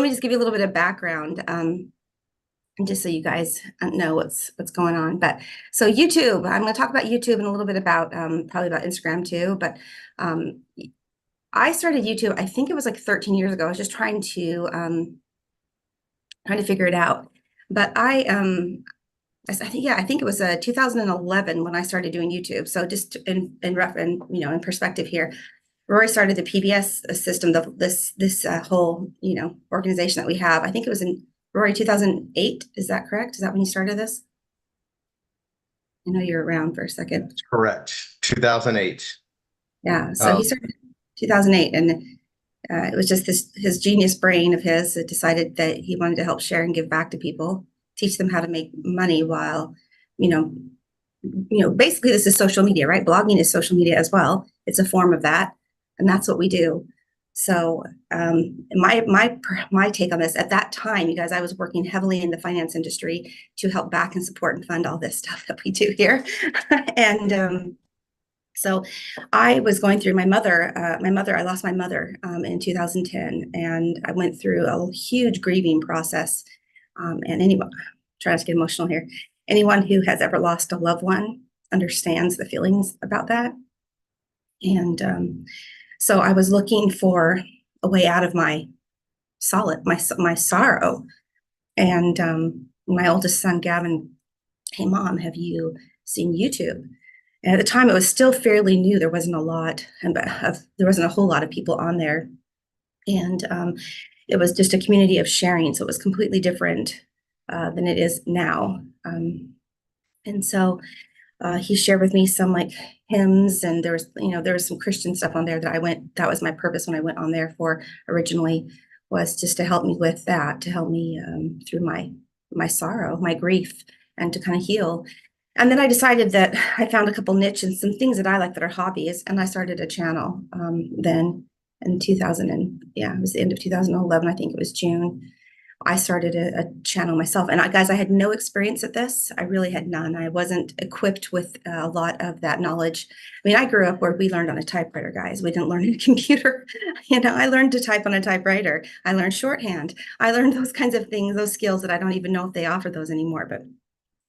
me just give you a little bit of background, and just so you guys know what's going on. But so YouTube, I'm going to talk about YouTube and a little bit about probably about Instagram too. But I started YouTube, I think it was like 13 years ago. I was just trying to figure it out. But I think, yeah, I think it was 2011 when I started doing YouTube. So just in perspective here, Rory started the PBS system, this whole organization that we have. I think it was in Rory 2008. Is that correct? Is that when you started this? I know you're around for a second. That's correct. 2008. Yeah. So he started 2008, and it was just his genius brain of his that decided that he wanted to help share and give back to people, teach them how to make money while, basically this is social media, right? Blogging is social media as well. It's a form of that, and that's what we do. So my take on this at that time, you guys, I was working heavily in the finance industry to help back and support and fund all this stuff that we do here, and so I was going through my mother. I lost my mother in 2010, and I went through a huge grieving process. And anyone, trying to get emotional here, anyone who has ever lost a loved one understands the feelings about that. And so I was looking for a way out of my sorrow. And my oldest son, Gavin, hey, Mom, have you seen YouTube? And at the time, it was still fairly new. There wasn't a whole lot of people on there. And it was just a community of sharing. So it was completely different than it is now. And so he shared with me some like hymns, and there was some Christian stuff on there that was my purpose when I went on there for originally, was just to help me with that, to help me through my sorrow, my grief, and to kind of heal. And then I decided that I found a couple niche and some things that I like that are hobbies, and I started a channel then in 2000, and yeah, it was the end of 2011. I think it was June. I started a channel myself, and guys, I had no experience at this. I really had none. I wasn't equipped with a lot of that knowledge. I mean, I grew up where we learned on a typewriter, guys. We didn't learn on a computer. I learned to type on a typewriter. I learned shorthand. I learned those kinds of things, those skills that I don't even know if they offer those anymore, but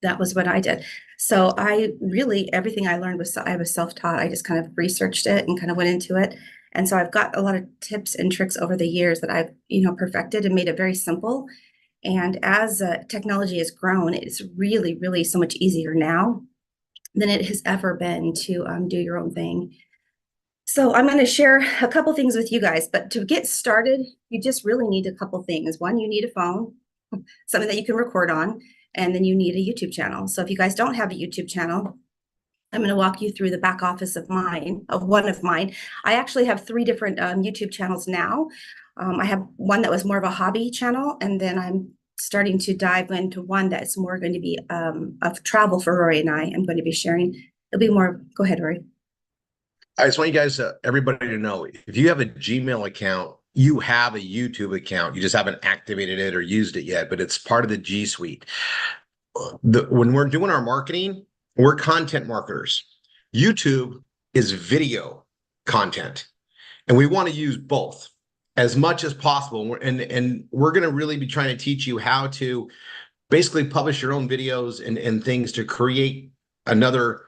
that was what I did. So everything I learned I was self-taught. I just kind of researched it and kind of went into it. And so I've got a lot of tips and tricks over the years that I've, perfected and made it very simple. And as technology has grown, it's really, really so much easier now than it has ever been to do your own thing. So I'm going to share a couple things with you guys, but to get started, you just really need a couple things. One, you need a phone, something that you can record on. And then you need a YouTube channel. So if you guys don't have a YouTube channel, I'm going to walk you through the back office of one of mine. I actually have 3 different YouTube channels now. I have one that was more of a hobby channel, and then I'm starting to dive into one that's more going to be of travel for Rory and I. I'm going to be sharing. It'll be more. Go ahead, Rory. I just want you guys, everybody to know, if you have a Gmail account, you have a YouTube account. You just haven't activated it or used it yet, but it's part of the G Suite. When we're doing our marketing, we're content marketers. YouTube is video content, and we want to use both as much as possible. And we're going to really be trying to teach you how to basically publish your own videos and things to create another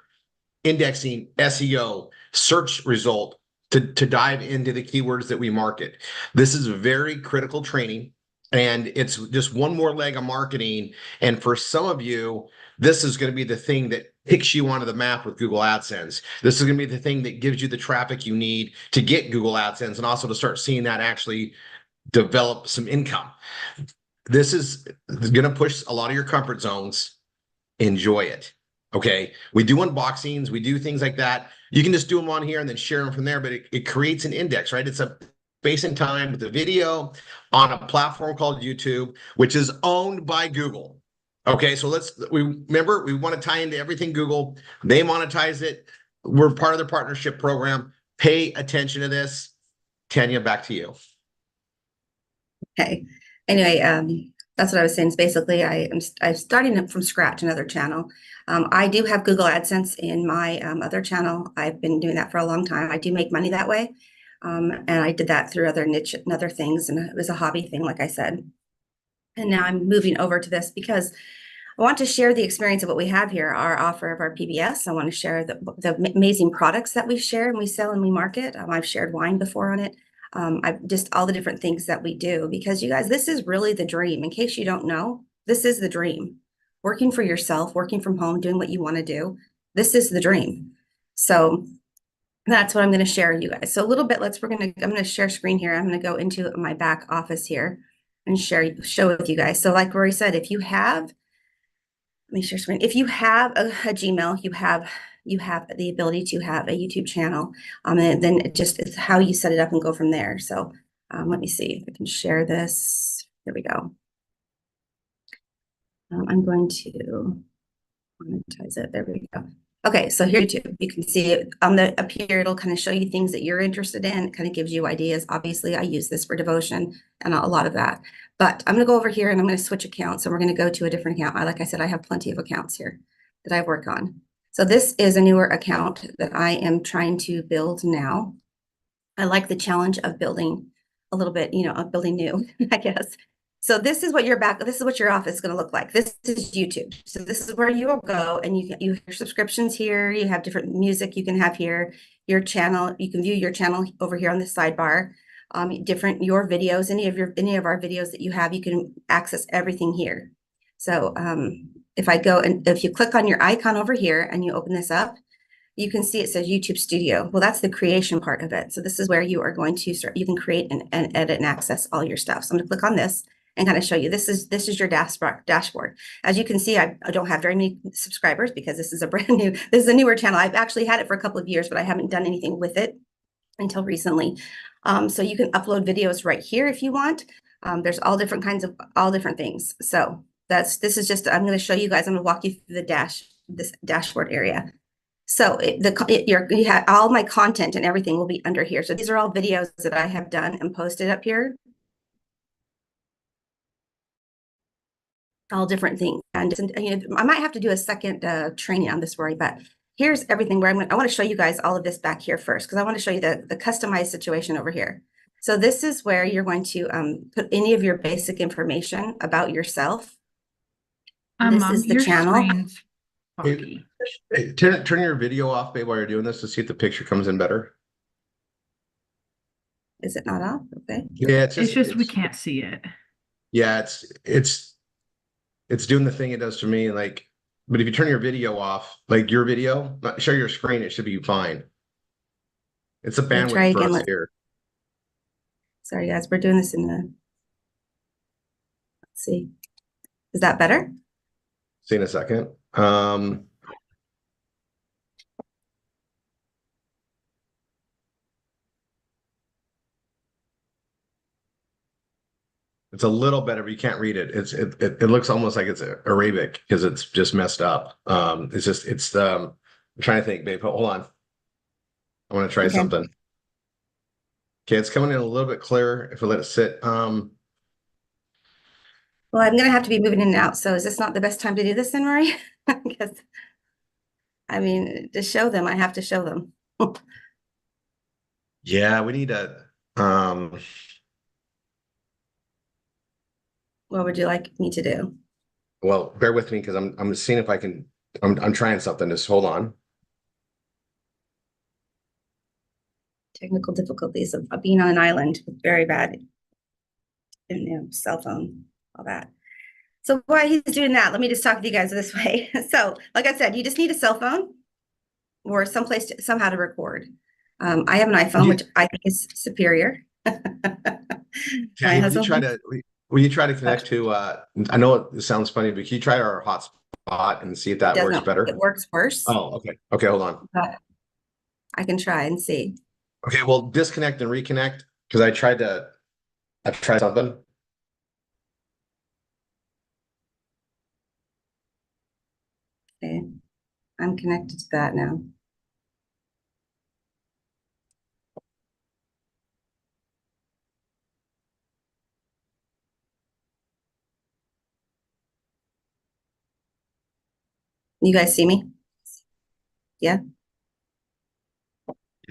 indexing, SEO, search result to dive into the keywords that we market. This is a very critical training, and it's just one more leg of marketing. And for some of you, this is going to be the thing that picks you onto the map with Google AdSense. This is going to be the thing that gives you the traffic you need to get Google AdSense, and also to start seeing that actually develop some income. This is going to push a lot of your comfort zones. Enjoy it. Okay, we do unboxings, we do things like that. You can just do them on here and then share them from there, but it creates an index, right? It's a space and time with a video on a platform called YouTube, which is owned by Google. Okay, so we want to tie into everything Google. They monetize it. We're part of their partnership program. Pay attention to this. Tanya, back to you. Okay. Anyway, that's what I was saying. Is basically, I'm starting from scratch, another channel. I do have Google AdSense in my other channel. I've been doing that for a long time. I do make money that way. And I did that through other niche and other things. And it was a hobby thing, like I said. And now I'm moving over to this because I want to share the experience of what we have here, our offer of our PBS. I want to share the amazing products that we share and we sell and we market. I've shared wine before on it. I've just all the different things that we do, because you guys, this is really the dream. In case you don't know, this is the dream. Working for yourself, working from home, doing what you want to do. This is the dream. So that's what I'm going to share with you guys. So a little bit, I'm going to share screen here. I'm going to go into my back office here and show with you guys. So like Rory said, if you have, let me share screen. If you have a Gmail, you have the ability to have a YouTube channel. And then it's how you set it up and go from there. So let me see if I can share this. There we go. I'm going to monetize it. There we go. Okay, so here YouTube, you can see it on the up here. It'll kind of show you things that you're interested in. It kind of gives you ideas. Obviously, I use this for devotion and a lot of that. But I'm going to go over here and I'm going to switch accounts. And we're going to go to a different account. Like I said, I have plenty of accounts here that I work on. So this is a newer account that I am trying to build now. I like the challenge of building a little bit, of building new, I guess. So this is what this is what your office is going to look like. This is YouTube. So this is where you will go and you have your subscriptions here. You have different music you can have here, your channel. You can view your channel over here on the sidebar. Your videos, any of our videos that you have, you can access everything here. So if you click on your icon over here and you open this up, you can see it says YouTube Studio. Well, that's the creation part of it. So this is where you are going to start. You can create and edit and access all your stuff. So I'm going to click on this and kind of show you. This is your dashboard. As you can see, I don't have very many subscribers because this is this is a newer channel. I've actually had it for a couple of years, but I haven't done anything with it until recently. So you can upload videos right here if you want. There's all different things. So I'm going to show you guys. I'm going to walk you through this dashboard area. So you have all my content and everything will be under here. So these are all videos that I have done and posted up here. All different things. And I might have to do a second training on this, Rory, but here's everything where I want to show you guys all of this back here first, because I want to show you the customized situation over here. So this is where you're going to put any of your basic information about yourself. This is the channel. Hey, turn your video off, babe, while you're doing this to see if the picture comes in better. Is it not off? Okay. Yeah, it's just we can't see it. Yeah, it's doing the thing it does to me. But if you turn your video off, like your video, show your screen, it should be fine. It's a bandwidth for us here. Sorry, guys, we're doing this let's see. Is that better? See in a second. It's a little better, but you can't read it. It looks almost like it's Arabic because it's just messed up. I'm trying to think, babe. Hold on. I want to try something. Okay, it's coming in a little bit clearer if we let it sit. Well, I'm gonna have to be moving in and out. So is this not the best time to do this then, Rory? Because to show them, I have to show them. Yeah, we need a What would you like me to do? Well, bear with me because I'm seeing if I can. I'm trying something. Just hold on. Technical difficulties of being on an island with very bad cell phone, all that. So while he's doing that, let me just talk to you guys this way. So like I said, you just need a cell phone or somehow to record. I have an iPhone, which I think is superior. Will you try to connect to, I know it sounds funny, but can you try our hotspot and see if that works better? It works worse. Oh, okay. Okay, hold on. I can try and see. Okay, well, disconnect and reconnect because I tried something. Okay, I'm connected to that now. You guys see me? Yeah.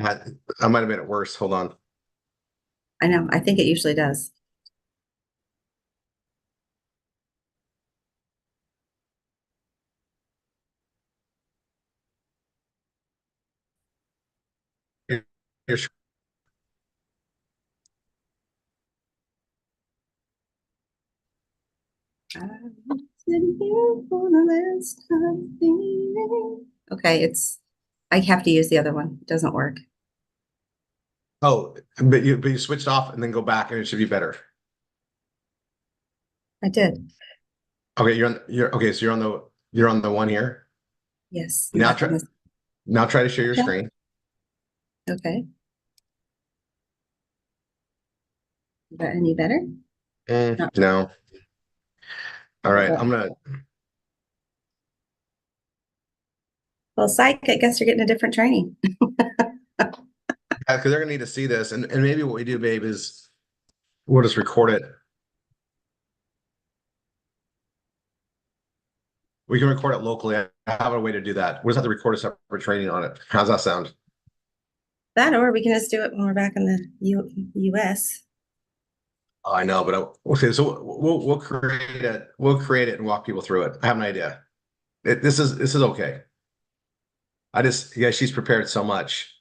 I might have made it worse. Hold on. I know. I think it usually does. You're- Okay, I have to use the other one. It doesn't work. Oh, but you switched off and then go back and it should be better. I did. Okay, you're okay, so you're on the one here. Yes, I'm Now back on try this. now try to share your Okay. screen. Okay. Is that any better? Not No. All right, well, I'm gonna well, psych, I guess you're getting a different training. because they're gonna need to see this, and maybe what we do, babe, is we'll just record it. We can record it locally. I have a way to do that. We just have to record a separate training on it. How's that sound? That, or we can just do it when we're back in the US. Oh, I know, but okay. So we'll create it. We'll create it and walk people through it. I have an idea. This is okay. I just yeah, she's prepared so much.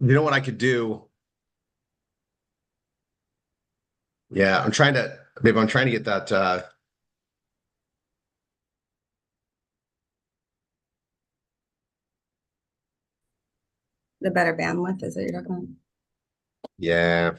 You know what I could do? Yeah, I'm trying to get that. The better bandwidth is what you're talking about. Yeah.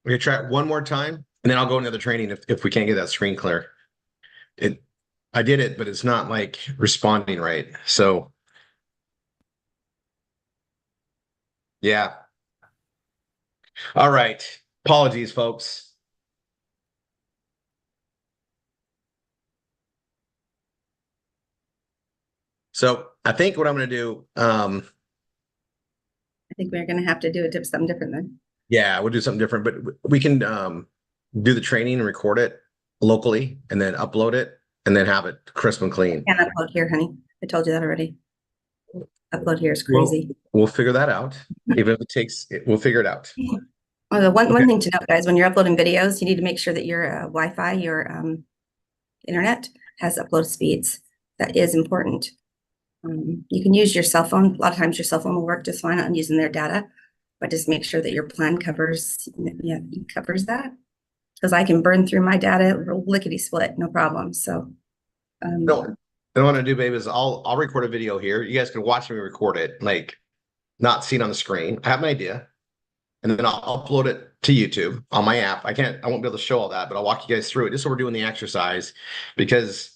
We can try it one more time, and then I'll go into the training if we can't get that screen clear. It, I did it, but it's not like responding right. So yeah. All right. Apologies, folks. So I think what I'm going to do, I think we're gonna have to do it something different then. yeah, we'll do something different, but we can do the training and record it locally, and then upload it, and then have it crisp and clean. Can't upload here, honey. I told you that already. Upload here is Well, crazy. we'll figure that out. Even if it takes, we'll figure it out. Well, the one, Okay. one thing to note, guys, when you're uploading videos, you need to make sure that your Wi-Fi, your internet has upload speeds. That is important. You can use your cell phone. A lot of times your cell phone will work just fine on using their data, but just make sure that your plan covers that. Because I can burn through my data lickety split, no problem. So No, what I want to do, babe, is I'll record a video here. You guys can watch me record it, like not seen on the screen. I have an idea, and then I'll upload it to YouTube on my app. I won't be able to show all that, but I'll walk you guys through it. Just so we're doing the exercise because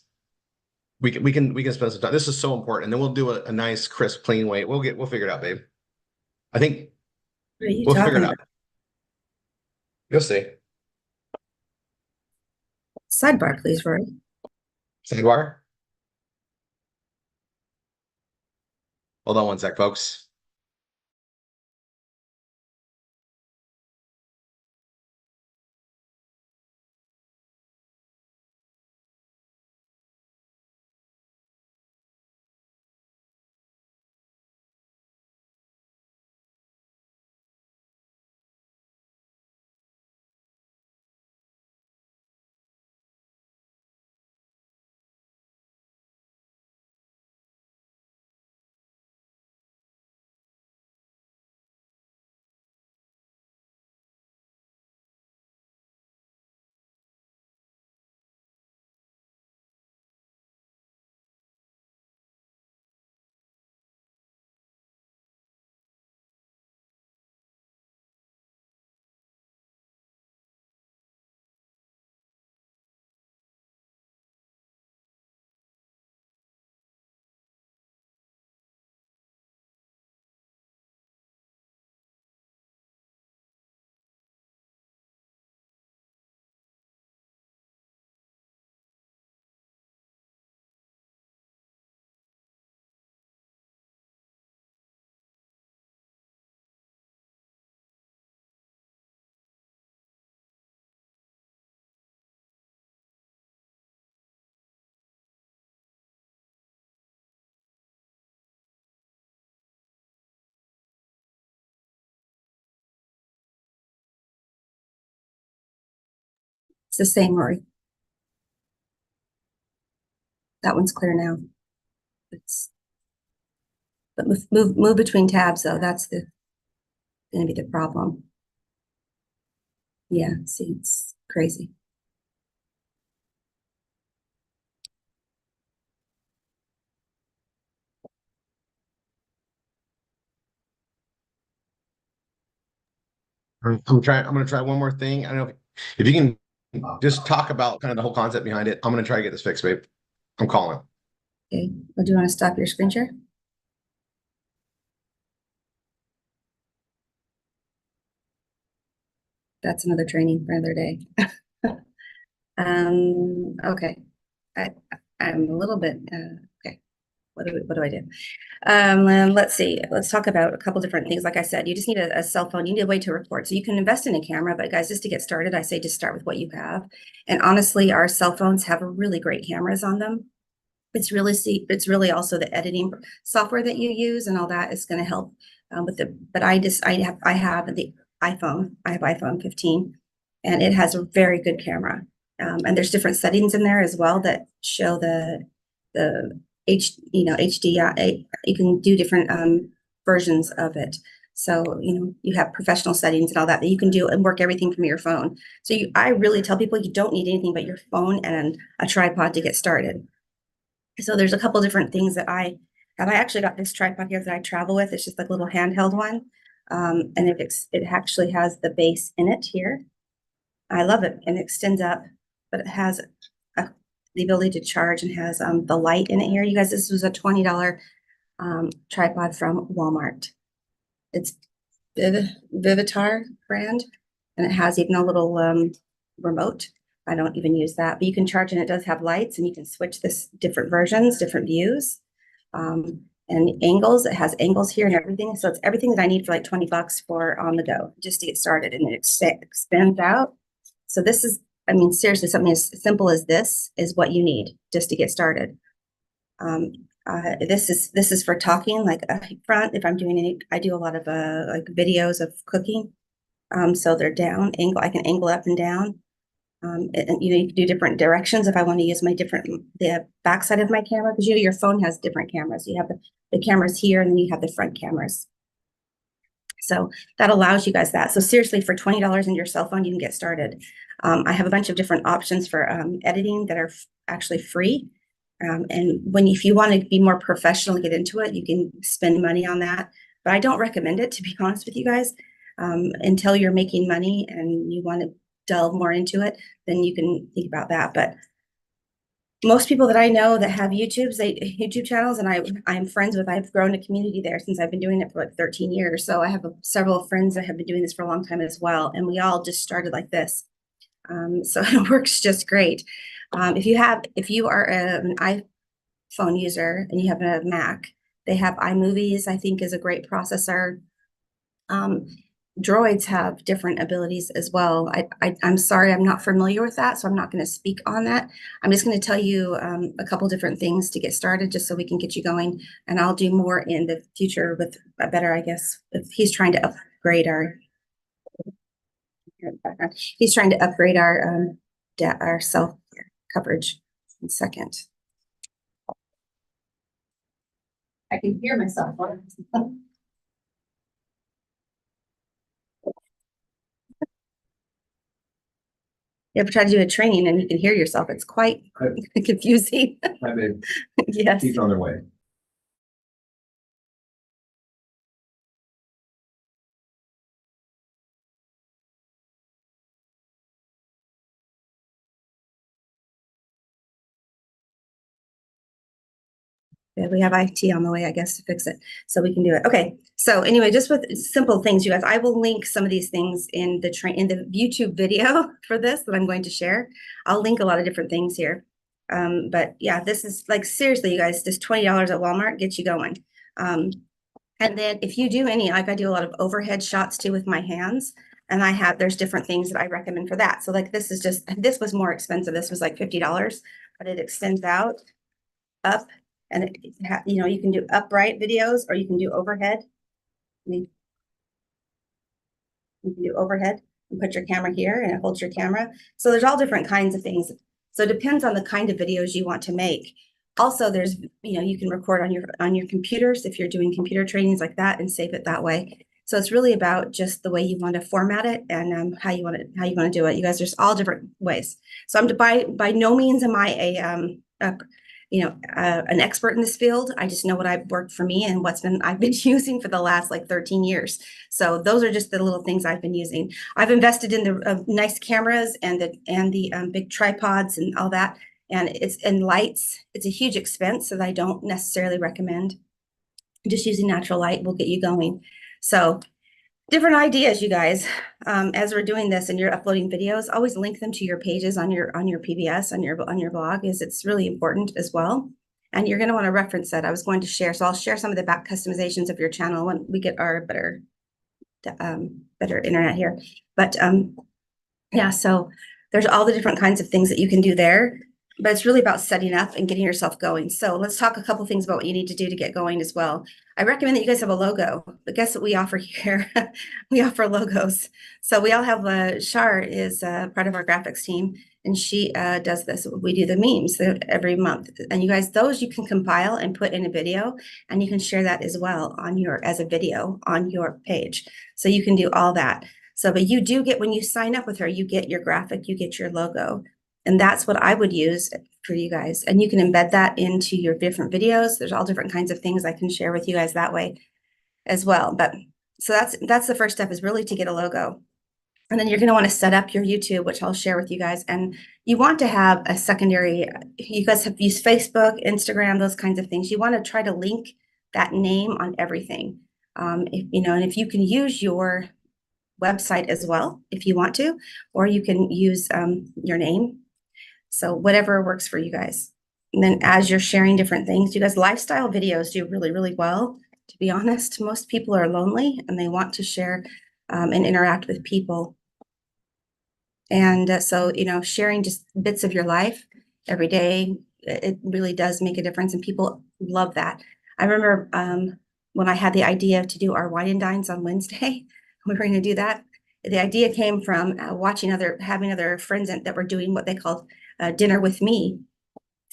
we can spend some time. This is so important, and then we'll do a nice, crisp, clean way. We'll figure it out, babe. I think what are you we'll figure talking it out. about? You'll see. Sidebar, please, Rory. Sidebar. Hold on one sec, folks. the same, Rory. That one's clear now. But move between tabs though. That's gonna be the problem. Yeah, see, it's crazy. I'm gonna try one more thing. I don't know if you can just talk about kind of the whole concept behind it. I'm gonna try to get this fixed, babe. I'm calling. Okay, well, do you want to stop your screen share? That's another training for another day. Okay. I'm a little bit, okay. What do I do? Let's see. Let's talk about a couple different things. Like I said, you just need a cell phone. You need a way to record. So you can invest in a camera, but guys, just to get started, I say just start with what you have. And honestly, our cell phones have really great cameras on them. It's really also the editing software that you use and all that is going to help with the. But I have the iPhone. I have iPhone 15, and it has a very good camera. And there's different settings in there as well that show the HDI. You can do different versions of it. So you have professional settings and all that you can do and work everything from your phone. So I really tell people you don't need anything but your phone and a tripod to get started. So there's a couple different things that I have. I actually got this tripod here that I travel with. It's just like a little handheld one. And it actually has the base in it here. I love it and it extends up, but it has the ability to charge and has the light in it here. You guys, this was a $20 tripod from Walmart. It's Vivitar brand, and it has even a little remote. I don't even use that, but you can charge and it does have lights and you can switch this different versions, different views, and angles. It has angles here and everything. So it's everything that I need for like 20 bucks for on the go just to get started, and it extends out. So this is, I mean, seriously, something as simple as this is what you need just to get started. This is for talking, like front. If I'm doing any, I do a lot of like videos of cooking. So they're down angle. I can angle up and down. And you can do different directions if I want to use the backside of my camera, because your phone has different cameras. You have the cameras here, and then you have the front cameras. So that allows you guys that. So seriously, for $20 in your cell phone, you can get started. I have a bunch of different options for editing that are actually free. And if you want to be more professional and get into it, you can spend money on that. But I don't recommend it, to be honest with you guys, until you're making money and you want to delve more into it, then you can think about that. But most people that I know that have YouTube channels, and I'm friends with, I've grown a community there since I've been doing it for like 13 years. So I have several friends that have been doing this for a long time as well. And we all just started like this. So it works just great. If you are an iPhone user and you have a Mac, they have iMovies, I think is a great processor. Droids have different abilities as well. I'm sorry, I'm not familiar with that, so I'm not going to speak on that. I'm just going to tell you a couple different things to get started, just so we can get you going. And I'll do more in the future with a better, I guess, if he's trying to upgrade our our cell coverage. In a second. I can hear myself. You ever try to do a training and you can hear yourself? It's quite confusing. Hi, babe. Yes. He's on their way. Yeah, we have IT on the way, I guess, to fix it, so we can do it. Okay. So anyway, just with simple things, you guys, I will link some of these things in the YouTube video for this that I'm going to share. I'll link a lot of different things here. But yeah, this is like, seriously, you guys, this $20 at Walmart gets you going. And then if you do like I do a lot of overhead shots too with my hands, and there's different things that I recommend for that. So like this was more expensive. This was like $50, but it extends out up, and you can do upright videos or you can do overhead. I mean, you can do overhead. and put your camera here and it holds your camera. So there's all different kinds of things. So it depends on the kind of videos you want to make. Also, there's, you can record on your computers if you're doing computer trainings like that and save it that way. So it's really about just the way you want to format it and how you want to do it. You guys, there's all different ways. So I'm by no means am I an expert in this field. I just know what I've worked for me and I've been using for the last like 13 years. So those are just the little things I've been using. I've invested in the nice cameras and the big tripods and all that. And lights. It's a huge expense that I don't necessarily recommend. Just using natural light will get you going. So different ideas, you guys. As we're doing this and you're uploading videos, always link them to your pages on your PBS, on your blog, is it's really important as well. And you're going to want to reference that. I was going to share, so I'll share some of the back customizations of your channel when we get our better internet here. But yeah, so there's all the different kinds of things that you can do there. But it's really about setting up and getting yourself going. So let's talk a couple things about what you need to do to get going as well. I recommend that you guys have a logo, but guess what we offer here? We offer logos. So we all have Shar is part of our graphics team, and she does this. We do the memes every month. And you guys, those you can compile and put in a video, and you can share that as well as a video on your page. So you can do all that. So, but you do get, when you sign up with her, you get your graphic, you get your logo. And that's what I would use for you guys. And you can embed that into your different videos. There's all different kinds of things I can share with you guys that way as well. But so that's the first step, is really to get a logo. And then you're going to want to set up your YouTube, which I'll share with you guys. And you want to have a secondary, you guys have used Facebook, Instagram, those kinds of things. You want to try to link that name on everything. And if you can use your website as well, if you want to, or you can use your name. So whatever works for you guys. And then as you're sharing different things, you guys, lifestyle videos do really, really well. To be honest, most people are lonely and they want to share and interact with people. And so, sharing just bits of your life every day, it really does make a difference. And people love that. I remember when I had the idea to do our wine and dines on Wednesday, we were going to do that. The idea came from having other friends that were doing what they called dinner with me.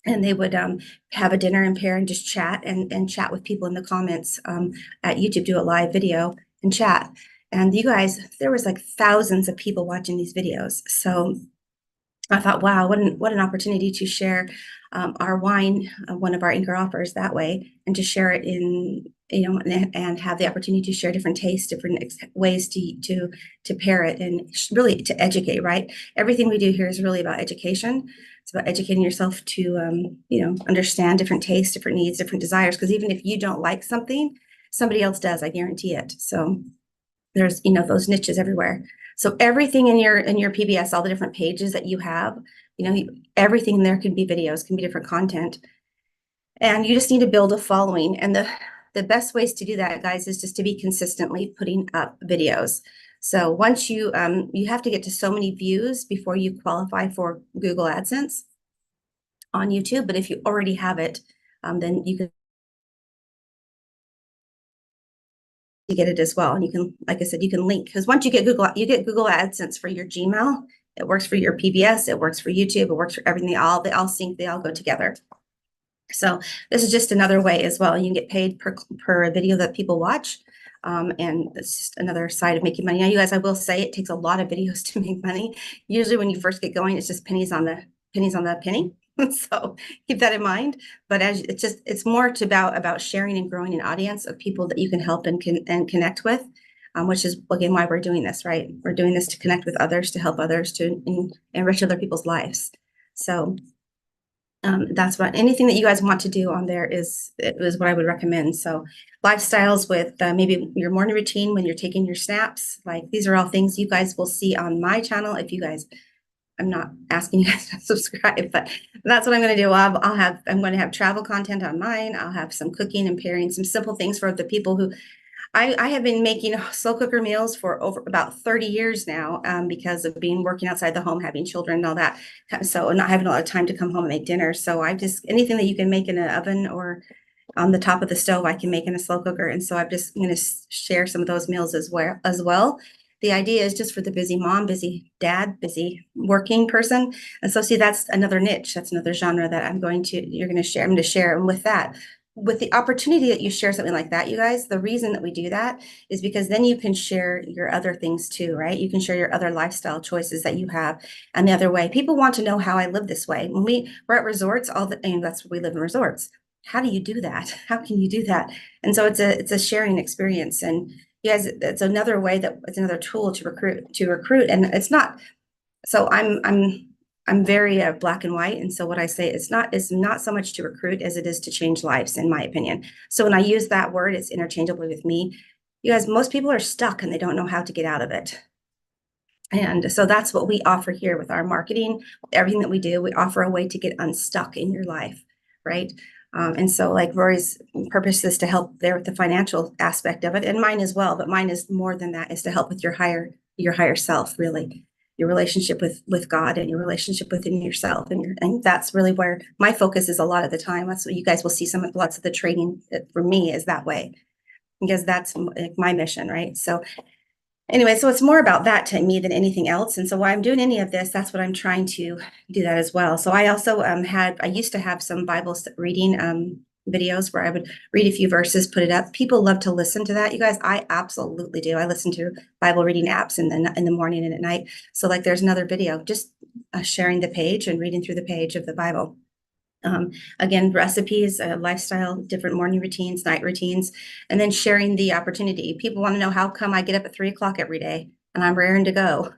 And they would have a dinner and pair and just chat and chat with people in the comments at YouTube, do a live video and chat. And you guys, there was like thousands of people watching these videos. So I thought, wow, what an opportunity to share our wine, one of our anchor offers that way, and to share it in, and have the opportunity to share different tastes, different ways to pair it, and really to educate, right? Everything we do here is really about education. It's about educating yourself to, understand different tastes, different needs, different desires, because even if you don't like something, somebody else does, I guarantee it. So there's, those niches everywhere. So everything in your PBS, all the different pages that you have, everything in there can be videos, can be different content. And you just need to build a following. And the best ways to do that, guys, is just to be consistently putting up videos. So once you have to get to so many views before you qualify for Google AdSense on YouTube. But if you already have it, then you can get it as well. And you can, like I said, you can link, because once you get Google AdSense for your Gmail, it works for your PBS, it works for YouTube, it works for everything. They all sync, they all go together. So this is just another way as well. You can get paid per video that people watch. And it's just another side of making money. Now, you guys, I will say it takes a lot of videos to make money. Usually when you first get going, it's just pennies on the penny. So keep that in mind. But it's more about sharing and growing an audience of people that you can help and connect with, which is again why we're doing this, right? We're doing this to connect with others, to help others, to enrich other people's lives. So that's what anything that you guys want to do on there is what I would recommend. So lifestyles with maybe your morning routine when you're taking your snaps, like these are all things you guys will see on my channel. If you guys, I'm not asking you guys to subscribe, but that's what I'm going to do. I'm going to have travel content on mine. I'll have some cooking and pairing, some simple things for the people who I have been making slow cooker meals for over about 30 years now, because of working outside the home, having children and all that. So not having a lot of time to come home and make dinner. So anything that you can make in an oven or on the top of the stove, I can make in a slow cooker. And so I'm just going to share some of those meals as well. The idea is just for the busy mom, busy dad, busy working person. And so see, that's another niche. That's another genre that I'm going to share. And with that, with the opportunity that you share something like that, you guys, the reason that we do that is because then you can share your other things too, right? You can share your other lifestyle choices that you have. And the other way, people want to know how I live this way. When we're at resorts, and that's what we live in resorts. How do you do that? How can you do that? And so it's a sharing experience. And you guys, it's another way that it's another tool to recruit. And it's not, so I'm very black and white. And so what I say is it's not so much to recruit as it is to change lives, in my opinion. So when I use that word, it's interchangeably with me. You guys, most people are stuck and they don't know how to get out of it. And so that's what we offer here with our marketing, everything that we do. We offer a way to get unstuck in your life, right? And so like Rory's purpose is to help there with the financial aspect of it, and mine as well, but mine is more than that, is to help with your higher self, really, your relationship with God and your relationship within yourself. And that's really where my focus is a lot of the time. That's what you guys will see lots of the training for me is that way, because that's my mission, right? So anyway, so it's more about that to me than anything else. And so while I'm doing any of this, that's what I'm trying to do that as well. So I also I used to have some Bible reading videos where I would read a few verses, put it up. People love to listen to that. You guys, I absolutely do. I listen to Bible reading apps in the morning and at night. So like there's another video, just sharing the page and reading through the page of the Bible. Again, recipes, lifestyle, different morning routines, night routines, and then sharing the opportunity. People want to know, how come I get up at 3 o'clock every day and I'm raring to go?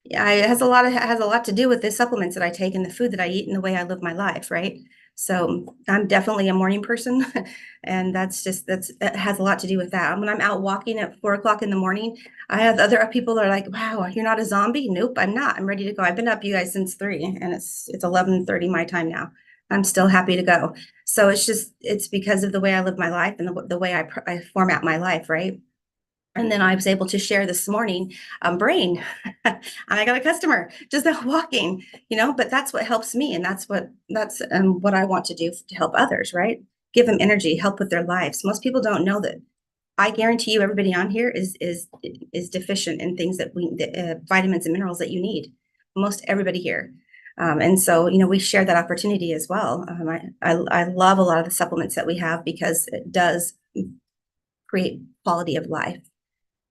Yeah, it has a lot to do with the supplements that I take and the food that I eat and the way I live my life, right? So I'm definitely a morning person, and it has a lot to do with that. When I'm out walking at 4 o'clock in the morning, I have other people that are like, "Wow, you're not a zombie." Nope, I'm not. I'm ready to go. I've been up, you guys, since 3, and it's 11:30 my time now. I'm still happy to go. So it's because of the way I live my life and the way I format my life, right? And then I was able to share this morning, brain, and I got a customer just walking, but that's what helps me. And that's what I want to do to help others, right? Give them energy, help with their lives. Most people don't know that. I guarantee you everybody on here is deficient in things vitamins and minerals that you need. Most everybody here. And so, we share that opportunity as well. I love a lot of the supplements that we have because it does create quality of life.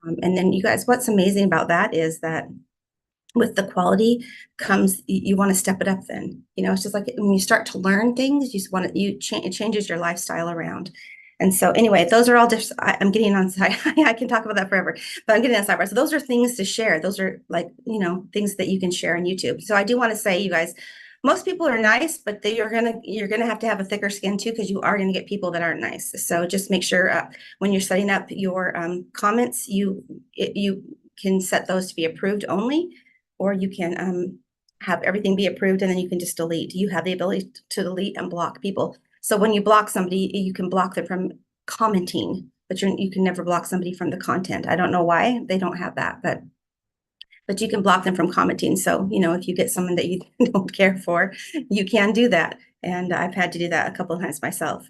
And then you guys, what's amazing about that is that with the quality comes, you want to step it up then. It's just like when you start to learn things, it changes your lifestyle around. And so anyway, those are all just, I'm getting on side. I can talk about that forever, but I'm getting on sidebar. So those are things to share. Those are like, things that you can share on YouTube. So I do want to say, you guys, most people are nice, but you're gonna have to have a thicker skin too, because you are gonna get people that aren't nice. So just make sure when you're setting up your comments, you can set those to be approved only, or you can have everything be approved and then you can just delete. You have the ability to delete and block people. So when you block somebody, you can block them from commenting, but you can never block somebody from the content. I don't know why they don't have that, but you can block them from commenting. So, if you get someone that you don't care for, you can do that. And I've had to do that a couple of times myself.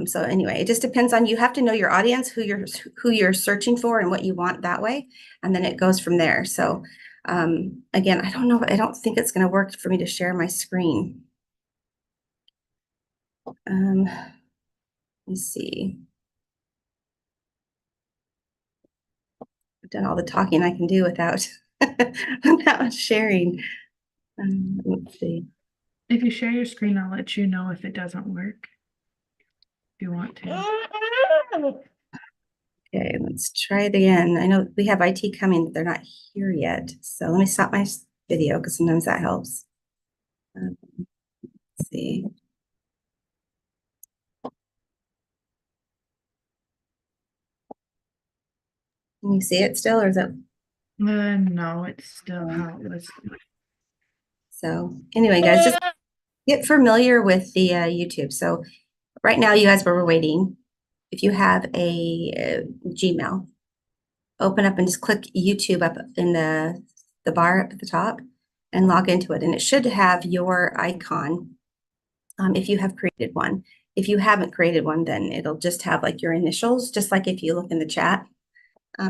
So anyway, it just depends on, you have to know your audience, who you're searching for and what you want that way. And then it goes from there. So again, I don't know, I don't think it's going to work for me to share my screen. Let's see. I've done all the talking I can do without sharing. Let's see. If you share your screen, I'll let you know if it doesn't work. If you want to. Okay, let's try it again. I know we have IT coming, but they're not here yet. So let me stop my video because sometimes that helps. Let's see. Can you see it still, or is it? No, it's still how it was. So anyway, guys, just get familiar with the YouTube. So right now, you guys, where we're waiting, if you have a Gmail, open up and just click YouTube up in the bar up at the top and log into it. And it should have your icon if you have created one. If you haven't created one, then it'll just have like your initials, just like if you look in the chat.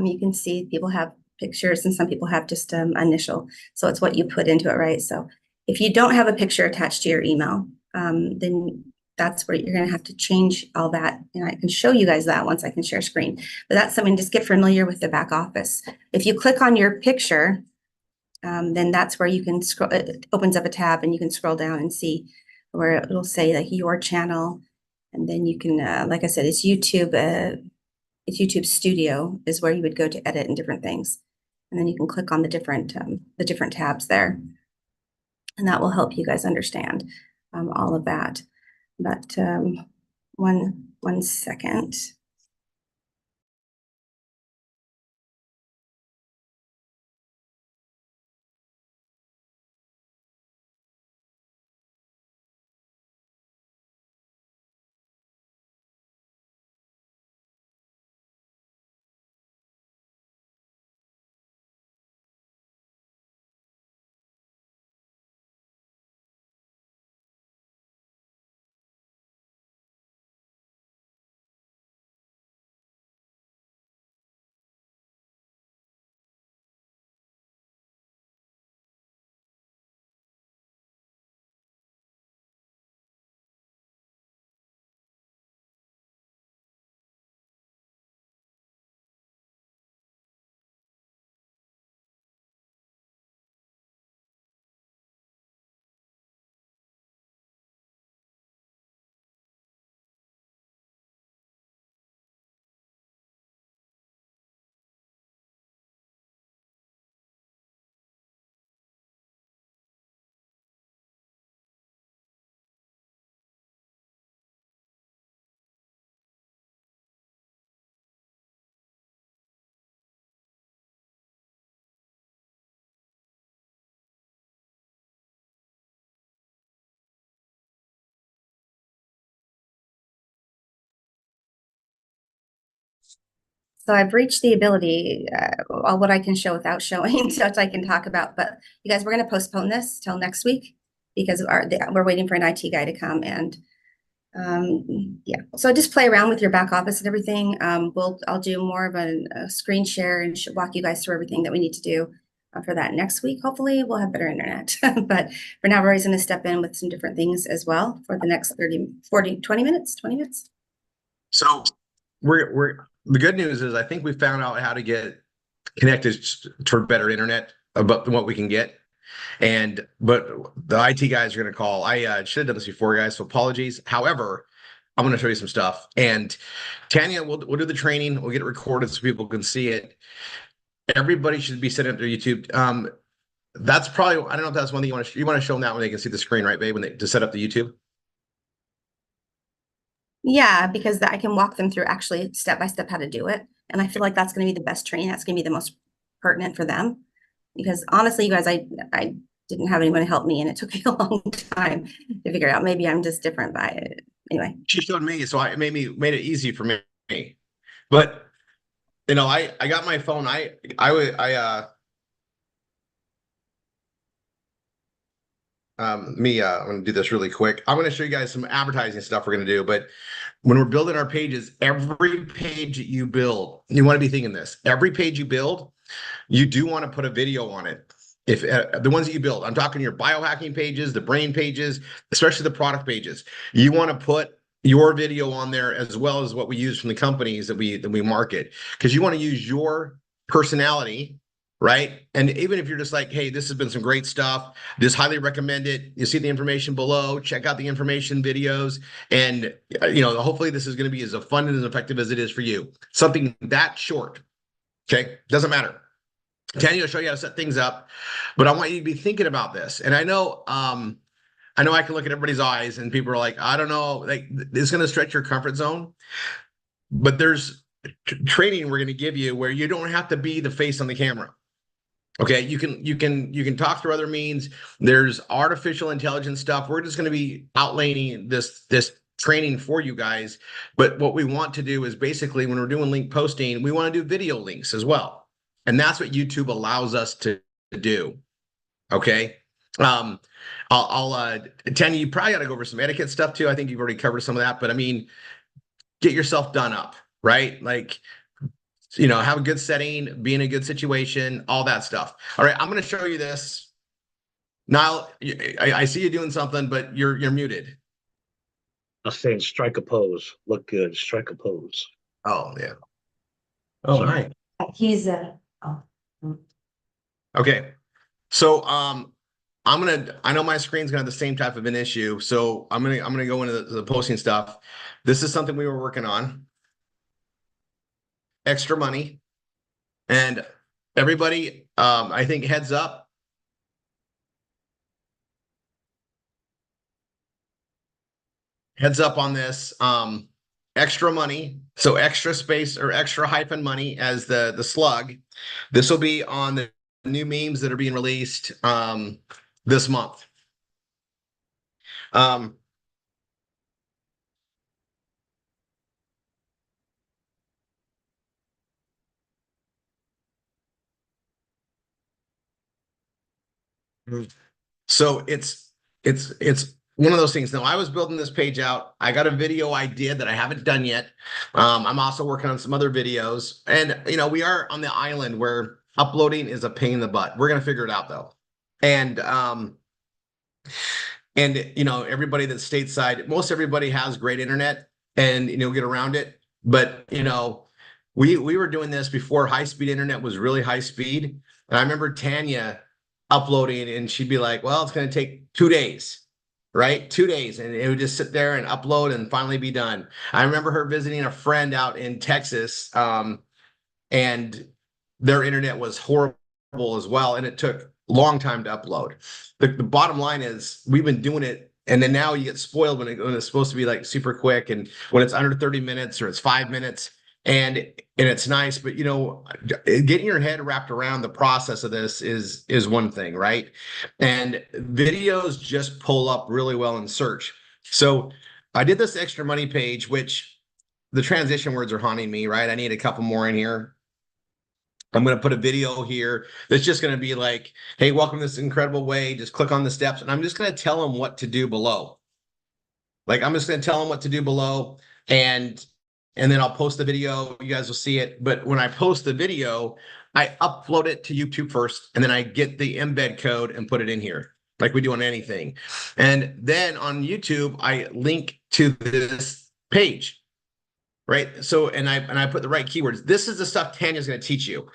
You can see people have pictures, and some people have just initial. So it's what you put into it, right? So if you don't have a picture attached to your email, then that's where you're going to have to change all that. And I can show you guys that once I can share screen. But that's something, just get familiar with the back office. If you click on your picture, then that's where you can scroll. It opens up a tab and you can scroll down and see where it'll say like your channel. And then you can, like I said, it's YouTube Studio is where you would go to edit and different things. And then you can click on the different tabs there. And that will help you guys understand all of that. But one second. So I've reached the ability, what I can show without showing, so I can talk about. But you guys, we're going to postpone this till next week because we're waiting for an IT guy to come. And yeah, so just play around with your back office and everything. I'll do more of a screen share and walk you guys through everything that we need to do for that next week. Hopefully we'll have better internet. But for now, Rory's going to step in with some different things as well for the next 20 minutes. So the good news is I think we found out how to get connected toward better internet about what we can get. But the IT guys are going to call. I should have done this before, guys, so apologies. However, I'm going to show you some stuff. And Tanya, we'll do the training. We'll get it recorded so people can see it. Everybody should be setting up their YouTube. That's probably, I don't know if that's one thing you want to show them that when they can see the screen, right, babe, to set up the YouTube? Yeah, because I can walk them through actually step by step how to do it. And I feel like that's going to be the best training. That's going to be the most pertinent for them. Because honestly, you guys, I didn't have anyone help me, and it took me a long time to figure out. Maybe I'm just different by it. Anyway. She showed me, so it made it easy for me. But you know, I got my phone. I'm gonna do this really quick. I'm gonna show you guys some advertising stuff we're gonna do, but when we're building our pages, every page that you build, you want to be thinking this. Every page you build, you do want to put a video on it. If the ones that you build, I'm talking your biohacking pages, the brain pages, especially the product pages, you want to put your video on there as well as what we use from the companies that we market, because you want to use your personality, right? And even if you're just like, hey, this has been some great stuff, just highly recommend it. You see the information below, check out the information videos, and you know, hopefully this is going to be as fun and as effective as it is for you. Something that short, okay? Doesn't matter. Tanya will show you how to set things up, but I want you to be thinking about this. And I know I can look at everybody's eyes and people are like, I don't know, like it's going to stretch your comfort zone, but there's training we're going to give you where you don't have to be the face on the camera. Okay, you can talk through other means. There's artificial intelligence stuff. We're just going to be outlining this training for you guys. But what we want to do is basically when we're doing link posting, we want to do video links as well. And that's what YouTube allows us to do. Okay. Tanya, you probably got to go over some etiquette stuff too. I think you've already covered some of that, but I mean, get yourself done up, right? Like have a good setting, be in a good situation, all that stuff. All right, I'm going to show you this. Niall, I see you doing something, but you're muted. I'm saying strike a pose. Look good. Strike a pose. Oh, yeah. Oh, Sorry. hi. He's Okay. So I know my screen's gonna have the same type of an issue. So I'm gonna go into the posting stuff. This is something we were working on. Extra money. And everybody, I think heads up. Heads up on this. Extra money. So extra space or extra hyphen money as the slug. This will be on the new memes that are being released this month. So it's one of those things. Now I was building this page out. I got a video idea that I haven't done yet. I'm also working on some other videos, and we are on the island where uploading is a pain in the butt. We're gonna figure it out though, and everybody that's stateside, most everybody has great internet, and get around it. But we were doing this before high speed internet was really high speed, and I remember Tanya uploading, and she'd be like, well, it's going to take 2 days, right? 2 days. And it would just sit there and upload and finally be done. I remember her visiting a friend out in Texas, and their internet was horrible as well. And it took a long time to upload. The bottom line is we've been doing it. And then now you get spoiled when it's supposed to be like super quick. And when it's under 30 minutes or it's 5 minutes, and it's nice, but getting your head wrapped around the process of this is one thing, right? And videos just pull up really well in search. So I did this extra money page, which the transition words are haunting me, right? I need a couple more in here. I'm going to put a video here that's just going to be like, hey, welcome to this incredible way. Just click on the steps, and I'm just going to tell them what to do below. Like, I'm just going to tell them what to do below, and then I'll post the video. You guys will see it. But when I post the video, I upload it to YouTube first, and then I get the embed code and put it in here, like we do on anything. And then on YouTube, I link to this page. Right. So, and I put the right keywords. This is the stuff Tanya's going to teach you.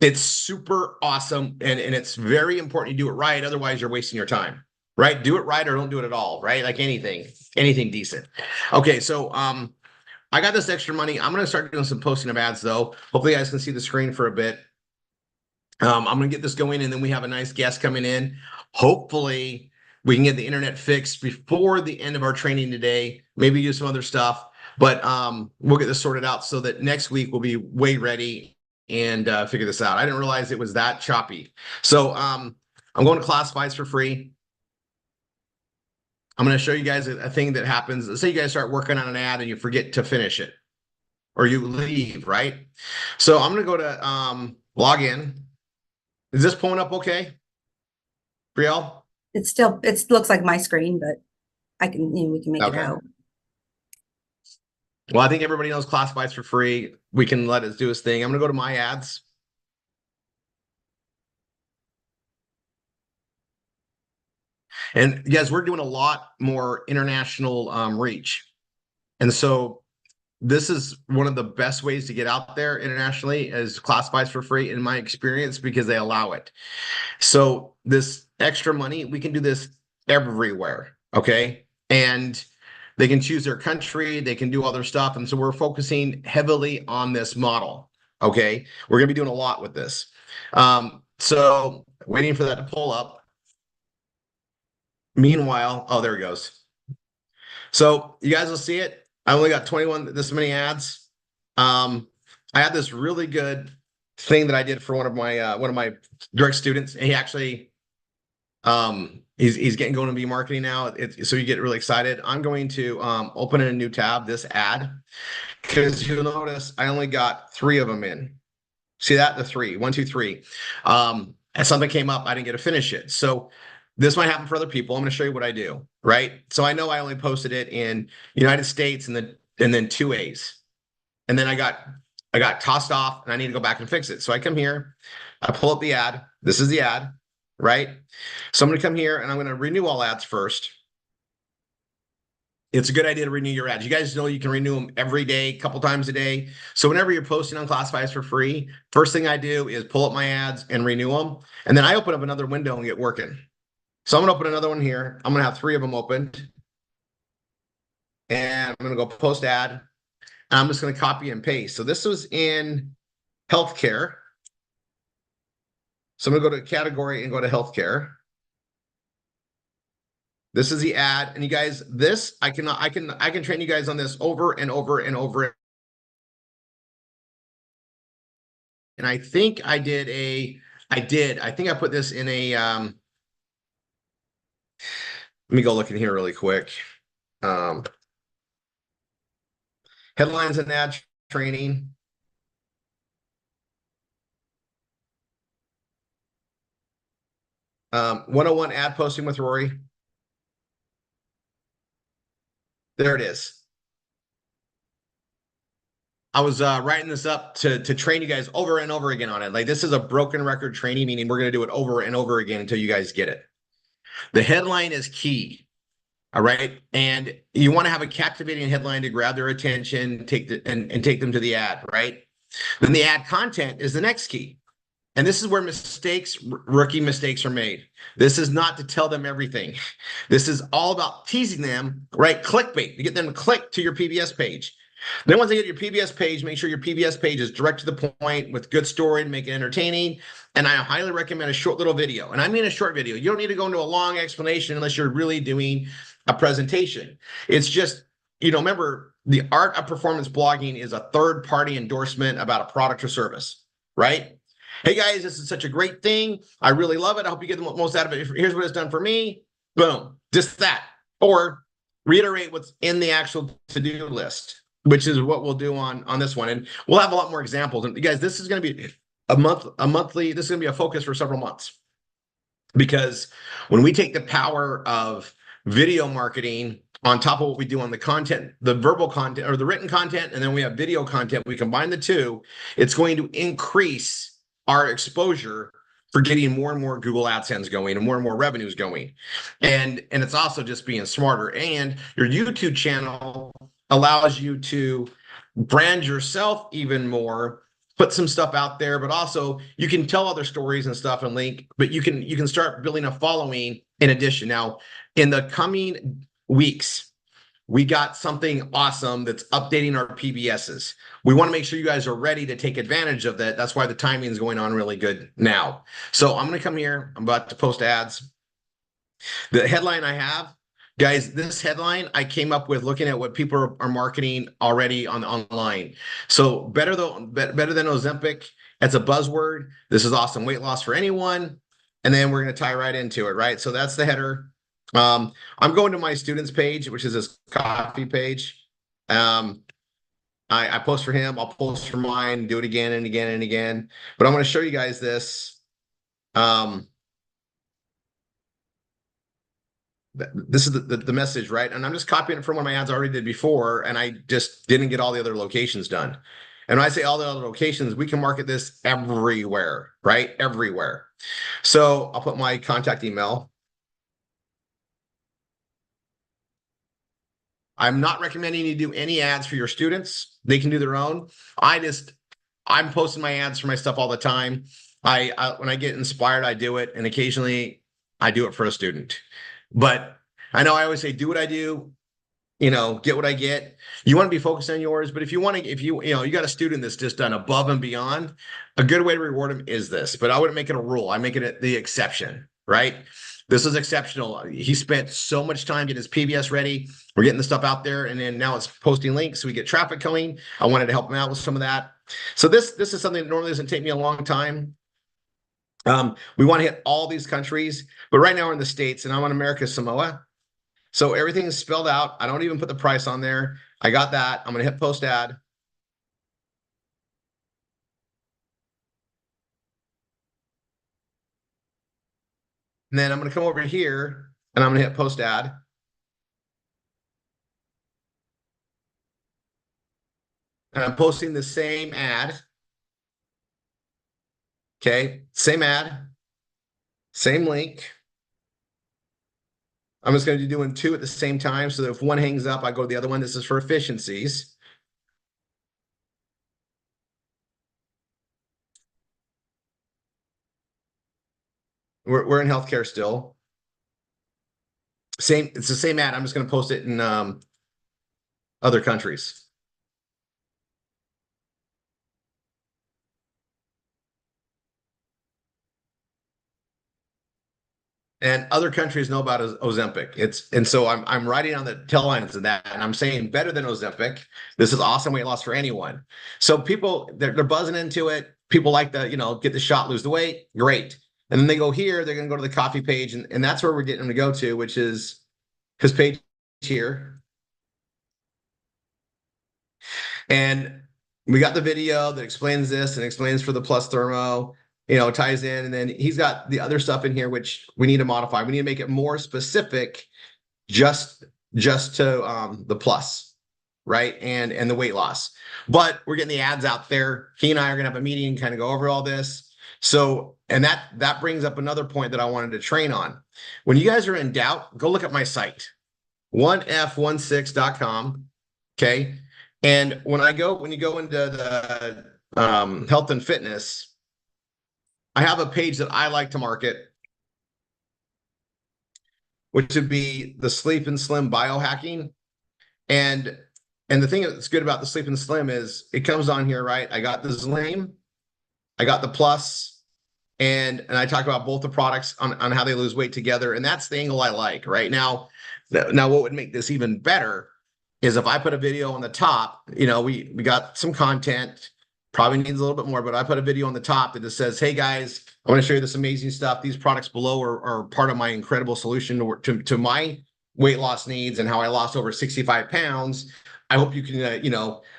It's super awesome. And it's very important you do it right. Otherwise, you're wasting your time. Right. Do it right or don't do it at all. Right. Like anything decent. Okay. So, I got this extra money. I'm going to start doing some posting of ads though. Hopefully you guys can see the screen for a bit. I'm going to get this going, and then we have a nice guest coming in. Hopefully we can get the internet fixed before the end of our training today. Maybe do some other stuff. But we'll get this sorted out so that next week we'll be way ready and figure this out. I didn't realize it was that choppy. So I'm going to classifieds for free. I'm going to show you guys a thing that happens. Let's say you guys start working on an ad and you forget to finish it, or you leave, right? So I'm going to go to log in. Is this pulling up okay, Brielle? It looks like my screen, but we can make it out. Well, I think everybody knows classifieds for free. We can let it do its thing. I'm going to go to my ads. And yes, we're doing a lot more international reach. And so this is one of the best ways to get out there internationally is classifieds for free in my experience, because they allow it. So this extra money, we can do this everywhere. Okay. And they can choose their country, they can do other stuff. And so we're focusing heavily on this model. Okay. We're going to be doing a lot with this. So waiting for that to pull up. Meanwhile, oh, there it goes. So you guys will see it. I only got 21, this many ads. I had this really good thing that I did for one of my direct students. And he actually, he's getting going to be marketing now. So you get really excited. I'm going to open in a new tab, this ad, because you'll notice I only got 3 of them in. See that? The 3, 1, 2, 3. And something came up, I didn't get to finish it. So this might happen for other people. I'm going to show you what I do, right? So I know I only posted it in United States and then 2 A's. And then I got I got tossed off and I need to go back and fix it. So I come here, I pull up the ad. This is the ad, right? So I'm going to come here and I'm going to renew all ads first. It's a good idea to renew your ads. You guys know you can renew them every day, a couple times a day. So whenever you're posting on classifieds for free, first thing I do is pull up my ads and renew them. And then I open up another window and get working. So I'm going to open another one here. I'm going to have 3 of them opened. And I'm going to go post ad. And I'm just going to copy and paste. So this was in healthcare. So I'm going to go to category and go to healthcare. This is the ad, and you guys, this I can train you guys on this over and over and over. And I think I think I put this in a let me go look in here really quick. Headlines and ad training. Um, 101 ad posting with Rory. There it is. I was writing this up to train you guys over and over again on it. Like, this is a broken record training, meaning we're going to do it over and over again until you guys get it. The headline is key. All right. And you want to have a captivating headline to grab their attention, take them to the ad, right? Then the ad content is the next key. And this is where rookie mistakes are made. This is not to tell them everything. This is all about teasing them, right? Clickbait, to get them to click to your PBS page. Then once they get your PBS page, make sure your PBS page is direct to the point with good story to make it entertaining. And I highly recommend a short little video. And I mean a short video. You don't need to go into a long explanation unless you're really doing a presentation. It's just, remember, the art of performance blogging is a third-party endorsement about a product or service, right? Hey guys, this is such a great thing. I really love it. I hope you get the most out of it. Here's what it's done for me. Boom, just that. Or reiterate what's in the actual to-do list, which is what we'll do on this one. And we'll have a lot more examples. And guys, this is going to be this is going to be a focus for several months. Because when we take the power of video marketing on top of what we do on the content, the verbal content or the written content, and then we have video content, we combine the two, it's going to increase our exposure for getting more and more Google AdSense going and more revenues going. And it's also just being smarter. And your YouTube channel allows you to brand yourself even more, put some stuff out there, but also you can tell other stories and stuff and link, but you can start building a following in addition. Now, in the coming weeks, we got something awesome that's updating our PBSs. We want to make sure you guys are ready to take advantage of that. That's why the timing is going on really good now. So I'm going to come here. I'm about to post ads. The headline I have, guys, this headline I came up with looking at what people are marketing already online. So better than Ozempic. That's a buzzword. This is awesome weight loss for anyone. And then we're going to tie right into it, right? So that's the header. I'm going to my students page, which is this coffee page. I post for him. I'll post for mine, do it again and again and again. But I'm going to show you guys this. This is the message, right? And I'm just copying it from one of my ads I already did before, and I just didn't get all the other locations done. And when I say all the other locations, we can market this everywhere, right? Everywhere. So I'll put my contact email. I'm not recommending you do any ads for your students. They can do their own. I'm posting my ads for my stuff all the time. I when I get inspired, I do it, and occasionally I do it for a student. But I know I always say, do what I do, get what I get. You want to be focused on yours, but if you got a student that's just done above and beyond, a good way to reward them is this. But I wouldn't make it a rule. I make it the exception, right? This is exceptional. He spent so much time getting his PBS ready. We're getting the stuff out there, and then now it's posting links. So we get traffic coming. I wanted to help him out with some of that. So this is something that normally doesn't take me a long time. We want to hit all these countries, but right now we're in the States, and I'm on America's Samoa. So everything is spelled out. I don't even put the price on there. I got that. I'm going to hit post ad. And then I'm going to come over here and I'm going to hit post ad. and I'm posting the same ad. Okay, same ad, same link. I'm just going to be doing 2 at the same time, so that if one hangs up, I go to the other one. This is for efficiencies. We're in healthcare still. It's the same ad. I'm just going to post it in other countries. And other countries know about Ozempic. And so I'm writing on the tail lines of that, and I'm saying better than Ozempic. This is awesome weight loss for anyone. So people they're buzzing into it. People like the, get the shot, lose the weight, great. And then they go here, they're gonna go to the coffee page, and that's where we're getting them to go to, which is his page here. And we got the video that explains this and explains for the plus thermo, ties in. And then he's got the other stuff in here, which we need to modify. We need to make it more specific just to the plus, right? And the weight loss. But we're getting the ads out there. He and I are going to have a meeting and kind of go over all this. So, and that brings up another point that I wanted to train on. When you guys are in doubt, go look at my site, 1f16.com. Okay. And when you go into the health and fitness, I have a page that I like to market, which would be the Sleep and Slim biohacking. And the thing that's good about the Sleep and Slim is it comes on here, right? I got the Slim, I got the Plus, and I talk about both the products on how they lose weight together. And that's the angle I like right now. Now, what would make this even better is if I put a video on the top, we got some content, probably needs a little bit more, but I put a video on the top that just says, hey guys, I want to show you this amazing stuff. These products below are part of my incredible solution to my weight loss needs and how I lost over 65 pounds. I hope you can,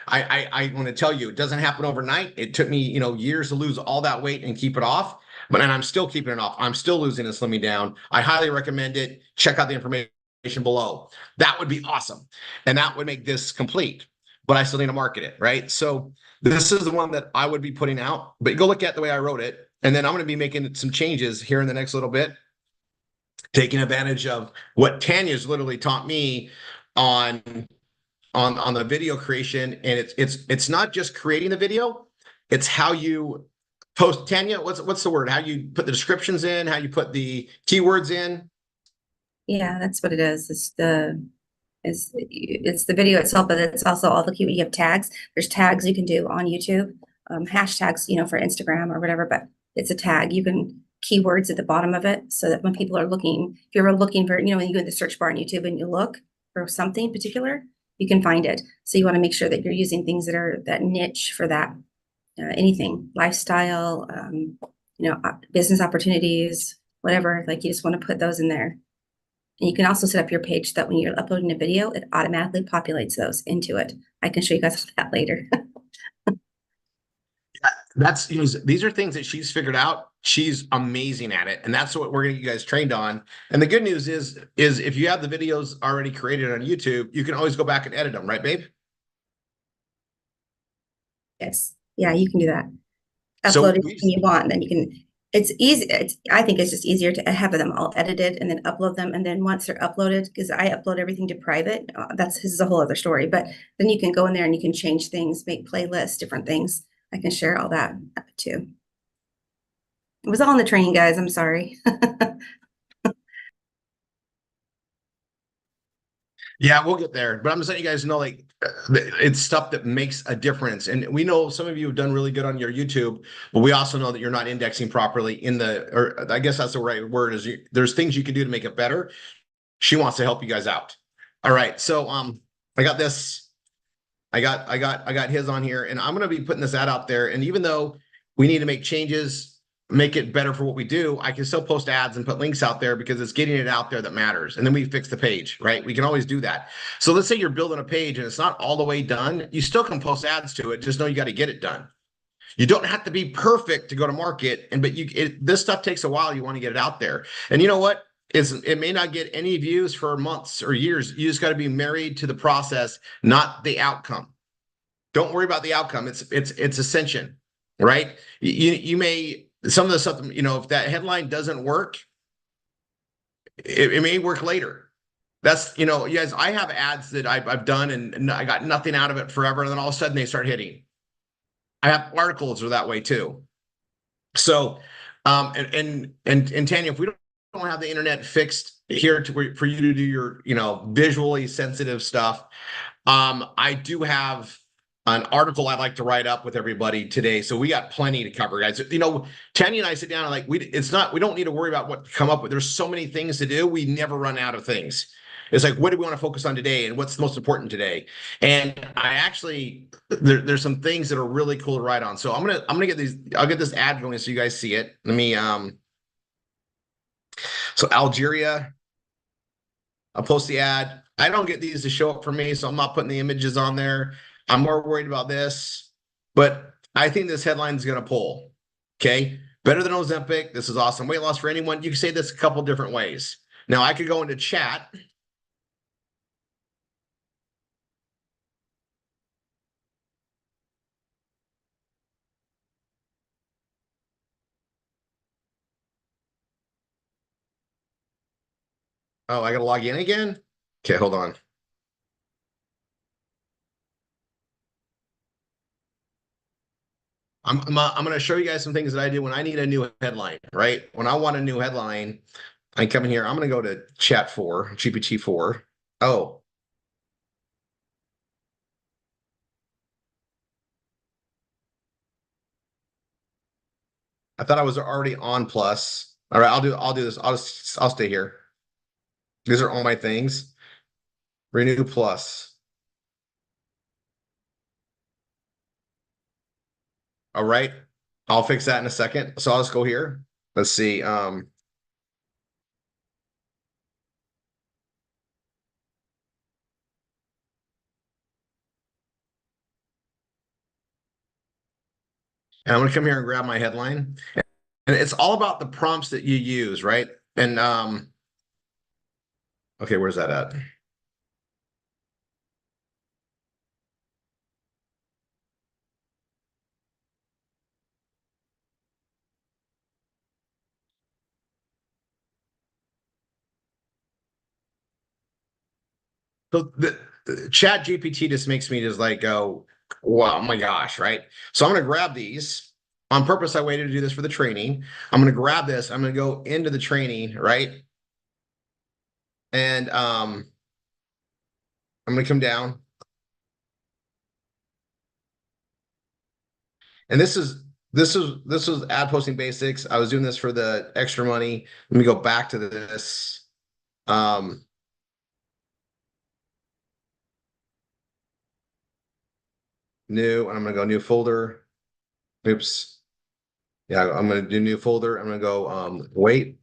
I want to tell you, it doesn't happen overnight. It took me, years to lose all that weight and keep it off, and I'm still keeping it off. I'm still losing and slimming down. I highly recommend it. Check out the information below. That would be awesome. And that would make this complete, but I still need to market it, right? So this is the one that I would be putting out, but go look at the way I wrote it. And then I'm going to be making some changes here in the next little bit, taking advantage of what Tanya's literally taught me on the video creation. And it's not just creating the video, it's how you post. Tanya, what's the word? How you put the descriptions in, how you put the keywords in. Yeah, that's what it is. It's the video itself, but it's also all the you have tags. There's tags you can do on YouTube, hashtags, for Instagram or whatever, but it's a tag. You can keywords at the bottom of it so that when people are looking, if you're looking for, when you go in the search bar on YouTube and you look for something particular, you can find it. So you want to make sure that you're using things that are that niche for that, anything, lifestyle, business opportunities, whatever, like you just want to put those in there. And you can also set up your page so that when you're uploading a video, it automatically populates those into it. I can show you guys that later. That's, these are things that she's figured out. She's amazing at it. And that's what we're going to get you guys trained on. And the good news is if you have the videos already created on YouTube, you can always go back and edit them, right, babe? Yes. Yeah, you can do that. Upload anything you want, and then you can. It's easy. I think it's just easier to have them all edited and then upload them. And then once they're uploaded, because I upload everything to private, this is a whole other story. But then you can go in there and you can change things, make playlists, different things. I can share all that too. It was all in the training, guys. I'm sorry. Yeah, we'll get there. But I'm just letting you guys know, it's stuff that makes a difference. And we know some of you have done really good on your YouTube, but we also know that you're not indexing properly or I guess that's the right word, is there's things you can do to make it better. She wants to help you guys out. All right. So I got this. I got his on here, and I'm going to be putting this ad out there. And even though we need to make changes, make it better for what we do, I can still post ads and put links out there because it's getting it out there that matters. And then we fix the page, right? We can always do that. So let's say you're building a page and it's not all the way done. You still can post ads to it. Just know you got to get it done. You don't have to be perfect to go to market. But this stuff takes a while. You want to get it out there. And you know what? It may not get any views for months or years. You just got to be married to the process, not the outcome. Don't worry about the outcome. It's ascension, right? You may some of the stuff, if that headline doesn't work, it may work later. That's, you guys, I have ads that I've done and I got nothing out of it forever. And then all of a sudden they start hitting. I have articles that are that way too. So, and Tanya, if we don't have the internet fixed here for you to do your, visually sensitive stuff, I do have an article I'd like to write up with everybody today. So we got plenty to cover, guys. Tanya and I sit down and like, we don't need to worry about what to come up with. There's so many things to do. We never run out of things. It's like, what do we want to focus on today and what's the most important today? And I actually, there's some things that are really cool to write on. So I'm gonna get these, I'll get this ad going so you guys see it. Let me, so Algeria, I'll post the ad. I don't get these to show up for me, so I'm not putting the images on there. I'm more worried about this, but I think this headline is going to pull. Okay. Better than Ozempic. This is awesome. Weight loss for anyone. You can say this a couple different ways. Now I could go into chat. Oh, I got to log in again. Okay. Hold on. I'm going to show you guys some things that I do when I need a new headline, right? When I want a new headline, I come in here. I'm going to go to chat 4, GPT-4. Oh, I thought I was already on Plus. All right, I'll do this. I'll stay here. These are all my things. Renew Plus. All right. I'll fix that in a second. So I'll just go here. Let's see. And I'm gonna come here and grab my headline. And it's all about the prompts that you use, right? And okay, where's that at? So the Chat GPT just makes me just like go, wow, oh my gosh, right? So I'm gonna grab these. On purpose, I waited to do this for the training. I'm gonna grab this. I'm gonna go into the training, right? And I'm gonna come down. And this was ad posting basics. I was doing this for the extra money. Let me go back to this. New, and I'm gonna go new folder. Oops. Yeah, I'm gonna do new folder. I'm gonna go weight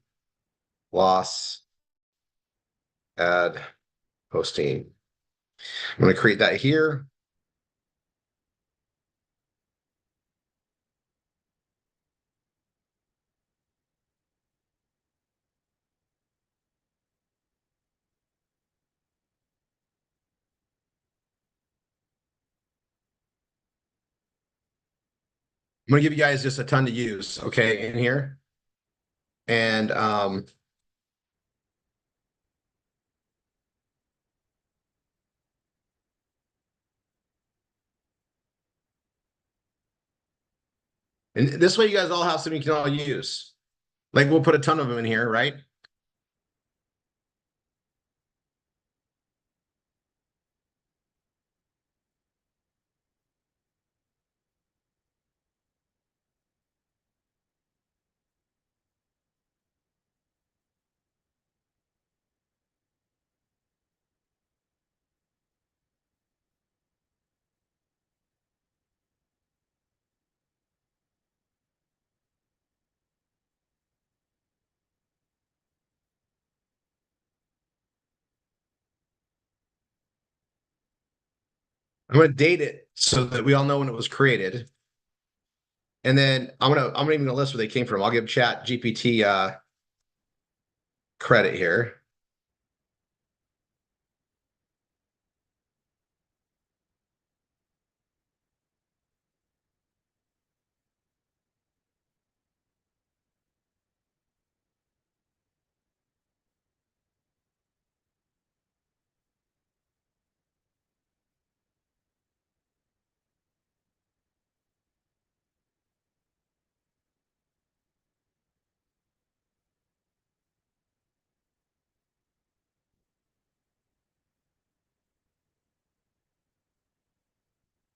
loss ad posting. I'm gonna create that here. I'm gonna give you guys just a ton to use, okay, in here. And this way you guys all have something you can all use. Like we'll put a ton of them in here, right? I'm gonna date it so that we all know when it was created. And then I'm even gonna list where they came from. I'll give Chat GPT credit here.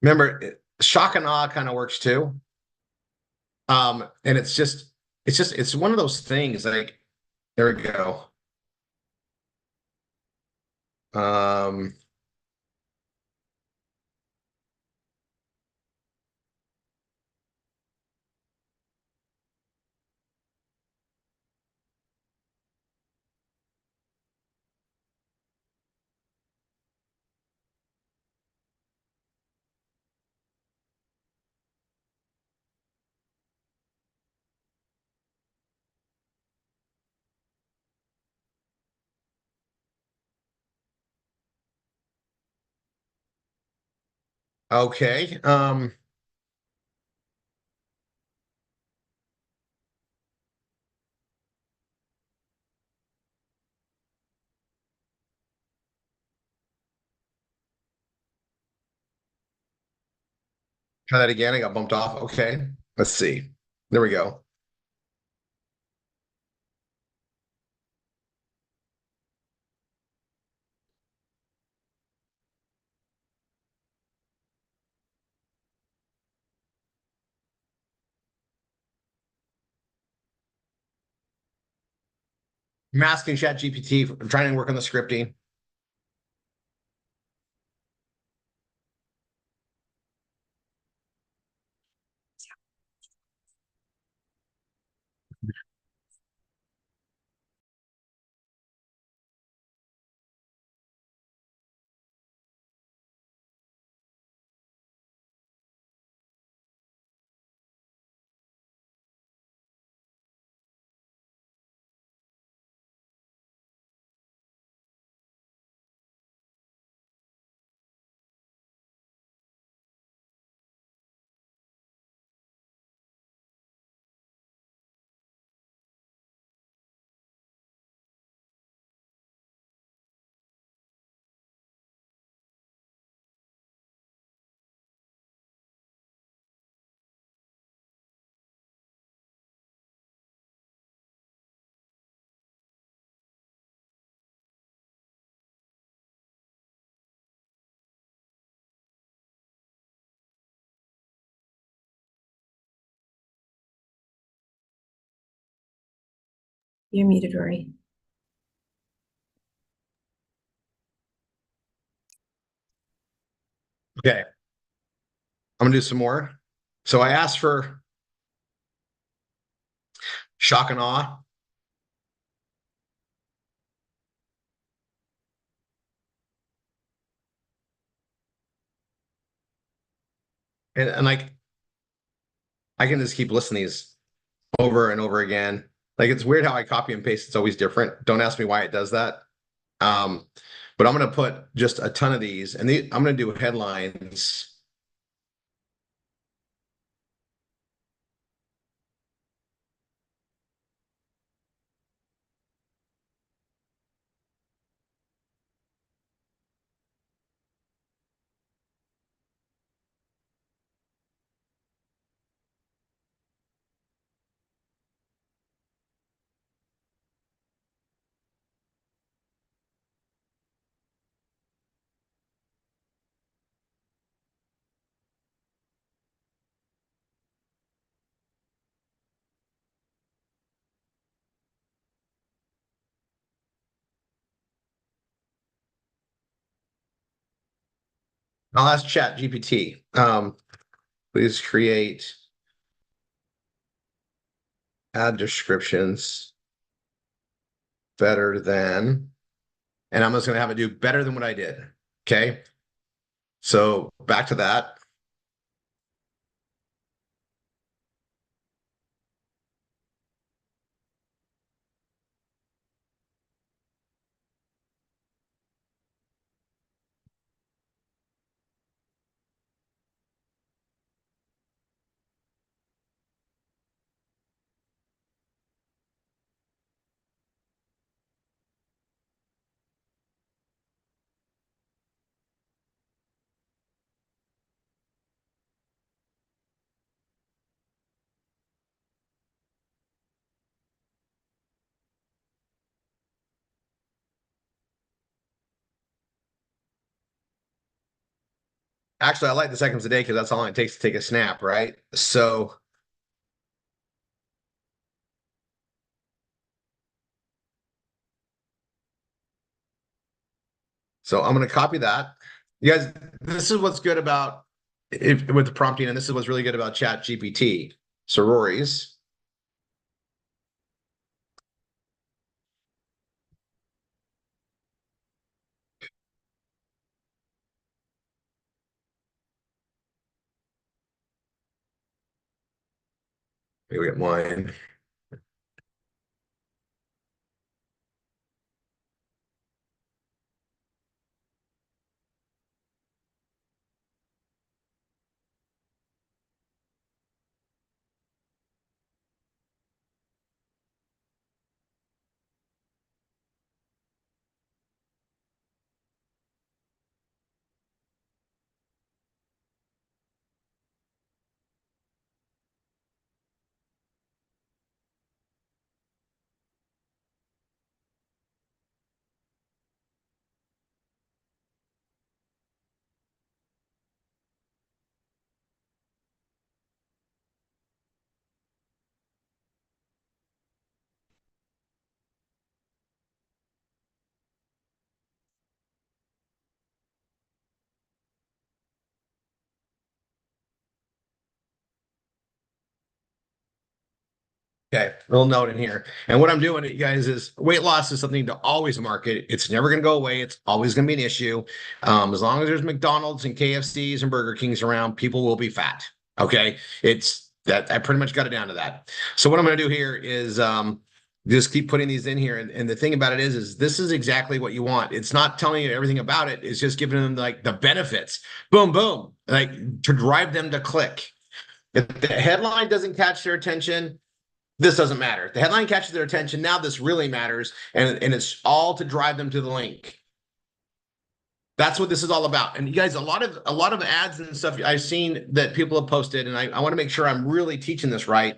Remember, shock and awe kind of works too. And it's one of those things like, there we go. Um, okay. Try that again. I got bumped off. Okay. Let's see. There we go. Masking Chat GPT. I'm trying to work on the scripting. You're muted, Rory. Okay. I'm gonna do some more. So I asked for shock and awe. And like I can just keep listening to these over and over again. Like it's weird how I copy and paste. It's always different. Don't ask me why it does that. Um, but I'm gonna put just a ton of these, and I'm gonna do headlines. I'll ask Chat GPT. Please create ad descriptions better than, and I'm just gonna have it do better than what I did. Okay. So back to that. actually, I like the seconds a day because that's all it takes to take a snap, right? So I'm going to copy that. You guys, this is what's good about with the prompting, and this is what's really good about Chat GPT. So Rory's. Let me get mine. Okay, little note in here. And what I'm doing, you guys, is weight loss is something to always market. It's never going to go away. It's always going to be an issue. As long as there's McDonald's and KFCs and Burger Kings around, people will be fat. Okay, it's that I pretty much got it down to that. So what I'm going to do here is just keep putting these in here. And the thing about it is this is exactly what you want. It's not telling you everything about it. It's just giving them like the benefits. Boom, boom, like to drive them to click. If the headline doesn't catch their attention, this doesn't matter. If the headline catches their attention, now this really matters, and it's all to drive them to the link. That's what this is all about. And you guys, a lot of ads and stuff I've seen that people have posted, and I want to make sure I'm really teaching this right.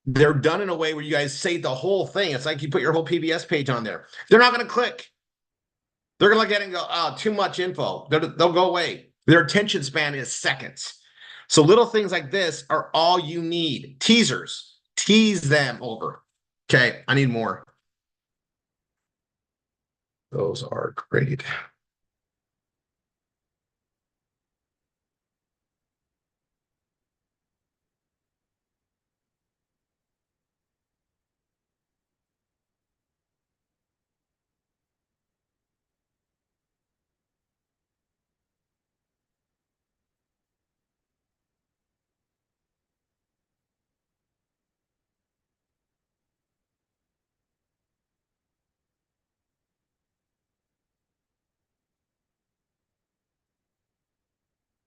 They're done in a way where you guys say the whole thing. It's like you put your whole PBS page on there. They're not going to click. They're going to look at it and go, "Oh, too much info." They'll go away. Their attention span is seconds. So little things like this are all you need. Teasers. Tease them over. Okay, I need more. Those are great.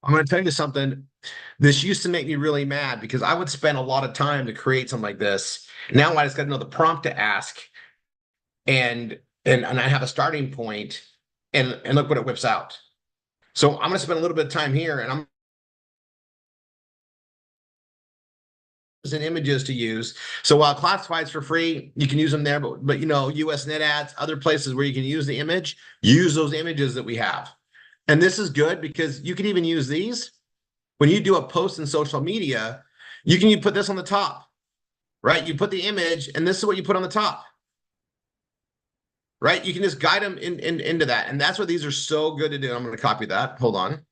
I'm going to tell you something. This used to make me really mad because I would spend a lot of time to create something like this. Now I just got to know the prompt to ask, and I have a starting point, and look what it whips out. So I'm going to spend a little bit of time here, and I'm using images to use. So while classifieds for free, you can use them there, but you know, US Net Ads, other places where you can use the image, use those images that we have. And this is good because you can even use these when you do a post in social media. You put this on the top, right? You put the image, and this is what you put on the top, right? You can just guide them into that, and that's what these are so good to do. I'm going to copy that. Hold on.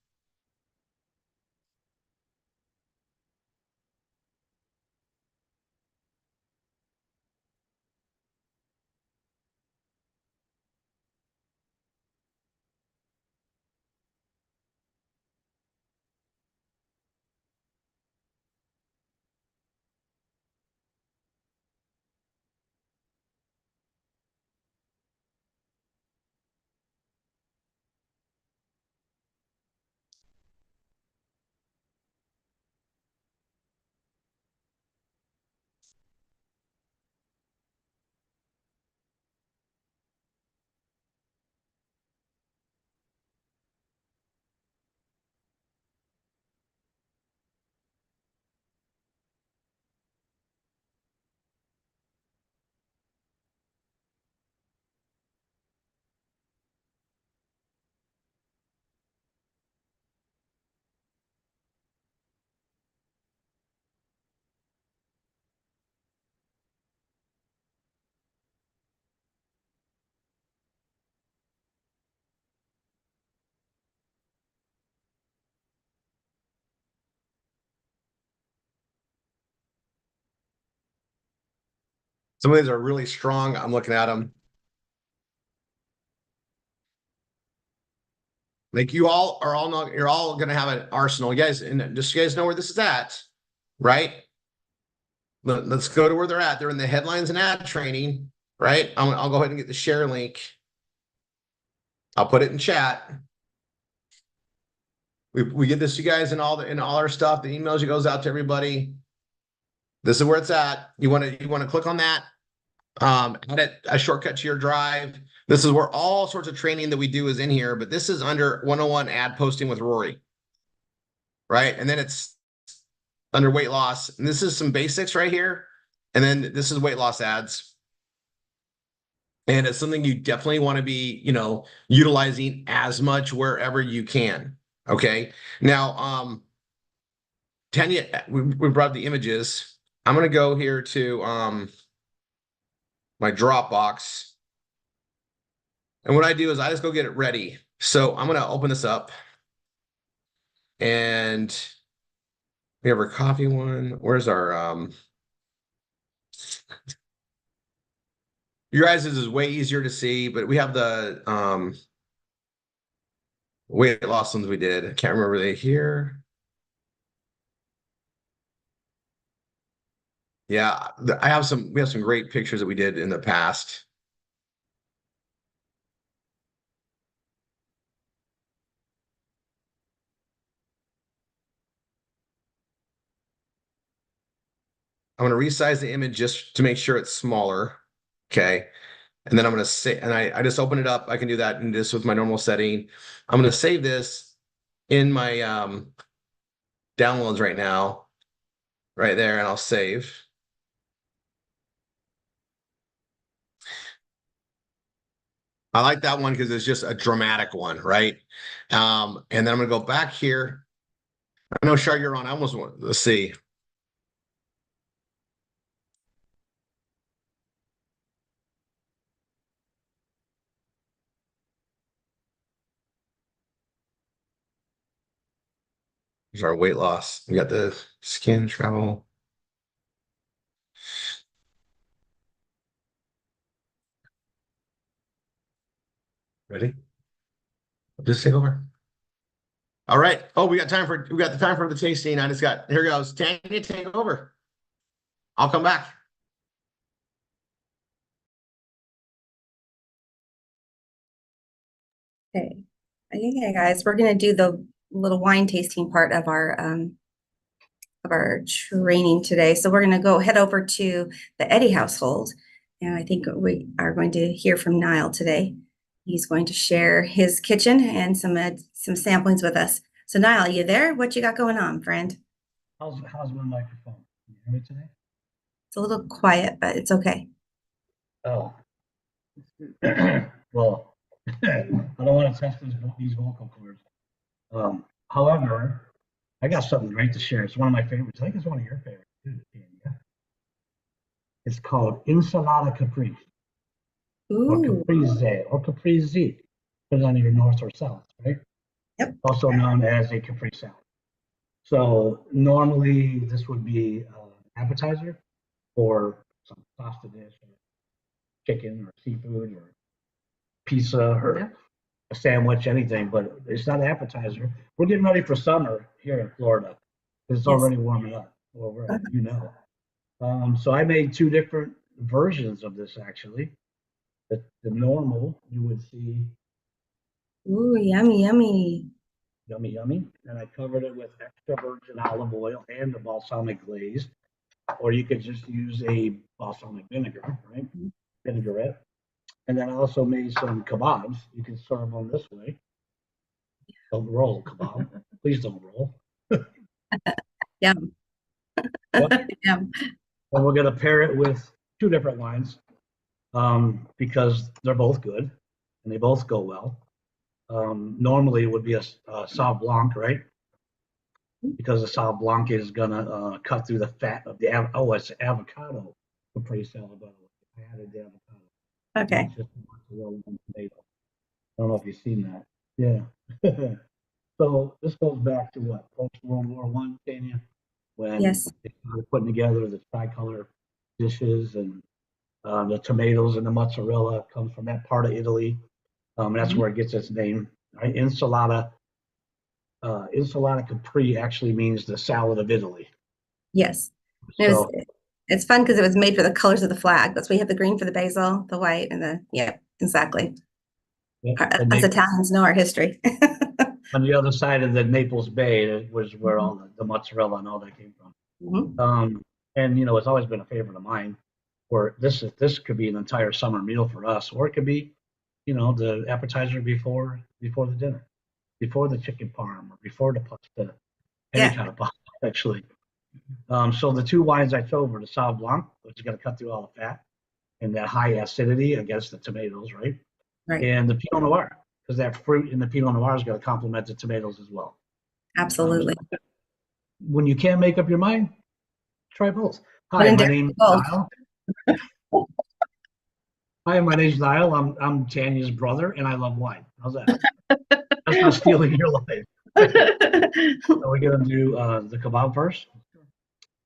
Some of these are really strong. I'm looking at them. Like you all are all not, you're all gonna have an arsenal. You guys, and just you guys know where this is at, right? Let's go to where they're at. They're in the headlines and ad training, right? I'll go ahead and get the share link. I'll put it in chat. We get this to you guys in all our stuff. The emails it goes out to everybody. This is where it's at. You want to click on that. Add a shortcut to your drive. This is where all sorts of training that we do is in here, but this is under 101 ad posting with Rory, right? And then it's under weight loss. And this is some basics right here. And then this is weight loss ads. And it's something you definitely want to be, utilizing as much wherever you can. Okay. Now, Tanya, we brought the images. I'm going to go here to my Dropbox. And what I do is I just go get it ready. So I'm going to open this up. And we have our coffee one. Where's our your guys' is way easier to see, but we have the weight loss ones we did. I can't remember they here. Yeah, we have some great pictures that we did in the past. I'm going to resize the image just to make sure it's smaller. Okay. And then I'm going to say, and I just open it up. I can do that in this with my normal setting. I'm going to save this in my downloads right now, right there, and I'll save. I like that one because it's just a dramatic one, right? And then I'm going to go back here. I know, Shar, you're on. I almost want, let's see. Here's our weight loss. We got the skin travel. Ready? Just take over. All right. Oh, we got the time for the tasting. Here goes. Tanya, take over. I'll come back. Okay. Okay, guys, we're gonna do the little wine tasting part of our training today. So we're gonna go head over to the Eddy household. And I think we are going to hear from Niall today. He's going to share his kitchen and some samplings with us. So Niall, you there? What you got going on, friend? How's my microphone? Can you hear me today? It's a little quiet, but it's okay. Oh. Well, I don't want to test these vocal cords. However, I got something great to share. It's one of my favorites. I think it's one of your favorites too, Tanya. It's called Ensalada Caprese or Ooh, Caprese or Caprese, depending on your north or south, right? Yep. Also known as a Capri salad. So normally this would be an appetizer or some pasta dish or chicken or seafood or pizza or a sandwich, anything, but it's not an appetizer. We're getting ready for summer here in Florida. It's already warming up. Well, so I made two different versions of this actually. The normal, you would see ooh, yummy, yummy. yummy, yummy. And I covered it with extra virgin olive oil and the balsamic glaze. Or you could just use a balsamic vinegar, right? Vinaigrette. And then I also made some kebabs. You can serve them this way. Don't roll kebab. Please don't roll. Yum. Yep. Yum. And we're gonna pair it with two different wines because they're both good and they both go well. Normally it would be a Sauv Blanc, right? Because the Sauv Blanc is gonna cut through the fat of the it's avocado Capri salad, by the way. I added the avocado. Okay. Not just mozzarella and tomato. I don't know if you've seen that. Yeah. So this goes back to what, post World War I, Tanya, when Yes. they started putting together the tricolor dishes and The tomatoes and the mozzarella comes from that part of Italy. That's where it gets its name. Right? Insalata Capri actually means the salad of Italy. Yes. So It's fun because it was made for the colors of the flag. That's why we have the green for the basil, the white, and yeah, exactly. Us Italians know our history. On the other side of the Naples Bay, it was where all the mozzarella and all that came from. And it's always been a favorite of mine. Where this could be an entire summer meal for us, or it could be, the appetizer before the dinner, before the chicken parm, or before the pasta, any kind of pasta actually. So the two wines I chose were the Sauv Blanc, which is going to cut through all the fat and that high acidity against the tomatoes, right? Right. And the Pinot Noir, because that fruit in the Pinot Noir is going to complement the tomatoes as well. Absolutely. When you can't make up your mind, try both. Hi, my name's Niall. Hi, my name's Niall. I'm Tanya's brother, and I love wine. How's that? That's not stealing your life. So we're gonna do the kebab first.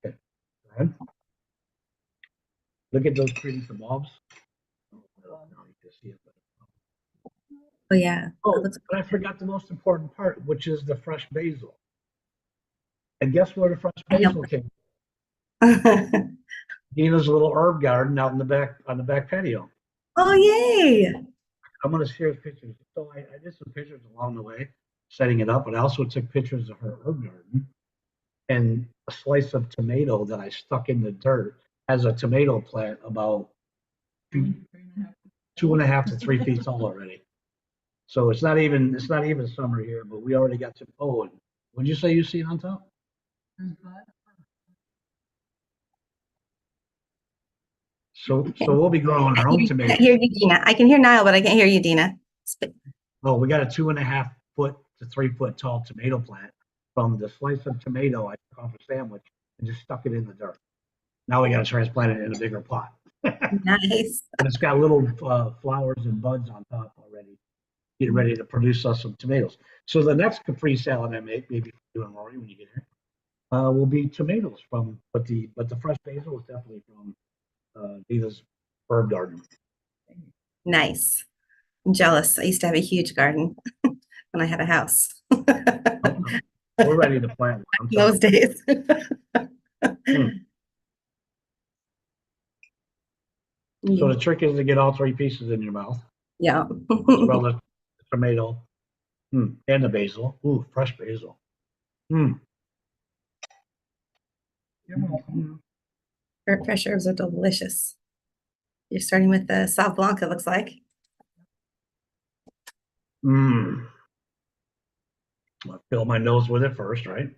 Okay. Go ahead. Look at those pretty kebabs. Oh yeah. Oh, but I forgot the most important part, which is the fresh basil. And guess where the fresh basil came from? Dina's little herb garden out in the back on the back patio. Oh yay! I'm gonna share pictures. So I did some pictures along the way, setting it up, but I also took pictures of her herb garden and a slice of tomato that I stuck in the dirt has a tomato plant about 2.5 to 3 feet tall already. So it's not even summer here, but we already got some. Oh, and what'd you say you see on top? So we'll be growing our own tomatoes. I can't hear you, Dina. I can hear Niall, but I can't hear you, Dina. Oh, we got a 2.5 foot to 3 foot tall tomato plant from the slice of tomato I took off a sandwich and just stuck it in the dirt. Now we got to transplant it in a bigger pot. Nice. And it's got little flowers and buds on top already, getting ready to produce us some tomatoes. So the next Capri salad I make, maybe you and Rory when you get here, will be tomatoes from, but the fresh basil is definitely from Dina's herb garden. Nice. I'm jealous. I used to have a huge garden when I had a house. We're ready to plant one. Those days. So the trick is to get all 3 pieces in your mouth. Yeah. As well as the tomato and the basil. Ooh, fresh basil. Fresh herbs are delicious. You're starting with the Sauv Blanc, it looks like. I fill my nose with it first, right?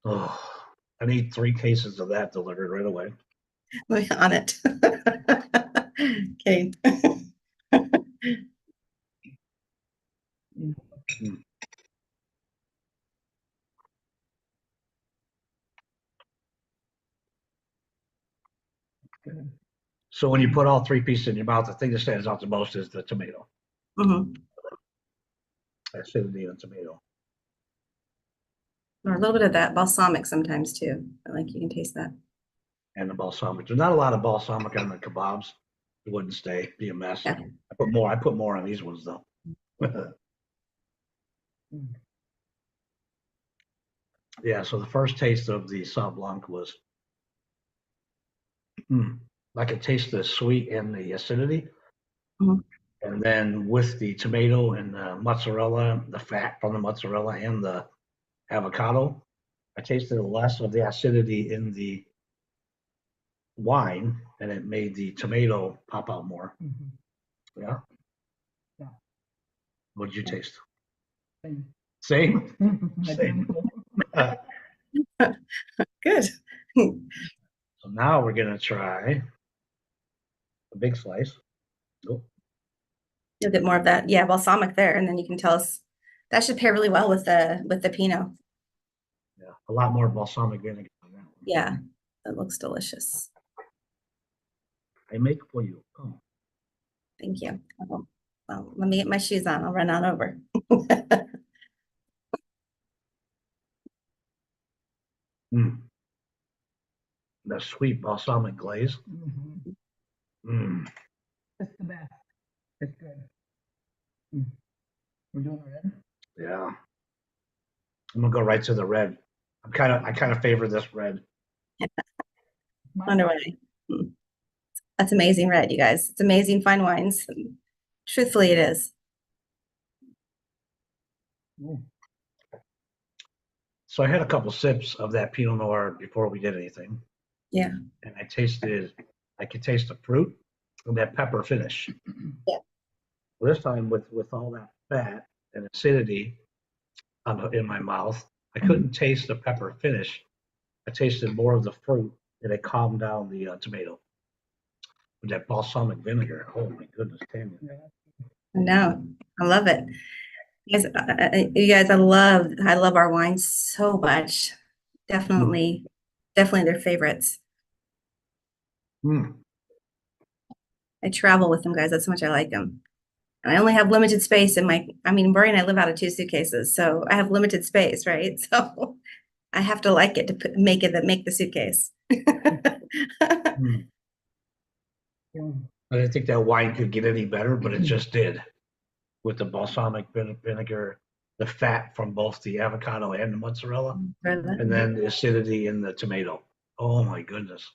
Oh, I need 3 cases of that delivered right away. We're on it. Okay. So when you put all 3 pieces in your mouth, the thing that stands out the most is the tomato. Acidity of tomato. Or a little bit of that balsamic sometimes too. I like you can taste that. And the balsamic. There's not a lot of balsamic on the kebabs. It wouldn't stay, be a mess. Yeah. I put more on these ones though. Yeah, so the first taste of the Sauv Blanc was I could taste the sweet and the acidity. And then with the tomato and the mozzarella, the fat from the mozzarella and the avocado, I tasted less of the acidity in the wine, and it made the tomato pop out more. Yeah. What did you taste? Same? Same. Good. So now we're gonna try a big slice. Oh. You'll get more of that, yeah, balsamic there, and then you can tell us that should pair really well with the Pinot. Yeah, a lot more balsamic vinegar on that one. Yeah, that looks delicious. I make for you. Come. Thank you. Well, let me get my shoes on. I'll run on over. the sweet balsamic glaze. Mm. It's the best. It's good. We're doing the red? Yeah. I'm gonna go right to the red. I kind of favor this red. Wonder why. That's amazing red, you guys. It's amazing fine wines. Truthfully, it is. So I had a couple sips of that Pinot Noir before we did anything. Yeah. And I could taste the fruit and that pepper finish. Yeah. Well, this time with all that fat and acidity in my mouth, I couldn't taste the pepper finish. I tasted more of the fruit and it calmed down the tomato. With that balsamic vinegar, oh my goodness, Tanya. No, I love it. You guys, I love our wines so much. Definitely their favorites. Mm. I travel with them, guys. That's how much I like them. And I only have limited space in my, Rory and I live out of 2 suitcases, so I have limited space, right? So I have to like it to make the suitcase. Mm. I didn't think that wine could get any better, but it just did. With the balsamic vinegar, the fat from both the avocado and the mozzarella, and then the acidity in the tomato. Oh my goodness.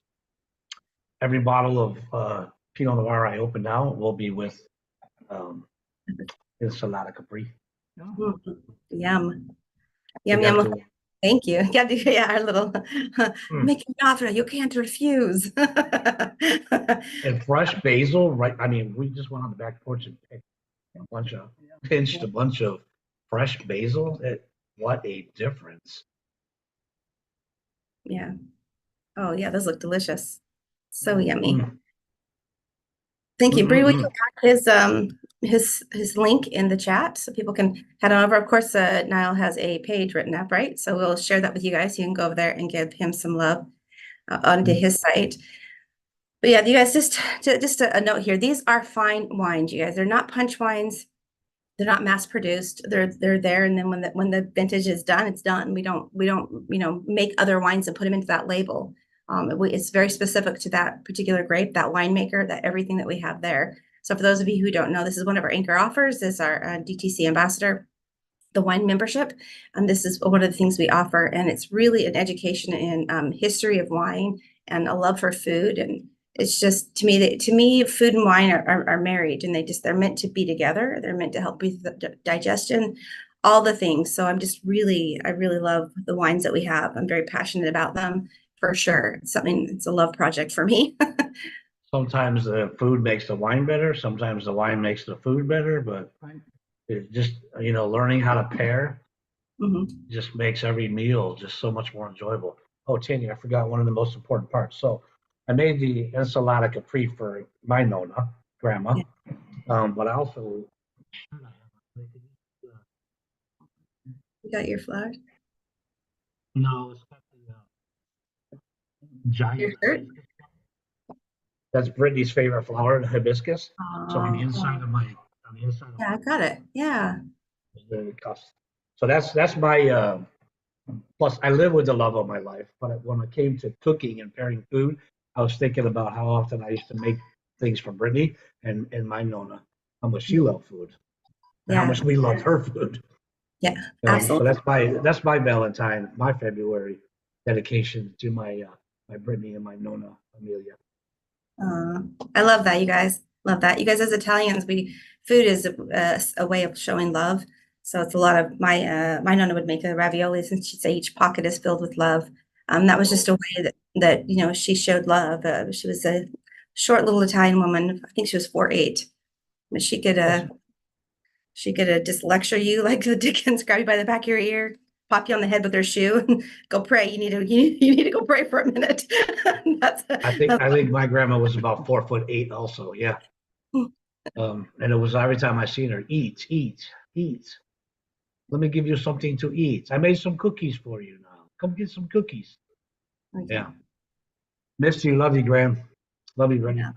Every bottle of Pinot Noir I open now will be with Ensalada Capri. Yum. We Yum, got yum. to- Thank you. Yeah, our little make an offer you can't refuse. And fresh basil, right? I mean, we just went on the back porch and pinched a bunch of fresh basil. What a difference. Yeah. Oh yeah, those look delicious. So yummy. Mm. Thank you. Bree, will you Mm-hmm. add his link in the chat so people can head on over? Of course, Niall has a page written up, right? So we'll share that with you guys. You can go over there and give him some love onto his site. But yeah, you guys, just a note here. These are fine wines, you guys. They're not punch wines. They're not mass produced. They're there, and then when the vintage is done, it's done. We don't make other wines and put them into that label. It's very specific to that particular grape, that winemaker, that everything that we have there. So for those of you who don't know, this is one of our anchor offers. This is our DTC ambassador, the wine membership. And this is one of the things we offer. And it's really an education in history of wine and a love for food. And it's just, to me, food and wine are married, and they're meant to be together. They're meant to help with the digestion, all the things. So I really love the wines that we have. I'm very passionate about them. For sure. It's a love project for me. Sometimes the food makes the wine better. Sometimes the wine makes the food better, but it just, learning how to pair just makes every meal just so much more enjoyable. Oh, Tanya, I forgot one of the most important parts. So I made the ensalada capri for my Nona, grandma, but I also. You got your flower? No, it's got the giant. Your shirt? That's Brittany's favorite flower, the hibiscus. So on the inside of yeah, I got it. Yeah. The cuffs. So that's my plus I live with the love of my life. But when it came to cooking and pairing food, I was thinking about how often I used to make things for Brittany and my Nona, how much she loved food, and how much we loved her food. Yeah, So absolutely. that's my Valentine, my February dedication to my Brittany and my Nona Amelia. I love that, you guys. Love that. You guys, as Italians, food is a way of showing love. So it's a lot of my Nonna would make a raviolis, and she'd say each pocket is filled with love. That was just a way that she showed love. She was a short little Italian woman. I think she was 4'8". But she could just lecture you like the Dickens, grab you by the back of your ear, pop you on the head with her shoe, and go pray. You need to go pray for a minute. I think my grandma was about 4'8" also. Yeah. And it was every time I seen her, eat. Let me give you something to eat. I made some cookies for you now. Come get some cookies. Okay. Yeah. Miss you. Love you, Graham. Love you, Brittany. Yeah.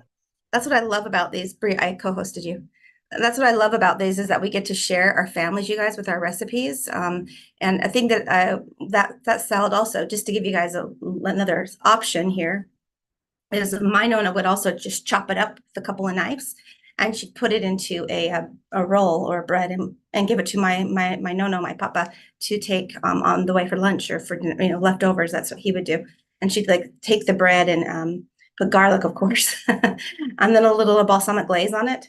That's what I love about these. Brie, I co-hosted you. That's what I love about these, is that we get to share our families, you guys, with our recipes. And I think that that salad also, just to give you guys a another option here is my Nona would also just chop it up with a couple of knives, and she'd put it into a roll or bread and give it to my Nona, my papa, to take on the way for lunch or for leftovers. That's what he would do. And she'd like take the bread and put garlic, of course, and then a little balsamic glaze on it.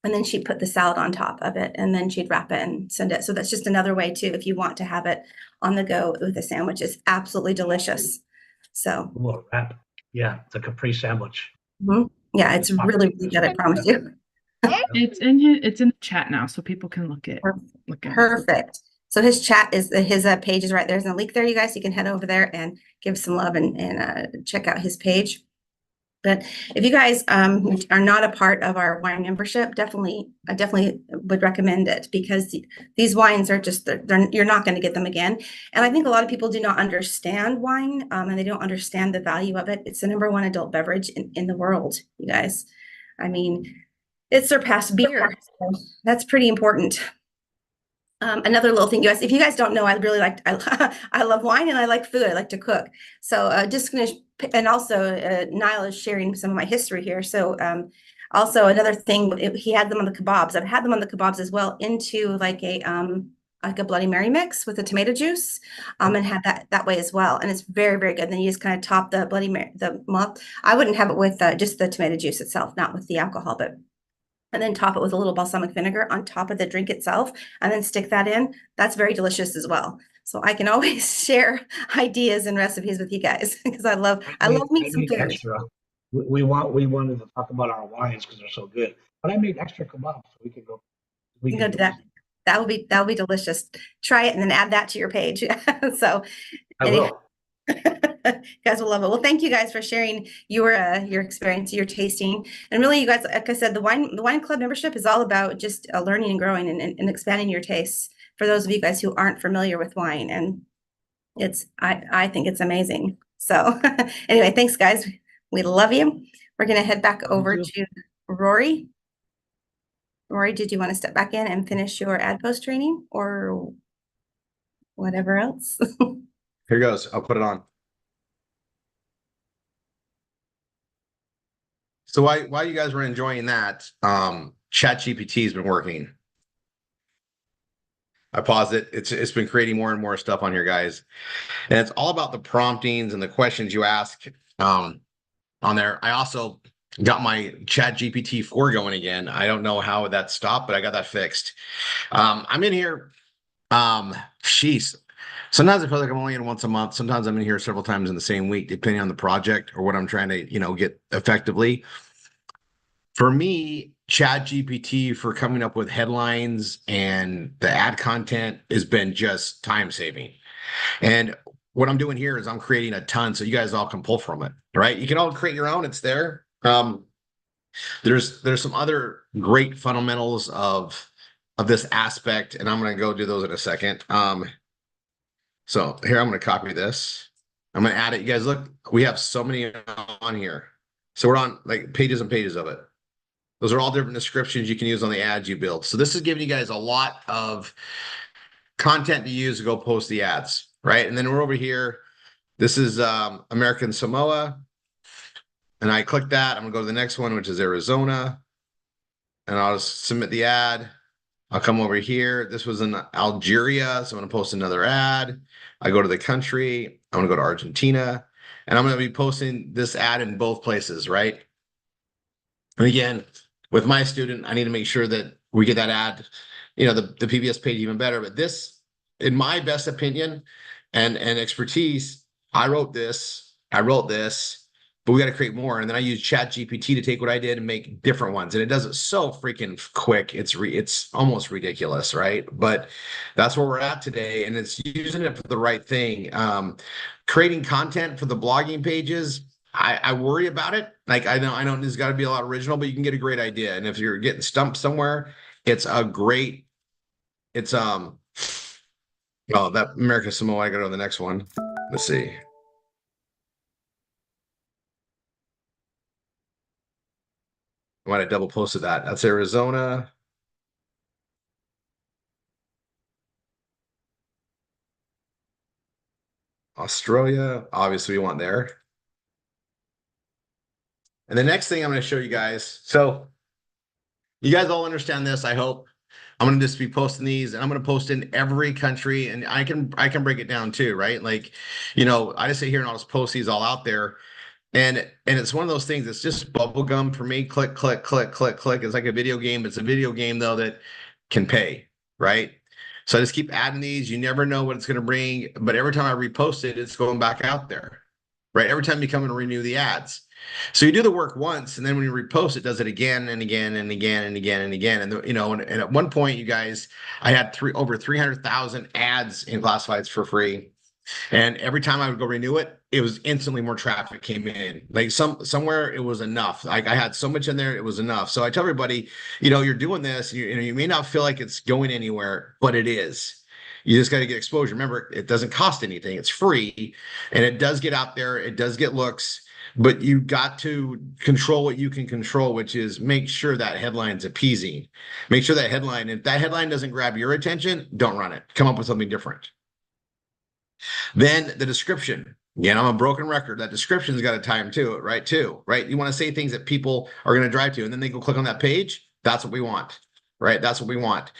And then she'd put the salad on top of it, and then she'd wrap it and send it. So that's just another way too, if you want to have it on the go with a sandwich. It's absolutely delicious. So Ooh, a wrap. Yeah, the Capri sandwich. yeah, it's really, really good. I promise you. It's in the chat now, so people can look at it. Perfect. So his chat is his page is right there. There's a link there, you guys. You can head over there and give some love and check out his page. But if you guys are not a part of our wine membership, I definitely would recommend it, because these wines are just you're not going to get them again. And I think a lot of people do not understand wine, and they don't understand the value of it. It's the #1 adult beverage in the world, you guys. I mean, it surpassed beer. So that's pretty important. Another little thing, you guys, if you guys don't know, I love wine and I like food. I like to cook. So just gonna, and also Niall is sharing some of my history here. So also another thing, he had them on the kebabs. I've had them on the kebabs as well, into like a Bloody Mary mix with the tomato juice, and had that way as well. And it's very, very good. And then you just kind of top the Bloody Mary, I wouldn't have it with just the tomato juice itself, not with the alcohol, but and then top it with a little balsamic vinegar on top of the drink itself, and then stick that in. That's very delicious as well. So I can always share ideas and recipes with you guys, because I love me some food. Extra. We wanted to talk about our wines because they're so good, but I made extra kebabs, so we could go. We can can go do that. That will be delicious. Try it and then add that to your page. So I will. you guys will love it. Well, thank you guys for sharing your experience, your tasting. And really, you guys, like I said, the wine club membership is all about just learning and growing and expanding your tastes for those of you guys who aren't familiar with wine. And I think it's amazing. So anyway, thanks guys. We love you. We're going to head back over to Rory. Rory, did you want to step back in and finish your ad post training or whatever else? Here goes. I'll put it on. So while you guys were enjoying that, ChatGPT has been working. I paused it. It's been creating more and more stuff on here, guys. And it's all about the promptings and the questions you ask on there. I also got my ChatGPT 4 going again. I don't know how that stopped, but I got that fixed. I'm in here. Sheesh. Sometimes I feel like I'm only in once a month. Sometimes I'm in here several times in the same week, depending on the project or what I'm trying to, get effectively. For me, ChatGPT for coming up with headlines and the ad content has been just time saving. And what I'm doing here is I'm creating a ton so you guys all can pull from it, right? You can all create your own. It's there. There's some other great fundamentals of this aspect, and I'm going to go do those in a second. So here, I'm going to copy this. I'm going to add it. You guys look, we have so many on here. So we're on like pages and pages of it. Those are all different descriptions you can use on the ads you build. So this is giving you guys a lot of content to use to go post the ads, right? And then we're over here. This is American Samoa. And I click that. I'm going to go to the next one, which is Arizona. And I'll just submit the ad. I'll come over here. This was in Algeria, so I'm going to post another ad. I go to the country. I'm going to go to Argentina, and I'm going to be posting this ad in both places, right? And again, with my student, I need to make sure that we get that ad, the PBS page even better. But this, in my best opinion and expertise, I wrote this, but we got to create more. And then I use ChatGPT to take what I did and make different ones. And it does it so freaking quick. It's almost ridiculous, right? But that's where we're at today. And it's using it for the right thing. Creating content for the blogging pages, I worry about it. Like I know there's got to be a lot original, but you can get a great idea. And if you're getting stumped somewhere, oh, that America Samoa, I go to the next one. Let's see. I might have double posted that. That's Arizona. Australia, obviously we want there. And the next thing I'm going to show you guys. So you guys all understand this, I hope. I'm going to just be posting these, and I'm going to post in every country, and I can break it down too, right? Like, I just sit here and I'll just post these all out there. And it's one of those things. It's just bubble gum for me. Click, click, click, click, click. It's like a video game. It's a video game though that can pay, right? So I just keep adding these. You never know what it's going to bring, but every time I repost it, it's going back out there, right? Every time you come and renew the ads. So you do the work once, and then when you repost, it does it again and again and again and again and again. And and at one point, you guys, I had over 300,000 ads in classifieds for free. And every time I would go renew it, it was instantly more traffic came in. Like somewhere it was enough. Like I had so much in there, it was enough. So I tell everybody, you're doing this, you may not feel like it's going anywhere, but it is. You just got to get exposure. Remember, it doesn't cost anything. It's free, and it does get out there. It does get looks, but you got to control what you can control, which is make sure that headline's appeasing. Make sure that headline, if that headline doesn't grab your attention, don't run it. Come up with something different. Then the description. Again, I'm a broken record. That description's got to tie them to it, right? You want to say things that people are going to drive to, and then they go click on that page. That's what we want, right? That's what we want.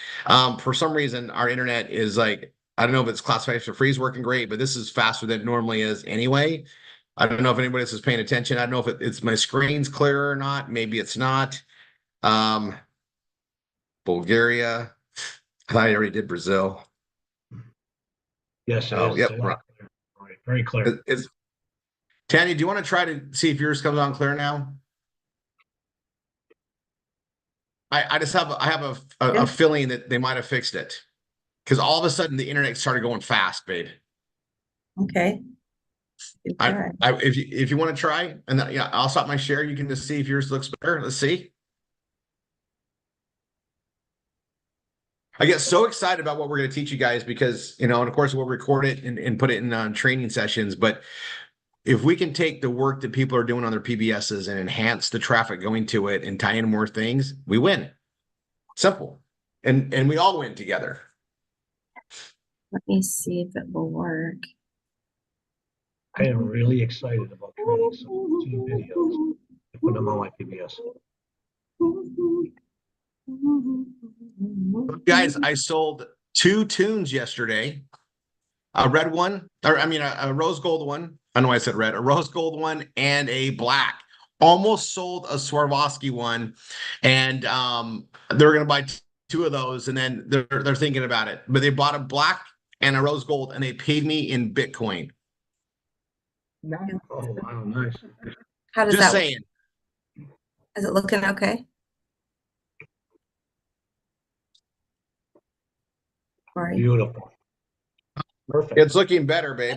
For some reason, our internet is like, I don't know if it's classified for free is working great, but this is faster than it normally is anyway. I don't know if anybody else is paying attention. I don't know if it's my screen's clear or not. Maybe it's not. Bulgaria. I thought I already did Brazil. Yes, it Oh, is. yep. Right. Very clear. Tanya, do you want to try to see if yours comes on clear now? I just have a feeling that they might have fixed it, because all of a sudden the internet started going fast, babe. Okay. Good try. If you want to try, and then, I'll stop my share. You can just see if yours looks better. Let's see. I get so excited about what we're going to teach you guys because, and of course we'll record it and put it in training sessions. But if we can take the work that people are doing on their PBSs and enhance the traffic going to it and tie in more things, we win. Simple. And we all win together. Let me see if it will work. I am really excited about creating some videos and put them on my PBS. Guys, I sold 2 tunes yesterday. A red one, a rose gold one. I know I said red, a rose gold one and a black. Almost sold a Swarovski one, and they're going to buy 2 of those, and then they're thinking about it. But they bought a black and a rose gold, and they paid me in Bitcoin. Oh, wow, nice. How does Just that saying. Is it looking okay? Rory? Beautiful. Perfect. It's looking better, babe.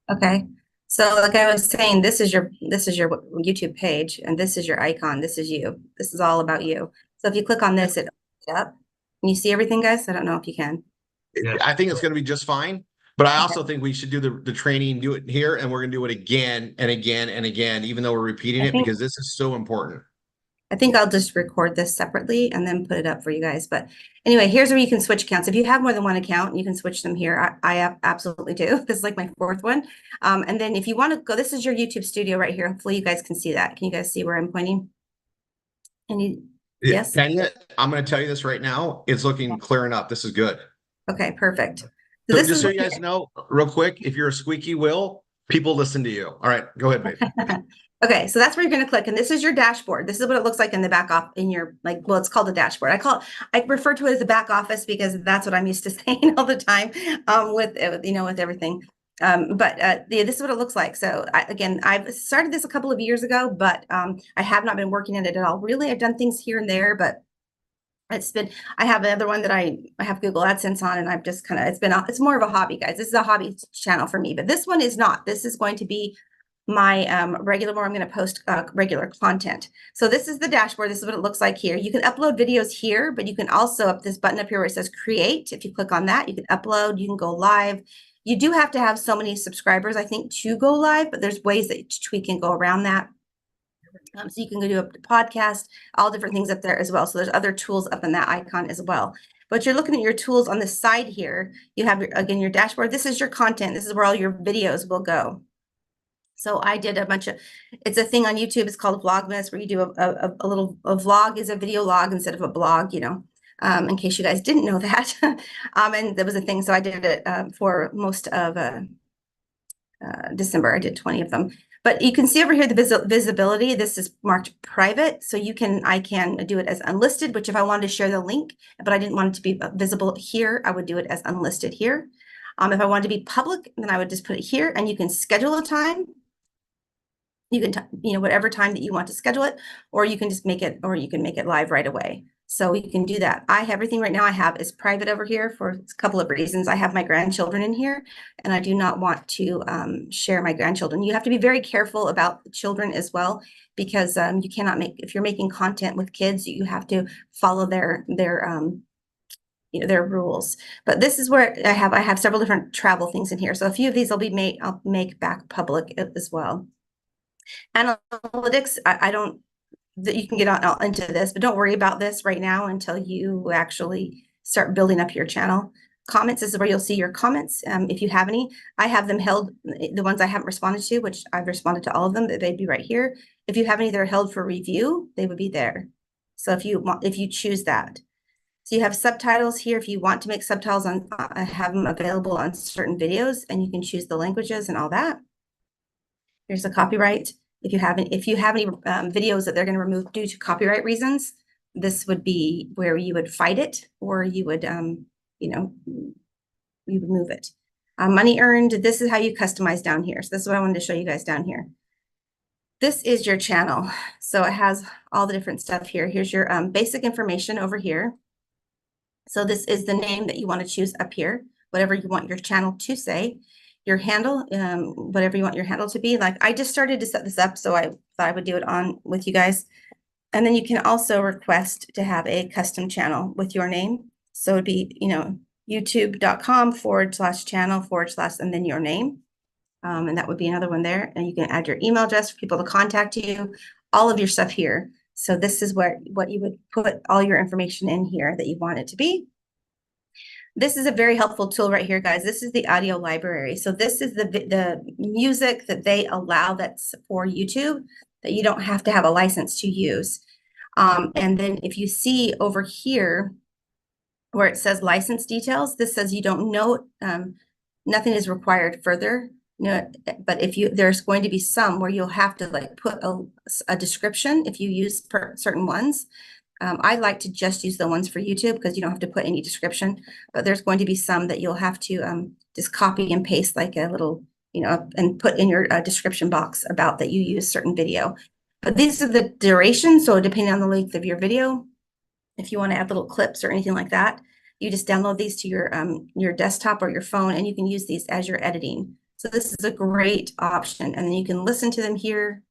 Okay. So like I was saying, this is your YouTube page, and this is your icon. This is you. This is all about you. So if you click on this, it opens it up. Can you see everything, guys? I don't know if you can. Yes. I think it's going to be just fine. But I also think we should do the training, do it here, and we're going to do it again and again and again, even though we're repeating it, because this is so important. I think I'll just record this separately and then put it up for you guys. But anyway, here's where you can switch accounts. If you have more than one account, you can switch them here. I absolutely do. This is like my 4th one. And then if you want to go, this is your YouTube studio right here. Hopefully you guys can see that. Can you guys see where I'm pointing? Yes? Tanya, I'm going to tell you this right now. It's looking clearing up. This is good. Okay, perfect. So just so you guys know, real quick, if you're a squeaky wheel, people listen to you. All right, go ahead, babe. Okay, so that's where you're going to click, and this is your dashboard. This is what it looks like in the back off in your it's called a dashboard. I refer to it as the back office because that's what I'm used to saying all the time with everything. This is what it looks like. So I've started this a couple of years ago, but I have not been working in it at all. Really, I've done things here and there, but I have another one that I have Google AdSense on, and I've just it's more of a hobby, guys. This is a hobby channel for me, but this one is not. This is going to be my regular, where I'm going to post regular content. So this is the dashboard. This is what it looks like here. You can upload videos here, but you can also up this button up here where it says create. If you click on that, you can upload, you can go live. You do have to have so many subscribers, I think, to go live, but there's ways that we can go around that. So you can go do a podcast, all different things up there as well. So there's other tools up in that icon as well. but you're looking at your tools on the side here. You have, again, your dashboard. This is your content. This is where all your videos will go. So I did a bunch of, it's a thing on YouTube. It's called Vlogmas, where you do a little, a vlog is a video log instead of a blog, you know, in case you guys didn't know that. And there was a thing. So I did it for most of December. I did 20 of them. But you can see over here the visibility. This is marked private. So I can do it as unlisted, which if I wanted to share the link, but I didn't want it to be visible here, I would do it as unlisted here. If I wanted to be public, then I would just put it here, and you can schedule a time. You can, you know, whatever time that you want to schedule it, or you can just make it, or you can make it live right away. So you can do that. I have everything right now I have is private over here for a couple of reasons. I have my grandchildren in here, and I do not want to share my grandchildren. You have to be very careful about the children as well, because you cannot make, if you're making content with kids, you have to follow their you know, their rules. But this is where I have several different travel things in here. So a few of these I'll make back public as well. Analytics, I don't, that you can get on into this, but don't worry about this right now until you actually start building up your channel. Comments, this is where you'll see your comments. If you have any, I have them held, the ones I haven't responded to, which I've responded to all of them, they'd be right here. If you have any that are held for review, they would be there. So if you choose that. So you have subtitles here. If you want to make subtitles on, I have them available on certain videos, and you can choose the languages and all that. Here's the copyright. If you have any videos that they're going to remove due to copyright reasons, this would be where you would fight it, or you would, you know, you would move it. Money earned, this is how you customize down here. So this is what I wanted to show you guys down here. This is your channel. So it has all the different stuff here. Here's your basic information over here. So this is the name that you want to choose up here, whatever you want your channel to say. Your handle, whatever you want your handle to be. Like I just started to set this up, so I thought I would do it on with you guys. And then you can also request to have a custom channel with your name. So it'd be, you know, youtube.com/channel/ and then your name. And that would be another one there. And you can add your email address for people to contact you, all of your stuff here. So this is what you would put all your information in here that you want it to be. This is a very helpful tool right here, guys. This is the audio library. So this is the music that they allow that's for YouTube that you don't have to have a license to use. And then if you see over here where it says license details, this says you don't know, nothing is required further. No, but there's going to be some where you'll have to like put a description if you use certain ones. I like to just use the ones for YouTube because you don't have to put any description, but there's going to be some that you'll have to just copy and paste like a little, you know, and put in your description box about that you use certain video. But these are the duration. So depending on the length of your video, if you want to add little clips or anything like that, you just download these to your desktop or your phone, and you can use these as you're editing. So this is a great option, and then you can listen to them here.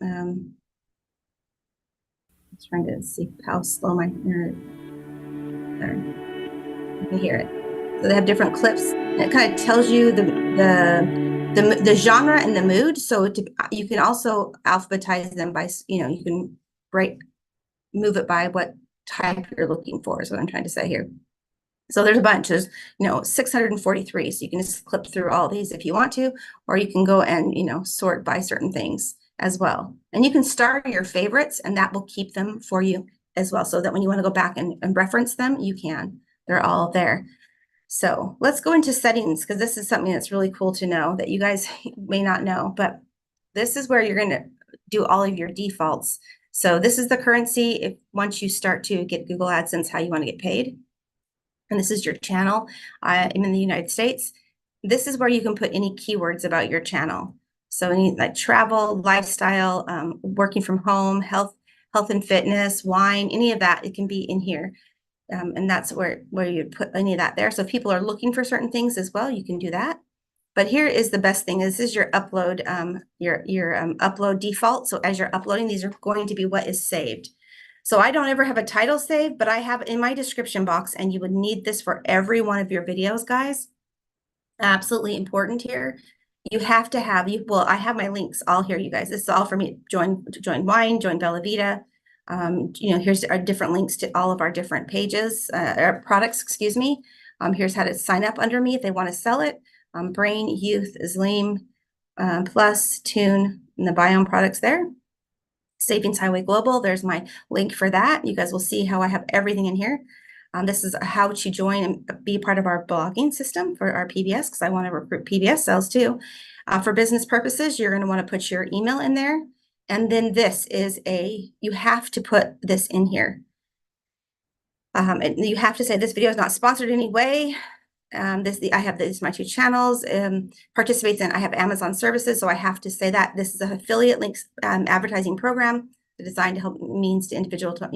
I'm trying to see how slow my internet. There, you can hear it. So they have different clips. And it kind of tells you the genre and the mood. So you can also alphabetize them by, you know, you can move it by what type you're looking for. Is what I'm trying to say here. So there's a bunch. There's, you know, 643. So you can just clip through all these if you want to, or you can go and, you know, sort by certain things as well. And you can star your favorites, and that will keep them for you as well. So that when you want to go back and reference them, you can. They're all there. So let's go into settings, because this is something that's really cool to know that you guys may not know, but this is where you're going to do all of your defaults. So this is the currency once you start to get Google AdSense, how you want to get paid. And this is your channel. I'm in the United States. This is where you can put any keywords about your channel. So any like travel, lifestyle, working from home, health and fitness, wine, any of that, it can be in here. And that's where you put any of that there. So if people are looking for certain things as well, you can do that. But here is the best thing. This is your upload, upload default. So as you're uploading, these are going to be what is saved. So I don't ever have a title saved, but I have in my description box, and you would need this for every one of your videos, guys. Absolutely important here. You have to have, well, I have my links all here, you guys. This is all for me. Join Wine, join Bella Vita, Here's our different links to all of our different pages, our products, excuse me. Here's how to sign up under me if they want to sell it. Brain, Youth, Zleam, Plus, Tune, and the Biome products there. Savings Highway Global, there's my link for that. You guys will see how I have everything in here. This is how to join and be part of our blogging system for our PBS, because I want to recruit PBS sales too. For business purposes, you're going to want to put your email in there. And then this is you have to put this in here. And you have to say this video is not sponsored in any way. I have my 2 channels, participates in, I have Amazon services. So I have to say that this is an affiliate links advertising program designed to help means to individual to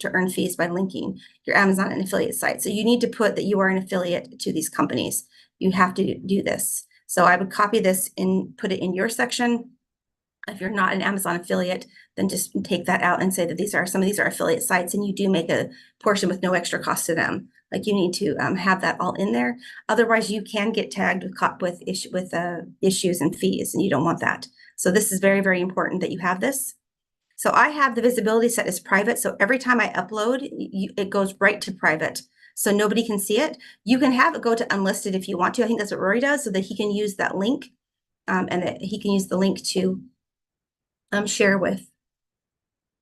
earn fees by linking your Amazon and affiliate site. So you need to put that you are an affiliate to these companies. You have to do this. So I would copy this and put it in your section. If you're not an Amazon affiliate, then just take that out and say that some of these are affiliate sites, and you do make a portion with no extra cost to them. Like, you need to have that all in there. Otherwise, you can get tagged with issues and fees, and you don't want that. So this is very, very important that you have this. So I have the visibility set as private. So every time I upload, it goes right to private. So nobody can see it. You can have it go to unlisted if you want to. I think that's what Rory does, so that he can use that link, and that he can use the link to share with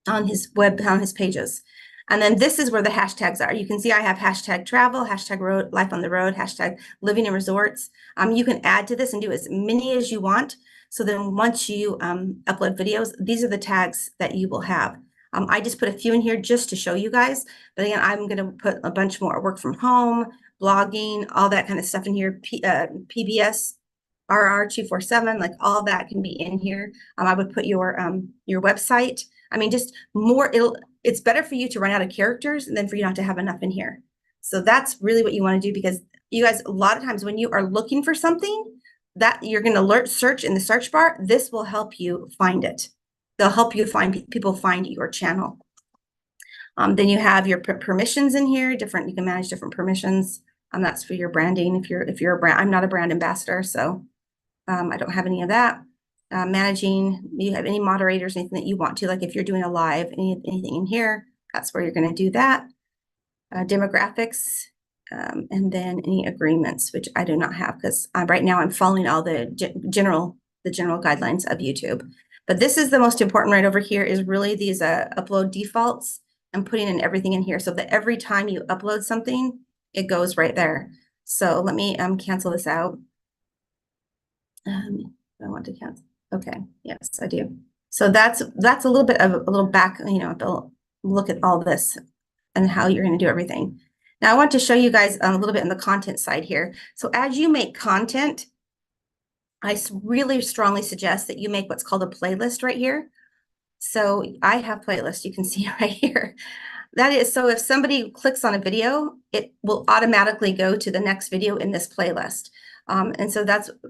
on his pages. And then this is where the hashtags are. You can see I have hashtag travel, hashtag road, life on the road, hashtag living in resorts. You can add to this and do as many as you want. So then once you upload videos, these are the tags that you will have. I just put a few in here just to show you guys. But again, I'm going to put a bunch more: work from home, blogging, all that kind of stuff in here. PBS, RRR247, like all that can be in here. I would put your website. I mean, just more. It's better for you to run out of characters than for you not to have enough in here. So that's really what you want to do, because you guys, a lot of times when you are looking for something that you're going to search in the search bar, this will help you find it. They'll help you people find your channel. Then you have your permissions in here. You can manage different permissions. That's for your branding. If you're a brand, I'm not a brand ambassador, so I don't have any of that. Managing, you have any moderators, anything that you want to, like if you're doing a live, anything in here, that's where you're going to do that. Demographics, and then any agreements, which I do not have, because right now I'm following all the general guidelines of YouTube. But this is the most important right over here, is really these upload defaults and putting in everything in here, so that every time you upload something, it goes right there. So let me cancel this out. I want to cancel. Okay, yes, I do. So that's a little bit of a little back, look at all this and how you're going to do everything. Now I want to show you guys a little bit on the content side here. So as you make content, I really strongly suggest that you make what's called a playlist right here. So I have playlists, you can see right here. That is, so if somebody clicks on a video, it will automatically go to the next video in this playlist. And so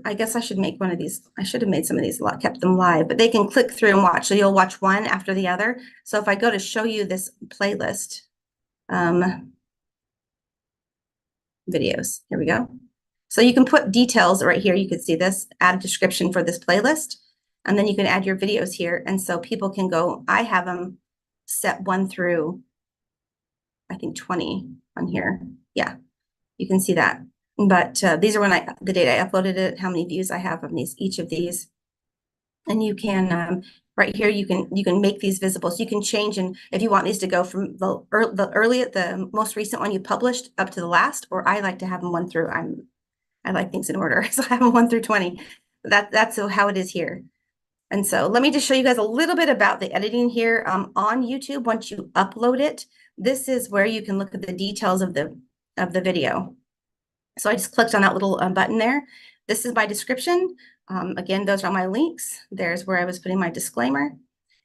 I guess I should make one of these. I should have made some of these, kept them live, but they can click through and watch. So you'll watch one after the other. So if I go to show you this playlist, videos, here we go. So you can put details right here. You can see this, add a description for this playlist, and then you can add your videos here. And so people can go, I have them set 1 through, I think 20 on here. Yeah, you can see that. But these are the date I uploaded it, how many views I have of each of these. And you can, right here, you can make these visible. So you can change, and if you want these to go from the most recent one you published up to the last, or I like to have them 1 through, I like things in order. So I have them 1 through 20. That's how it is here. And so let me just show you guys a little bit about the editing here on YouTube. Once you upload it, this is where you can look at the details of the video. So I just clicked on that little button there. This is my description. Again, those are my links. There's where I was putting my disclaimer.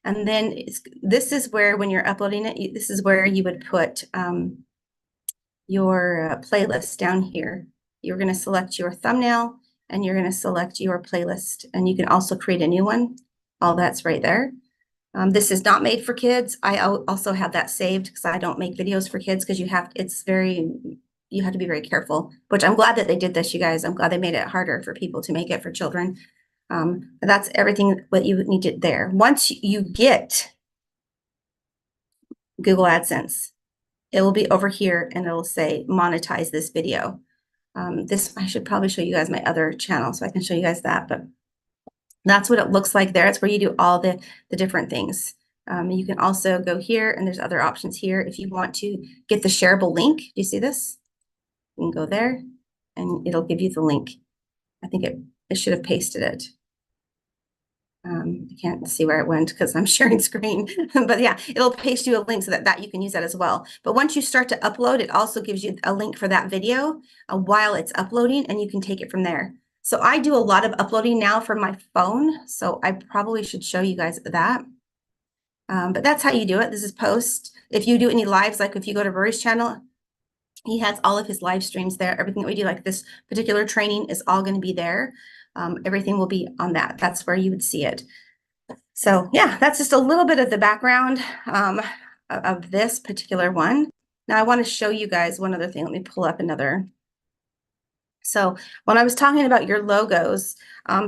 And then this is where, when you're uploading it, this is where you would put your playlist down here. You're going to select your thumbnail, and you're going to select your playlist. And you can also create a new one. All that's right there. This is not made for kids. I also have that saved because I don't make videos for kids, because you have to be very careful, which I'm glad that they did this, you guys. I'm glad they made it harder for people to make it for children. That's everything what you need to there. Once you get Google AdSense. It will be over here and it'll say monetize this video. This, I should probably show you guys my other channel so I can show you guys that, but that's what it looks like there. It's where you do all the different things. You can also go here and there's other options here. If you want to get the shareable link, do you see this? You can go there and it'll give you the link. I think it should have pasted it. I can't see where it went because I'm sharing screen, but yeah, it'll paste you a link so that you can use that as well. But once you start to upload, it also gives you a link for that video while it's uploading, and you can take it from there. So I do a lot of uploading now from my phone, so I probably should show you guys that. But that's how you do it. This is post. If you do any lives, like if you go to Rory's channel, he has all of his live streams there. Everything that we do, like this particular training, is all going to be there. Everything will be on that. That's where you would see it. So yeah, that's just a little bit of the background of this particular one. Now I want to show you guys one other thing. Let me pull up another. So when I was talking about your logos,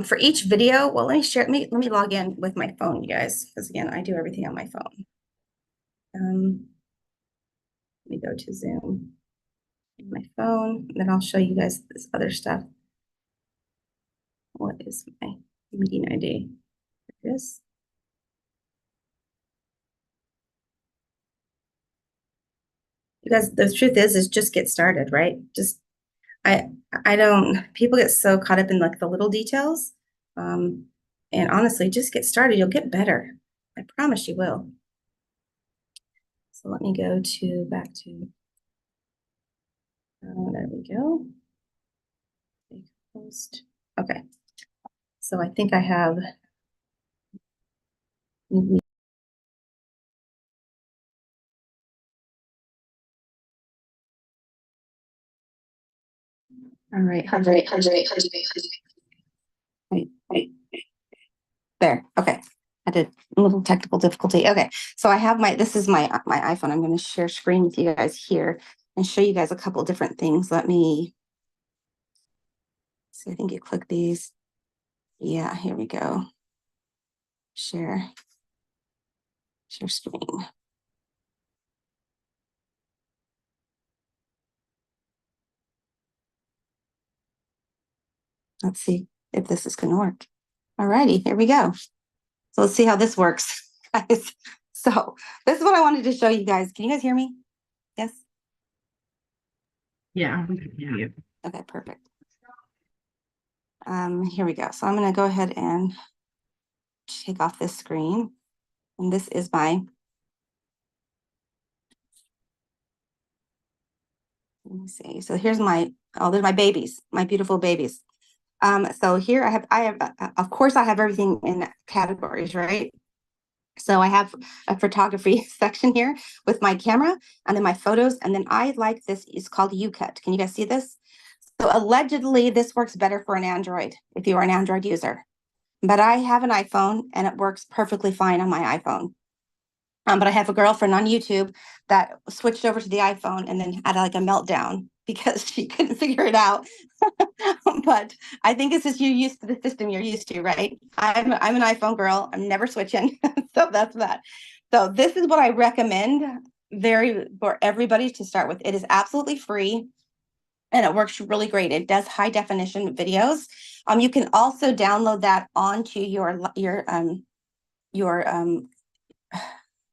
for each video, well, let me share, let me log in with my phone, you guys, because again, I do everything on my phone. Let me go to Zoom, my phone, and then I'll show you guys this other stuff. What is my meeting ID? There it is. You guys, the truth is just get started, right? Just, I don't, people get so caught up in like the little details. And honestly, just get started. You'll get better. I promise you will. So let me go to back to, there we go. Post. Okay. So I think I have. All right. Wait. There. Okay. I did a little technical difficulty. Okay. So I have this is my iPhone. I'm going to share screen with you guys here and show you guys a couple different things. Let me see. I think you click these. Yeah, here we go. Share screen. Let's see if this is going to work. All righty, here we go. So let's see how this works, guys. So this is what I wanted to show you guys. Can you guys hear me? Yes? Yeah, we can hear you. Okay, perfect. Here we go. So I'm going to go ahead and take off this screen. And this is my, let me see. So here's my, oh, there's my babies, my beautiful babies. So here I have, of course I have everything in categories, right? So I have a photography section here with my camera and then my photos. And then I like this, it's called UCut. Can you guys see this? So allegedly this works better for an Android if you are an Android user, but I have an iPhone and it works perfectly fine on my iPhone. But I have a girlfriend on YouTube that switched over to the iPhone and then had like a meltdown because she couldn't figure it out. But I think it's just you're used to the system you're used to, right? I'm an iPhone girl. I'm never switching. So that's that. So this is what I recommend for everybody to start with. It is absolutely free and it works really great. It does high definition videos. You can also download that onto your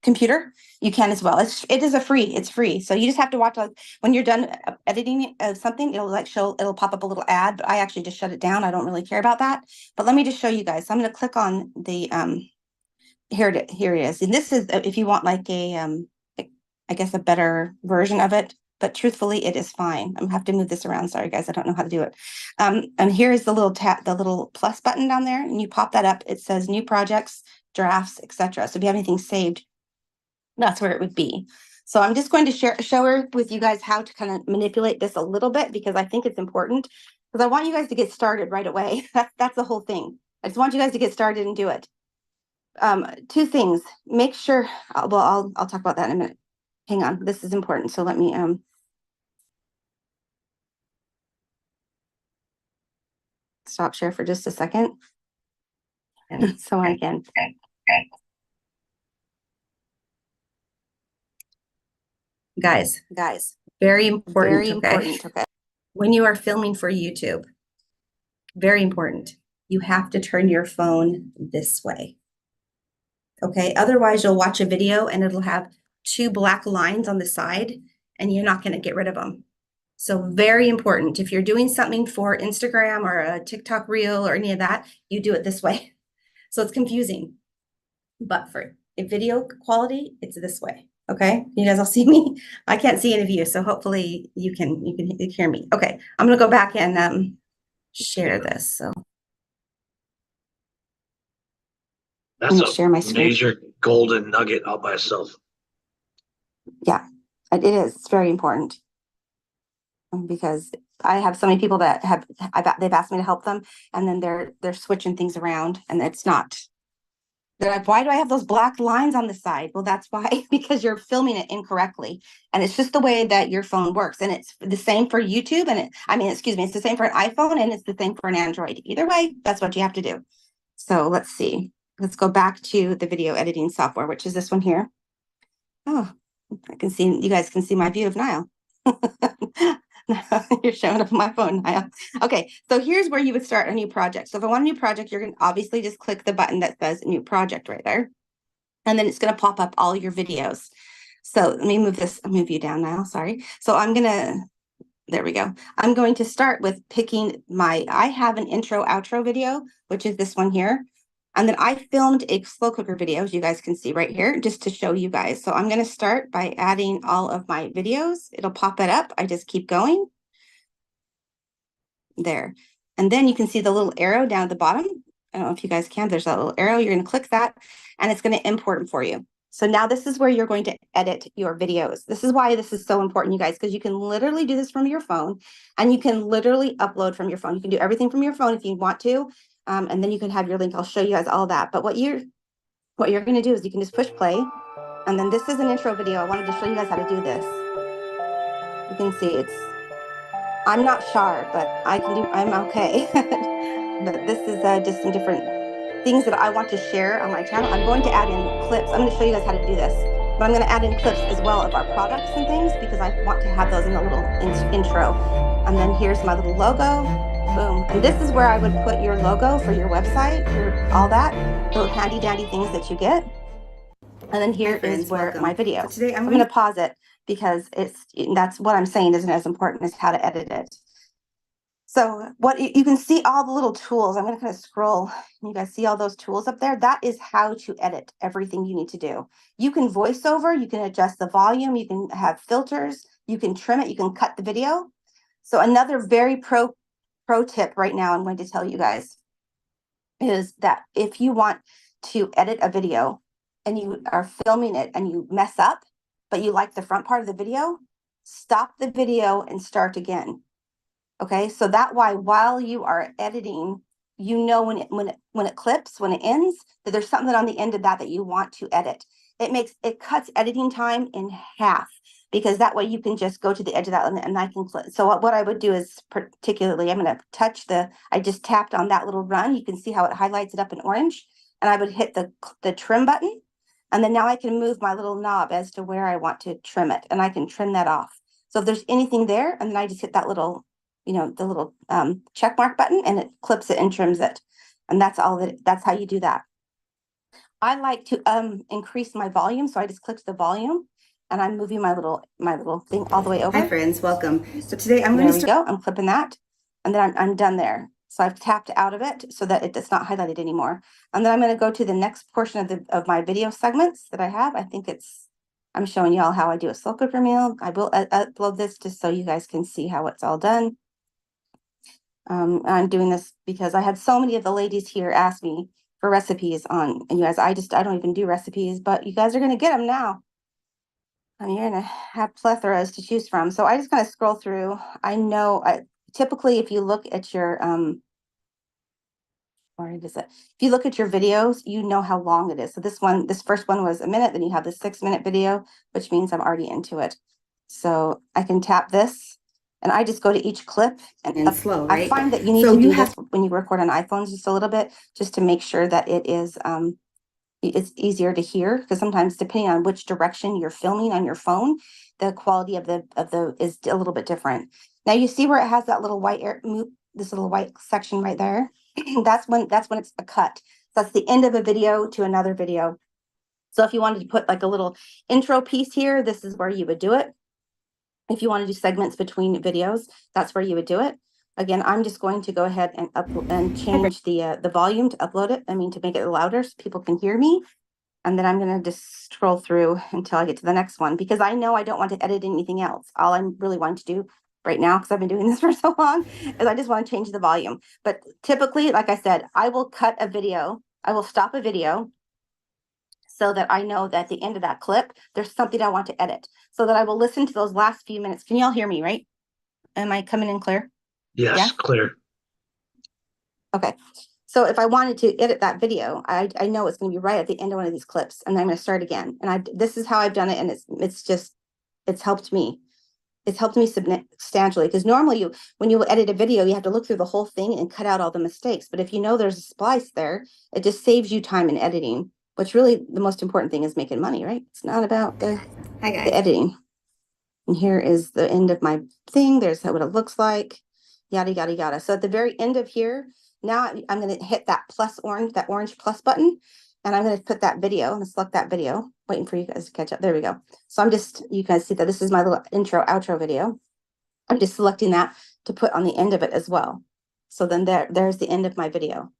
computer. You can as well. It's free. So you just have to watch, like when you're done editing something, it'll pop up a little ad, but I actually just shut it down. I don't really care about that. But let me just show you guys. So I'm going to click on the here it is. And this is if you want like I guess a better version of it, but truthfully it is fine. I'm gonna have to move this around. Sorry guys, I don't know how to do it. And here is the little plus button down there, and you pop that up. It says new projects, drafts, etc. So if you have anything saved, that's where it would be. So I'm just going to show with you guys how to kind of manipulate this a little bit, because I think it's important, because I want you guys to get started right away. That's the whole thing. I just want you guys to get started and do it. Two things. Make sure, well, I'll talk about that in a minute. Hang on, this is important. So let me stop share for just a second. And so I can. Guys, very important, okay? When you are filming for YouTube, very important, you have to turn your phone this way. Okay, otherwise you'll watch a video and it'll have two black lines on the side and you're not going to get rid of them. So very important. If you're doing something for Instagram or a TikTok reel or any of that, you do it this way. So it's confusing. But for video quality, it's this way. Okay, you guys all see me? I can't see any of you, so hopefully you can hear me. Okay, I'm gonna go back and share this. So That's share my screen. major golden nugget all by itself. Yeah, it is. It's very important because I have so many people that they've asked me to help them, and then they're switching things around, and it's not. They're like, why do I have those black lines on the side? Well, that's why, because you're filming it incorrectly. And it's just the way that your phone works. And it's the same for YouTube. And it's the same for an iPhone and it's the same for an Android. Either way, that's what you have to do. So let's see. Let's go back to the video editing software, which is this one here. Oh, you guys can see my view of Nile. You're showing up on my phone, Nile. Okay, so here's where you would start a new project. So if I want a new project, you're going to obviously just click the button that says new project right there. And then it's going to pop up all your videos. So let me move you down now. Sorry. So there we go. I'm going to start with picking I have an intro outro video, which is this one here. And then I filmed a slow cooker video, as you guys can see right here, just to show you guys. So I'm going to start by adding all of my videos. It'll pop it up. I just keep going. There. And then you can see the little arrow down at the bottom. I don't know if you guys can. There's that little arrow. You're going to click that, and it's going to import them for you. So now this is where you're going to edit your videos. This is why this is so important, you guys, because you can literally do this from your phone, and you can literally upload from your phone. You can do everything from your phone if you want to. And then you can have your link. I'll show you guys all that. But what you're going to do is you can just push play. And then this is an intro video. I wanted to show you guys how to do this. You can see I'm not sharp, but I'm okay. But this is just some different things that I want to share on my channel. I'm going to add in clips. I'm going to show you guys how to do this. But I'm going to add in clips as well of our products and things because I want to have those in a little intro. And then here's my little logo. Boom. And this is where I would put your logo for your website, all that, little handy dandy things that you get. And then here is where my video. So today I'm going to pause it because that's what I'm saying isn't as important as how to edit it. So what you can see all the little tools. I'm going to kind of scroll. You guys see all those tools up there? That is how to edit everything you need to do. You can voice over, you can adjust the volume, you can have filters, you can trim it, you can cut the video. So another very pro tip right now I'm going to tell you guys is that if you want to edit a video and you are filming it and you mess up, but you like the front part of the video, stop the video and start again. Okay, so that way, while you are editing, you know when it clips, when it ends, that there's something on the end of that you want to edit. It cuts editing time in half because that way you can just go to the edge of that and I can click. So what I would do is particularly, I'm going to touch I just tapped on that little run. You can see how it highlights it up in orange, and I would hit the trim button, and then now I can move my little knob as to where I want to trim it, and I can trim that off. So if there's anything there, and then I just hit that little the little check mark button, and it clips it and trims it. And that's how you do that. I like to increase my volume. So I just clicked the volume and I'm moving my little thing all the way over. Hi friends, welcome. So today I'm going to start. I'm clipping that, and then I'm done there. So I've tapped out of it so that it's not highlighted anymore. And then I'm going to go to the next portion of my video segments that I have. I think I'm showing you all how I do a slow cooker meal. I will upload this just so you guys can see how it's all done. I'm doing this because I had so many of the ladies here ask me for recipes and you guys, I don't even do recipes, but you guys are going to get them now. And you're going to have plethoras to choose from. So I just kind of scroll through. I know typically if you look at your, if you look at your videos, you know how long it is. So this first one was a minute, then you have the 6-minute video, which means I'm already into it. So I can tap this. And I just go to each clip and slow, right? I find that you need to do this when you record on iPhones just a little bit, just to make sure that it is it's easier to hear, because sometimes depending on which direction you're filming on your phone, the quality of the is a little bit different. Now you see where it has that little white this little white section right there. That's when it's a cut. So that's the end of a video to another video. So if you wanted to put like a little intro piece here, this is where you would do it. If you want to do segments between videos, that's where you would do it. Again, I'm just going to go ahead and change the volume to upload it. I mean, to make it louder so people can hear me. And then I'm going to just scroll through until I get to the next one, because I know I don't want to edit anything else. All I'm really wanting to do right now, because I've been doing this for so long, is I just want to change the volume. But typically, like I said, I will cut a video. I will stop a video so that I know that at the end of that clip, there's something I want to edit, so that I will listen to those last few minutes. Can y'all hear me, right? Am I coming in clear? Yes, Yeah? clear. Okay. So if I wanted to edit that video, I know it's going to be right at the end of one of these clips, and I'm going to start again. And this is how I've done it. And it's helped me. It's helped me substantially, because normally when you edit a video, you have to look through the whole thing and cut out all the mistakes. But if you know there's a splice there, it just saves you time in editing, which really the most important thing is making money, right? It's not about the editing. And here is the end of my thing. There's what it looks like, yada, yada, yada. So at the very end of here, now I'm going to hit that orange plus button, and I'm going to put that video, I'm going to select that video, waiting for you guys to catch up. There we go. So you guys see that this is my little intro, outro video. I'm just selecting that to put on the end of it as well. So then there's the end of my video.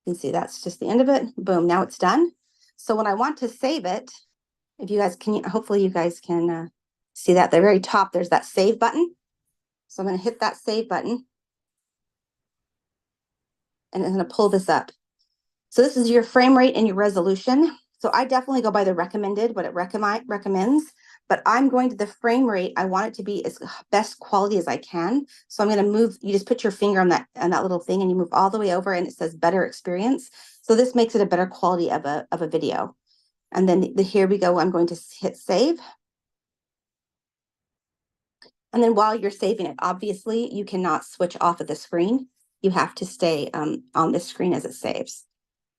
You can see that's just the end of it. Boom, now it's done. So when I want to save it, if you guys can, hopefully you guys can see that at the very top, there's that save button. So I'm going to hit that save button, and I'm going to pull this up. So this is your frame rate and your resolution. So I definitely go by the recommended, what it recommends, but I'm going to the frame rate. I want it to be as best quality as I can. So I'm going to move, you just put your finger on that little thing, and you move all the way over, and it says better experience. So this makes it a better quality of a video. And then here we go. I'm going to hit save. And then while you're saving it, obviously you cannot switch off of the screen. You have to stay on the screen as it saves.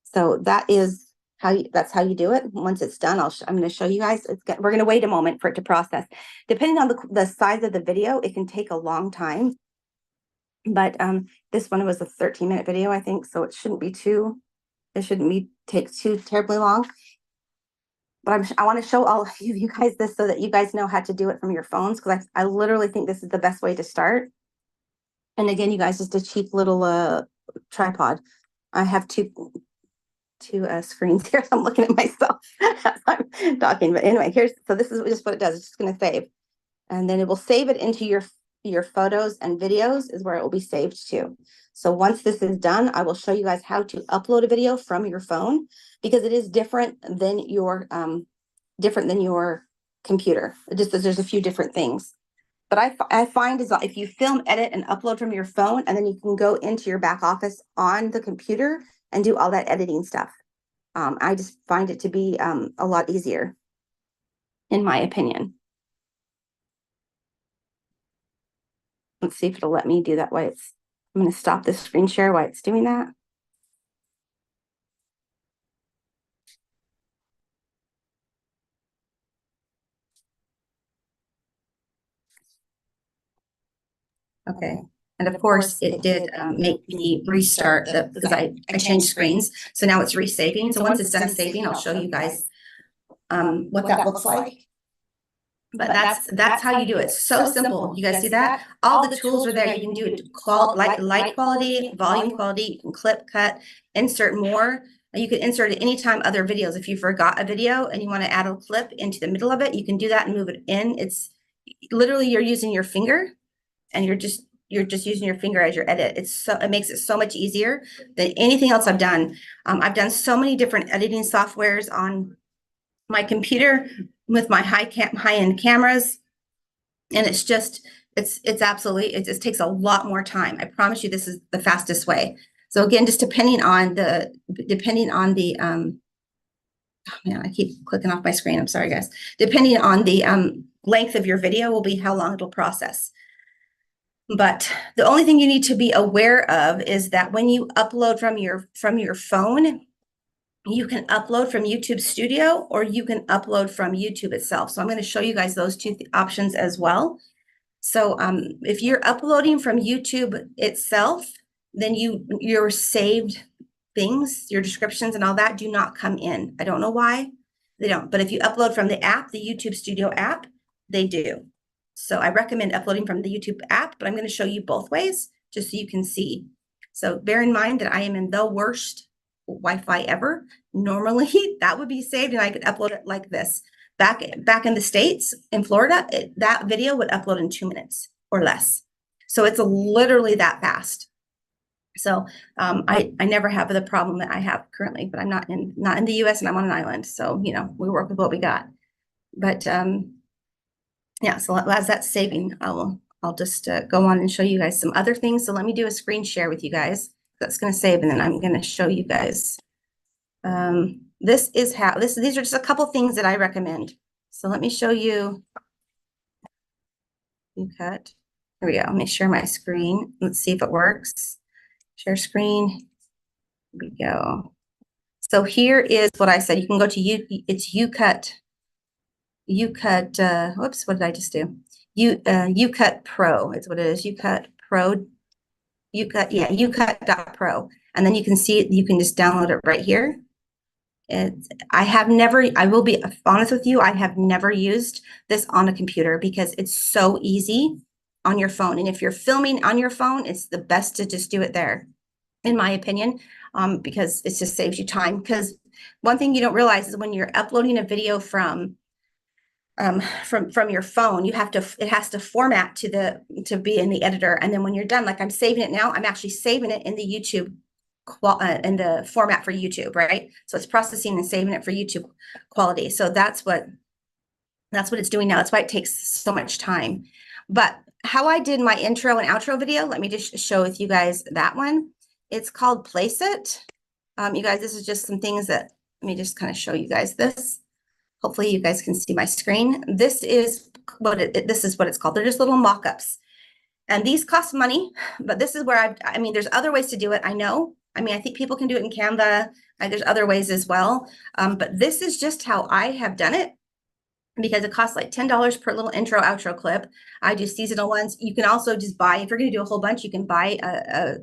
So that's how you do it. Once it's done, I'm going to show you guys. We're going to wait a moment for it to process. Depending on the size of the video, it can take a long time. But this one was a 13-minute video, I think, so it shouldn't take too terribly long. But I want to show all of you guys this so that you guys know how to do it from your phones, because I literally think this is the best way to start. And again, you guys, just a cheap little tripod. I have two screens here. So I'm looking at myself as I'm talking. But anyway, so this is just what it does. It's just going to save, and then it will save it into your photos and videos is where it will be saved to. So once this is done, I will show you guys how to upload a video from your phone, because it is different than your computer. There's a few different things. But I find is if you film, edit, and upload from your phone, and then you can go into your back office on the computer and do all that editing stuff. I just find it to be a lot easier, in my opinion. Let's see if it'll let me do that. I'm going to stop this screen share while it's doing that. Okay. And of course, it did make me restart because I changed screens. So now it's resaving. So once it's done saving, I'll show you guys what that looks like. But that's how you do it. It's so simple. You guys see that? All the tools are there. You can do it light quality, volume quality. You can clip, cut, insert more. You can insert it anytime other videos. If you forgot a video and you want to add a clip into the middle of it, you can do that and move it in. It's literally you're using your finger, and you're just using your finger as your edit. It makes it so much easier than anything else I've done. I've done so many different editing softwares on my computer with my high-end cameras, and it just takes a lot more time. I promise you, this is the fastest way. So again, just depending on the oh man, I keep clicking off my screen. I'm sorry, guys. Depending on the length of your video will be how long it'll process. But the only thing you need to be aware of is that when you upload from your phone, you can upload from YouTube Studio or you can upload from YouTube itself. So I'm going to show you guys those two options as well. So if you're uploading from YouTube itself, then your saved things, your descriptions and all that do not come in. I don't know why they don't, but if you upload from the app, the YouTube Studio app, they do. So I recommend uploading from the YouTube app, but I'm going to show you both ways just so you can see. So bear in mind that I am in the worst Wi-Fi ever. Normally that would be saved and I could upload it like this. Back in the States, in Florida, that video would upload in 2 minutes or less. So it's literally that fast. So I never have the problem that I have currently, but I'm not in the US and I'm on an island. So, you know, we work with what we got. But yeah, so as that's saving, I'll just go on and show you guys some other things. So let me do a screen share with you guys. That's going to save, and then I'm going to show you guys. This is how these are just a couple things that I recommend. So let me show you. You cut. Here we go. Let me share my screen. Let's see if it works. Share screen. Here we go. So here is what I said. You can go to it's UCut. Whoops, what did I just do? UCut Pro. It's what it is. UCut Pro. UCut.pro. And then you can see it, you can just download it right here. I will be honest with you, I have never used this on a computer because it's so easy on your phone. And if you're filming on your phone, it's the best to just do it there, in my opinion, because it just saves you time. Because one thing you don't realize is when you're uploading a video from your phone, it has to format to be in the editor. And then when you're done, like I'm saving it now, I'm actually saving it in the YouTube in the format for YouTube, right? So it's processing and saving it for YouTube quality. So that's what it's doing now. That's why it takes so much time. But how I did my intro and outro video, let me just show with you guys that one. It's called Place It. You guys, this is just some things that, let me just kind of show you guys this. Hopefully you guys can see my screen. This is what it's called. They're just little mock-ups. And these cost money, but this is where I mean, there's other ways to do it. I know. I mean, I think people can do it in Canva. There's other ways as well. But this is just how I have done it because it costs like $10 per little intro outro clip. I do seasonal ones. You can also just buy, if you're going to do a whole bunch, you can buy a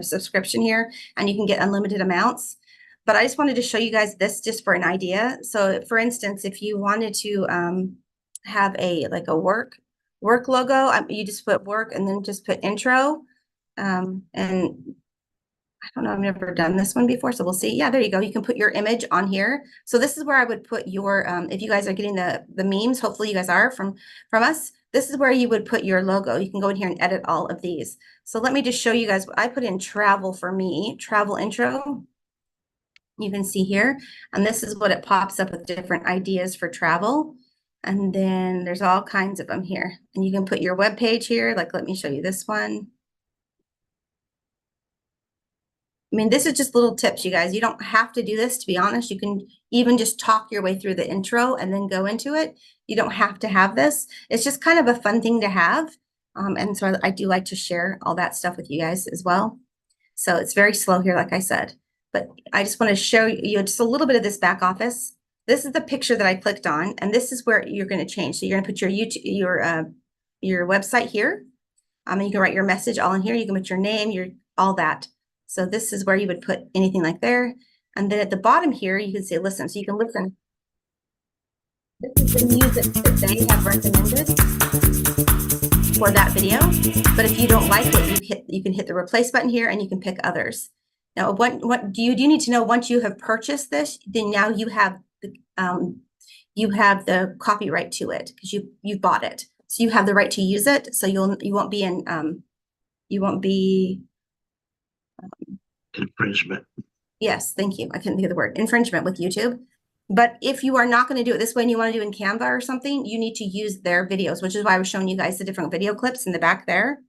subscription here and you can get unlimited amounts. But I just wanted to show you guys this just for an idea. So for instance, if you wanted to have a work logo, you just put work and then just put intro. And I don't know, I've never done this one before, so we'll see. Yeah, there you go. You can put your image on here. So this is where I would put your, if you guys are getting the memes, hopefully you guys are from us, this is where you would put your logo. You can go in here and edit all of these. So let me just show you guys what I put in travel for me, travel intro. You can see here, and this is what it pops up with different ideas for travel. And then there's all kinds of them here. And you can put your web page here. Like, let me show you this one. I mean, this is just little tips, you guys. You don't have to do this, to be honest. You can even just talk your way through the intro and then go into it. You don't have to have this. It's just kind of a fun thing to have. And so I do like to share all that stuff with you guys as well. So it's very slow here, like I said. But I just want to show you just a little bit of this back office. This is the picture that I clicked on, and this is where you're going to change. So you're going to put your YouTube, your website here. And you can write your message all in here. You can put your name, all that. So this is where you would put anything like there. And then at the bottom here, you can say listen. So you can listen. This is the music that they have recommended for that video. But if you don't like it, you can hit the replace button here and you can pick others. Now, what do you need to know once you have purchased this, then now you have the copyright to it because you bought it. So you have the right to use it. So you won't be infringement. Yes, thank you. I couldn't think of the word infringement with YouTube. But if you are not going to do it this way and you want to do it in Canva or something, you need to use their videos, which is why I was showing you guys the different video clips in the back there.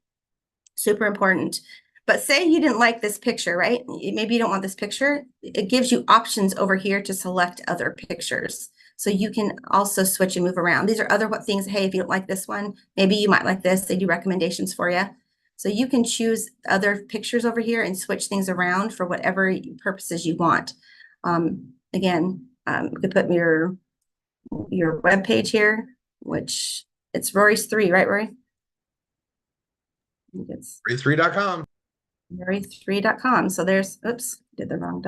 Super important. But say you didn't like this picture, right? Maybe you don't want this picture. It gives you options over here to select other pictures. So you can also switch and move around. These are other things. Hey, if you don't like this one, maybe you might like this. They do recommendations for you. So you can choose other pictures over here and switch things around for whatever purposes you want. Again, you could put your web page here, which it's Rory's 3, right, Rory? I think it's Rory3.com. Rory3.com. So there's, oops, did the wrong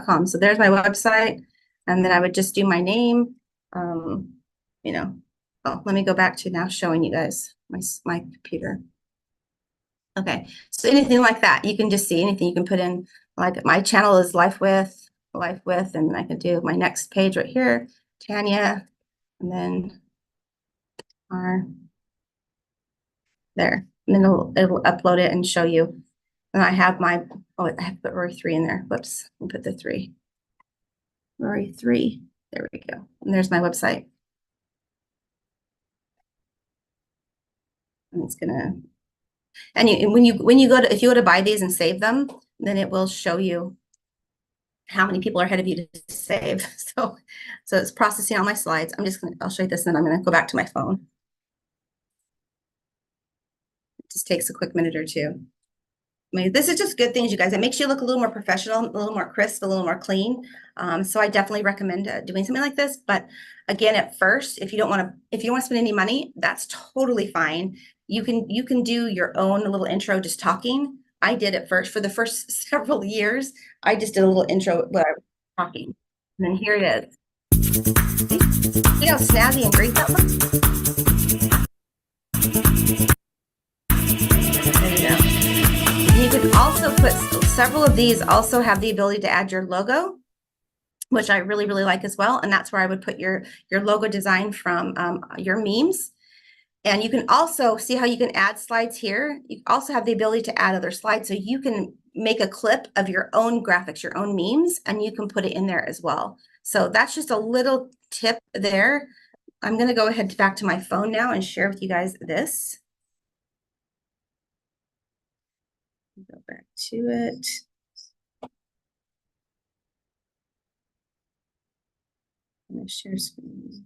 .com. So there's my website. And then I would just do my name. You know, oh, let me go back to now showing you guys my computer. Okay, so anything like that, you can just see anything you can put in, like my channel is life with, and then I can do my next page right here, Tanya, and then there, and then it'll upload it and show you. And I have my, oh, I have to put Rory 3 in there. Whoops, I'll put the 3. Rory 3, there we go. And there's my website. And it's gonna, and when you go to, if you go to buy these and save them, then it will show you how many people are ahead of you to save. So it's processing all my slides. I'll show you this, and then I'm gonna go back to my phone. It just takes a quick minute or two. I mean, this is just good things, you guys. It makes you look a little more professional, a little more crisp, a little more clean. So I definitely recommend doing something like this. But again, at first, if you don't want to spend any money, that's totally fine. You can do your own little intro just talking. I did it first for the first several years. I just did a little intro where I was talking. And then here it is. See how snazzy and great that looks? There you go. You can also put, several of these also have the ability to add your logo, which I really, really like as well. And that's where I would put your logo design from your memes. And you can also see how you can add slides here. You also have the ability to add other slides. So you can make a clip of your own graphics, your own memes, and you can put it in there as well. So that's just a little tip there. I'm going to go ahead back to my phone now and share with you guys this. Go back to it. I'm going to share screen.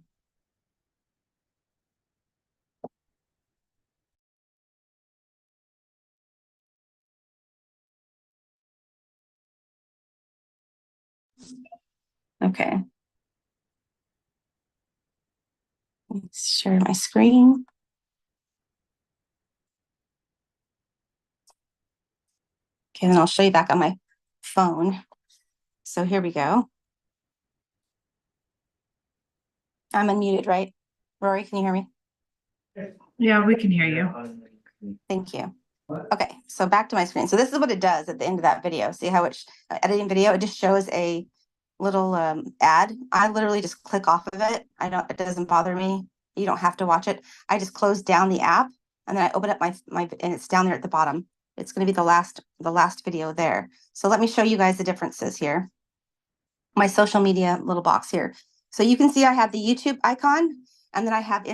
Okay. Let's share my screen. Okay, then I'll show you back on my phone. So here we go. I'm unmuted, right? Rory, can you hear me? Yeah, we can hear you. Thank you. Okay, so back to my screen. So this is what it does at the end of that video. See how it's editing video? It just shows a little ad. I literally just click off of it. It doesn't bother me. You don't have to watch it. I just close down the app and then I open up my and it's down there at the bottom. It's going to be the last video there. So let me show you guys the differences here. My social media little box here. So you can see I have the YouTube icon, and then I have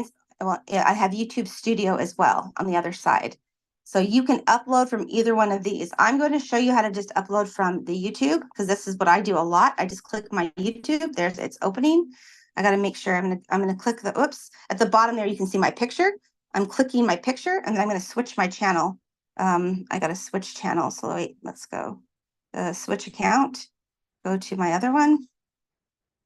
I have YouTube Studio as well on the other side. So you can upload from either one of these. I'm going to show you how to just upload from the YouTube, because this is what I do a lot. I just click my YouTube. There's it's opening. I got to make sure I'm gonna click the at the bottom there. You can see my picture. I'm clicking my picture, and then I'm going to switch my channel. I got to switch channel. So wait, let's go. Switch account. Go to my other one.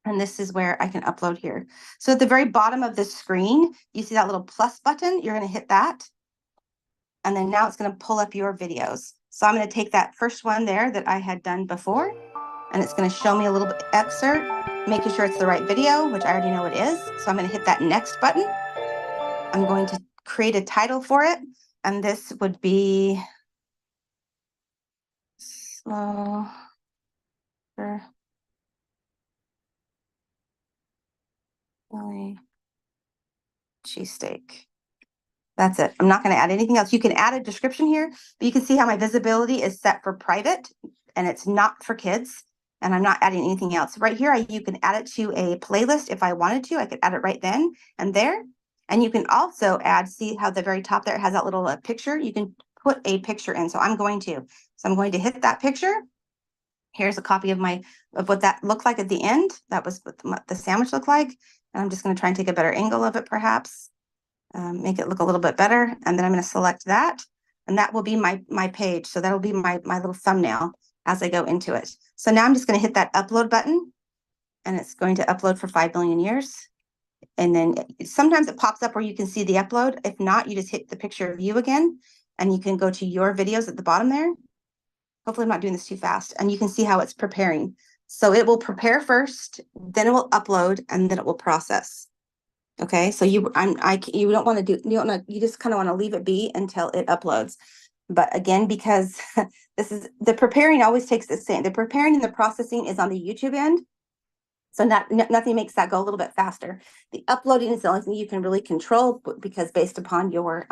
And this is where I can upload here. So at the very bottom of the screen, you see that little plus button. You're going to hit that. And then now it's going to pull up your videos. So I'm going to take that first one there that I had done before, and it's going to show me a little bit excerpt, making sure it's the right video, which I already know it is. So I'm going to hit that next button. I'm going to create a title for it. And this would be slow. Cheesesteak. That's it. I'm not going to add anything else. You can add a description here, but you can see how my visibility is set for private and it's not for kids. And I'm not adding anything else. Right here, you can add it to a playlist if I wanted to. I could add it right then and there. And you can also add, see how the very top there has that little picture? You can put a picture in. So I'm going to hit that picture. Here's a copy of what that looked like at the end. That was what the sandwich looked like. And I'm just going to try and take a better angle of it, perhaps. Make it look a little bit better. And then I'm going to select that. And that will be my page. So that'll be my little thumbnail. as I go into it. So now I'm just going to hit that upload button, and it's going to upload for 5 billion years. And then sometimes it pops up where you can see the upload. If not, you just hit the picture of you again, and you can go to your videos at the bottom there. Hopefully I'm not doing this too fast, and you can see how it's preparing. So it will prepare first, then it will upload, and then it will process. Okay, so you don't want to do, you just kind of want to leave it be until it uploads. But again, because this is the preparing always takes the same. The preparing and the processing is on the YouTube end. So nothing makes that go a little bit faster. The uploading is the only thing you can really control because based upon your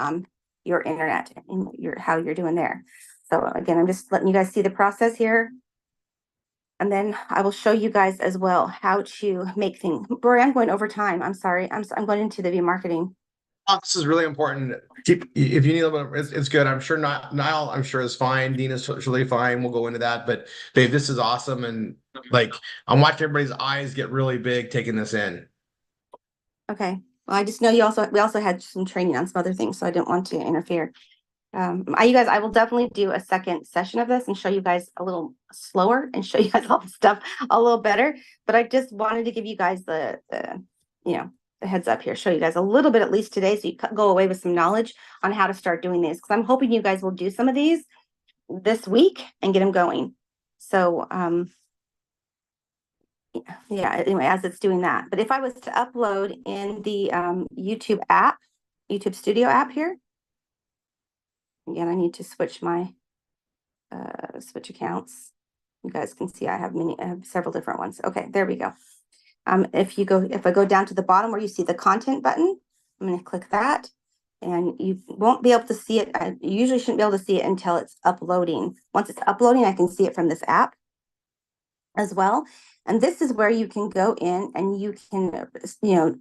internet and how you're doing there. So again, I'm just letting you guys see the process here. And then I will show you guys as well how to make things. Rory, I'm going over time. I'm sorry. I'm going into the marketing. Oh, this is really important. If you need a little bit, it's good. I'm sure not Niall, I'm sure is fine. Dina's really fine. We'll go into that. But babe, this is awesome. And like I'm watching everybody's eyes get really big taking this in. Okay. Well, I just know we also had some training on some other things, so I didn't want to interfere. You guys, I will definitely do a second session of this and show you guys a little slower and show you guys all the stuff a little better. But I just wanted to give you guys the heads up here, show you guys a little bit at least today, so you go away with some knowledge on how to start doing these. Because I'm hoping you guys will do some of these this week and get them going. So yeah. Anyway, as it's doing that, but if I was to upload in the YouTube app, YouTube Studio app here. Again, I need to switch my switch accounts. You guys can see I have several different ones. Okay, there we go. If I go down to the bottom where you see the content button, I'm going to click that, and you won't be able to see it. You usually shouldn't be able to see it until it's uploading. Once it's uploading, I can see it from this app as well. And this is where you can go in and you can, you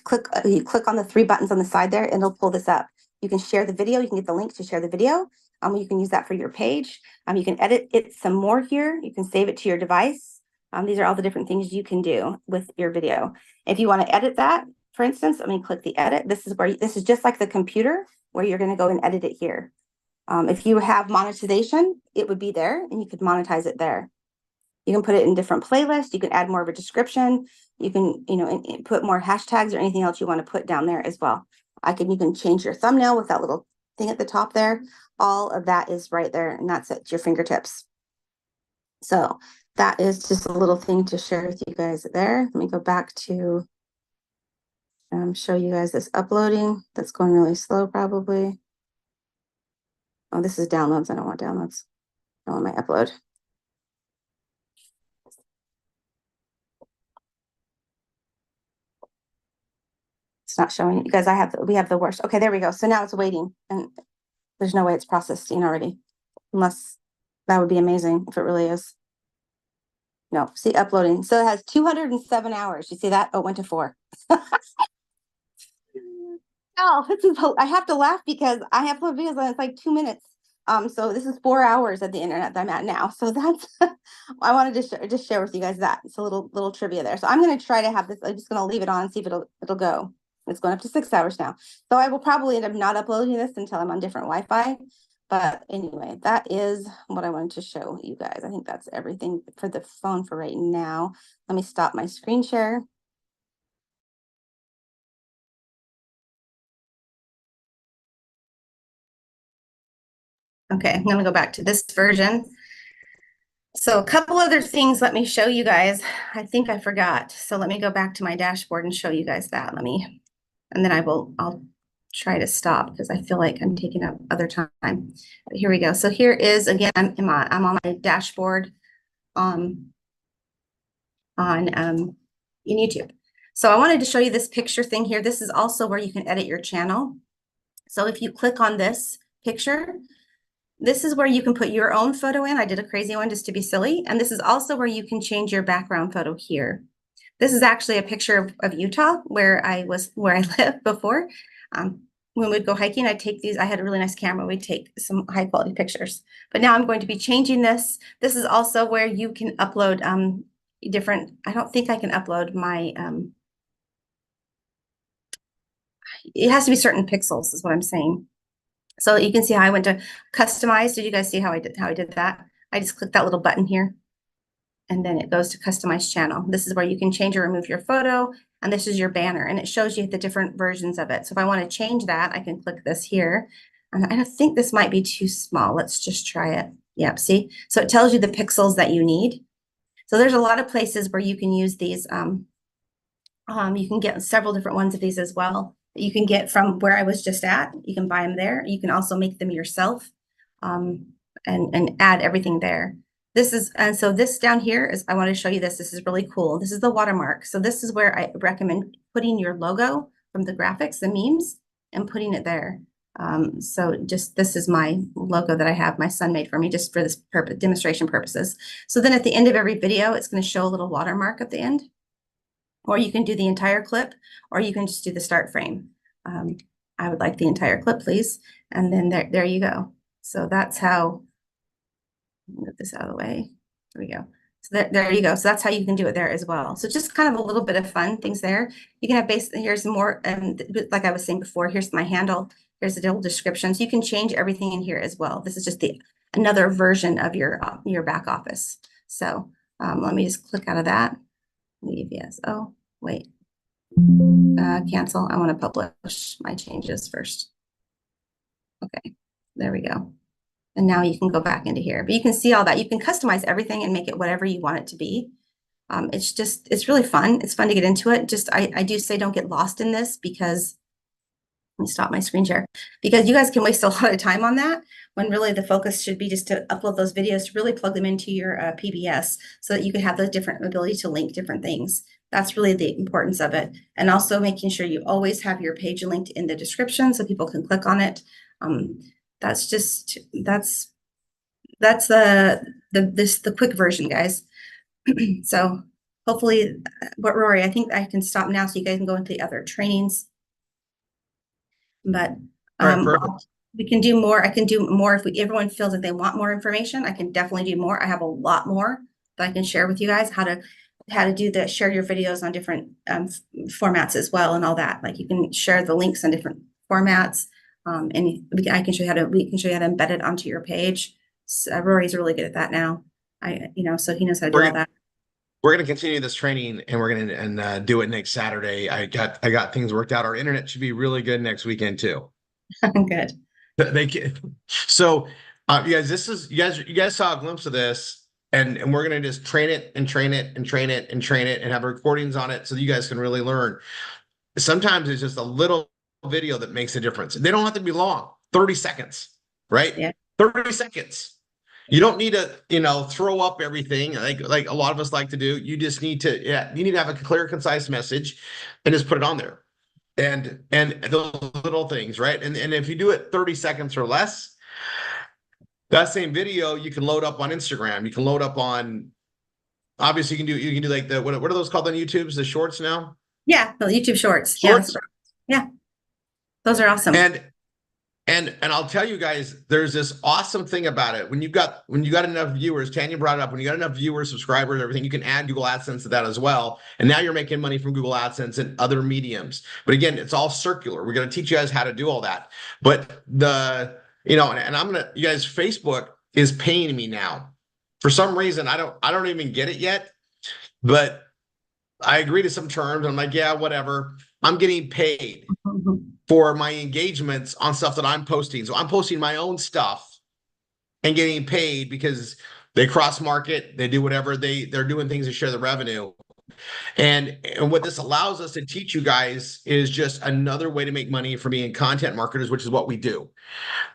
click on the 3 buttons on the side there, and it'll pull this up. You can share the video. You can get the link to share the video. You can use that for your page. You can edit it some more here. You can save it to your device. These are all the different things you can do with your video. If you want to edit that, for instance, let me click the edit. This is just like the computer where you're going to go and edit it here. If you have monetization, it would be there, and you could monetize it there. You can put it in different playlists. You can add more of a description. You can, put more hashtags or anything else you want to put down there as well. You can change your thumbnail with that little thing at the top there. All of that is right there, and that's at your fingertips. So that is just a little thing to share with you guys there. Let me go back to show you guys this uploading. That's going really slow probably. Oh, this is downloads. I don't want downloads. I want my upload. It's not showing you guys. We have the worst. Okay, there we go. So now it's waiting, and there's no way it's processing already, unless that would be amazing if it really is. No, see, uploading. So it has 207 hours. You see that? Oh, it went to 4. Oh, I have to laugh because I upload videos and it's like 2 minutes. So this is 4 hours at the internet that I'm at now. So that's I wanted to just share with you guys that. It's a little trivia there. So I'm going to try to have this. I'm just going to leave it on and see if it'll go. It's going up to 6 hours now. So I will probably end up not uploading this until I'm on different Wi-Fi. But anyway, that is what I wanted to show you guys. I think that's everything for the phone for right now. Let me stop my screen share. Okay, I'm going to go back to this version. So a couple other things, let me show you guys. I think I forgot. So let me go back to my dashboard and show you guys that. And then I'll try to stop because I feel like I'm taking up other time. But here we go. So here is, again, I'm on my dashboard in YouTube. So I wanted to show you this picture thing here. This is also where you can edit your channel. So if you click on this picture, this is where you can put your own photo in. I did a crazy one just to be silly. And this is also where you can change your background photo here. This is actually a picture of Utah where I lived before. When we'd go hiking, I'd take these. I had a really nice camera. We'd take some high quality pictures. But now I'm going to be changing this. This is also where you can upload different. I don't think I can upload my. It has to be certain pixels, is what I'm saying. So you can see how I went to customize. Did you guys see how I did that? I just click that little button here. And then it goes to customize channel. This is where you can change or remove your photo. And this is your banner. And it shows you the different versions of it. So if I want to change that, I can click this here. And I think this might be too small. Let's just try it. Yep, see? So it tells you the pixels that you need. So there's a lot of places where you can use these. You can get several different ones of these as well. You can get from where I was just at. You can buy them there. You can also make them yourself and add everything there. And so this down here is, I want to show you this. This is really cool. This is the watermark. So this is where I recommend putting your logo from the graphics, the memes, and putting it there. So just, this is my logo that I have my son made for me just for this purpose, demonstration purposes. So then at the end of every video, it's going to show a little watermark at the end. Or you can do the entire clip, or you can just do the start frame. I would like the entire clip, please. And then there you go. So that's how, move this out of the way. There we go. So there you go. So that's how you can do it there as well. So just kind of a little bit of fun things there. You can have here's more, like I was saying before, here's my handle. Here's the little description. So you can change everything in here as well. This is just another version of your back office. So let me just click out of that. Leave yes. Oh, wait. Cancel. I want to publish my changes first. Okay, there we go. And now you can go back into here, but you can see all that. You can customize everything and make it whatever you want it to be. It's really fun. It's fun to get into it. Just, I do say don't get lost in this because, let me stop my screen share, because you guys can waste a lot of time on that when really the focus should be just to upload those videos, to really plug them into your PBS so that you can have the different ability to link different things. That's really the importance of it. And also making sure you always have your page linked in the description so people can click on it. That's the quick version, guys. So hopefully, but Rory, I think I can stop now so you guys can go into the other trainings. But we can do more. I can do more if everyone feels that they want more information. I can definitely do more. I have a lot more that I can share with you guys, how to do that, share your videos on different formats as well, and all that. Like you can share the links on different formats. And I can show you we can show you how to embed it onto your page. So, Rory's really good at that now. So he knows how to do all that. We're going to continue this training, and we're going to do it next Saturday. I got things worked out. Our internet should be really good next weekend too. Good. So, you guys saw a glimpse of this, and we're going to just train it and train it and train it and train it and have recordings on it so you guys can really learn. Sometimes it's just a little video that makes a difference. They don't have to be long, 30 seconds, right? Yeah. 30 seconds. You don't need to, throw up everything like a lot of us like to do. You just need to, you need to have a clear, concise message and just put it on there. And those little things, right? And if you do it 30 seconds or less, that same video you can load up on Instagram. You can load up on, obviously you can do like what are those called on YouTube's, the shorts now? Yeah, the YouTube shorts. Yeah. Those are awesome. And I'll tell you guys, there's this awesome thing about it. When you got enough viewers, Tanya brought it up, when you got enough viewers, subscribers, everything, you can add Google AdSense to that as well. And now you're making money from Google AdSense and other mediums. But again, it's all circular. We're going to teach you guys how to do all that. But and I'm going to, you guys, Facebook is paying me now. For some reason, I don't even get it yet, but I agree to some terms. I'm like, yeah, whatever. I'm getting paid for my engagements on stuff that I'm posting. So I'm posting my own stuff and getting paid because they cross market, they do whatever, they're doing things to share the revenue. And what this allows us to teach you guys is just another way to make money for being content marketers, which is what we do.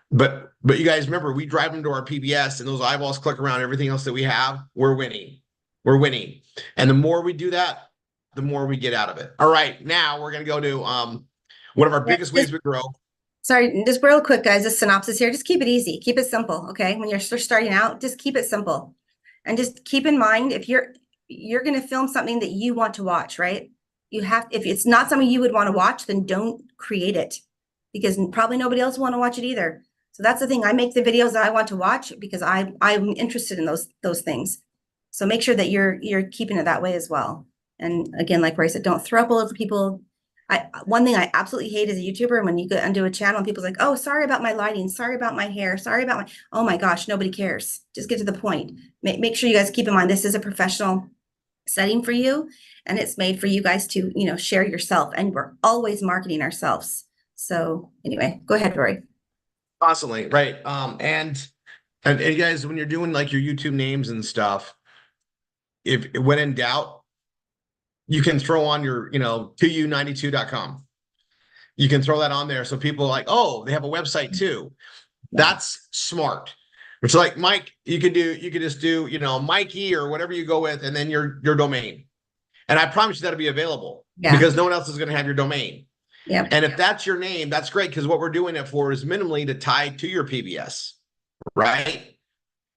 But you guys remember, we drive them to our PBS and those eyeballs click around everything else that we have. We're winning. And the more we do that, the more we get out of it. All right, now we're going to go to one of our biggest ways we grow. Sorry, just real quick, guys, a synopsis here. Just keep it easy. Keep it simple, okay? When you're starting out, just keep it simple. And just keep in mind, if you're going to film something that you want to watch, right? If it's not something you would want to watch, then don't create it because probably nobody else will want to watch it either. So that's the thing. I make the videos that I want to watch because I'm interested in those things. So make sure that you're keeping it that way as well. And again, like Rory said, don't throw up all over people. One thing I absolutely hate as a YouTuber, and when you go onto a channel and people's like, oh, sorry about my lighting, sorry about my hair, sorry about oh my gosh, nobody cares. Just get to the point. Make sure you guys keep in mind, this is a professional setting for you, and it's made for you guys to, share yourself, and we're always marketing ourselves. So anyway, go ahead, Rory. Constantly, right. And you guys, when you're doing like your YouTube names and stuff, if when in doubt, you can throw on your, 2u92.com. You can throw that on there so people are like, oh, they have a website too. That's smart. It's like Mike, you could just do, Mikey or whatever you go with, and then your domain. And I promise you that'll be available because no one else is going to have your domain. Yeah. And if that's your name, that's great, because what we're doing it for is minimally to tie to your PBS, right?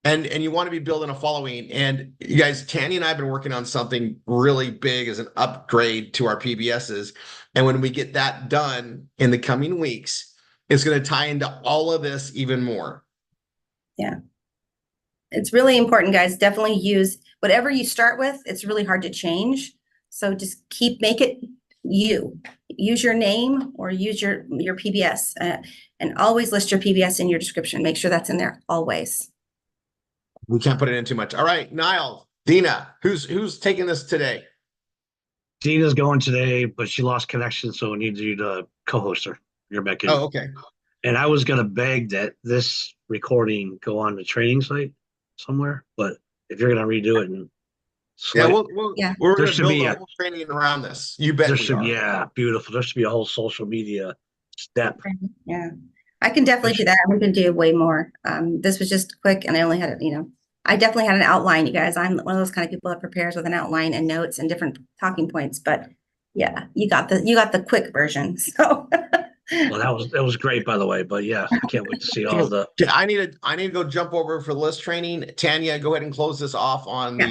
And you want to be building a following. And you guys, Tanya and I have been working on something really big as an upgrade to our PBSs. And when we get that done in the coming weeks, it's going to tie into all of this even more. Yeah. It's really important, guys. Definitely use whatever you start with. It's really hard to change. So just make it you. Use your name or use your PBS, and always list your PBS in your description. Make sure that's in there always. We can't put it in too much. All right, Niall, Dina, who's taking this today? Dina's going today, but she lost connection, so we need you to co-host her. You're back in. Oh, okay. And I was going to beg that this recording go on the training site somewhere, but if you're going to redo it and Yeah, we're There going to should build be a a- whole training around this. You bet we are. yeah, beautiful. There should be a whole social media step. Yeah, I can definitely do that. We can do way more. This was just quick, and I only had I definitely had an outline, you guys. I'm one of those kind of people that prepares with an outline and notes and different talking points. But yeah, you got the quick version. So Well, that was great, by the way. But yeah, I can't wait to see all the. I need to go jump over for the list training. Tanya, go ahead and close this off on the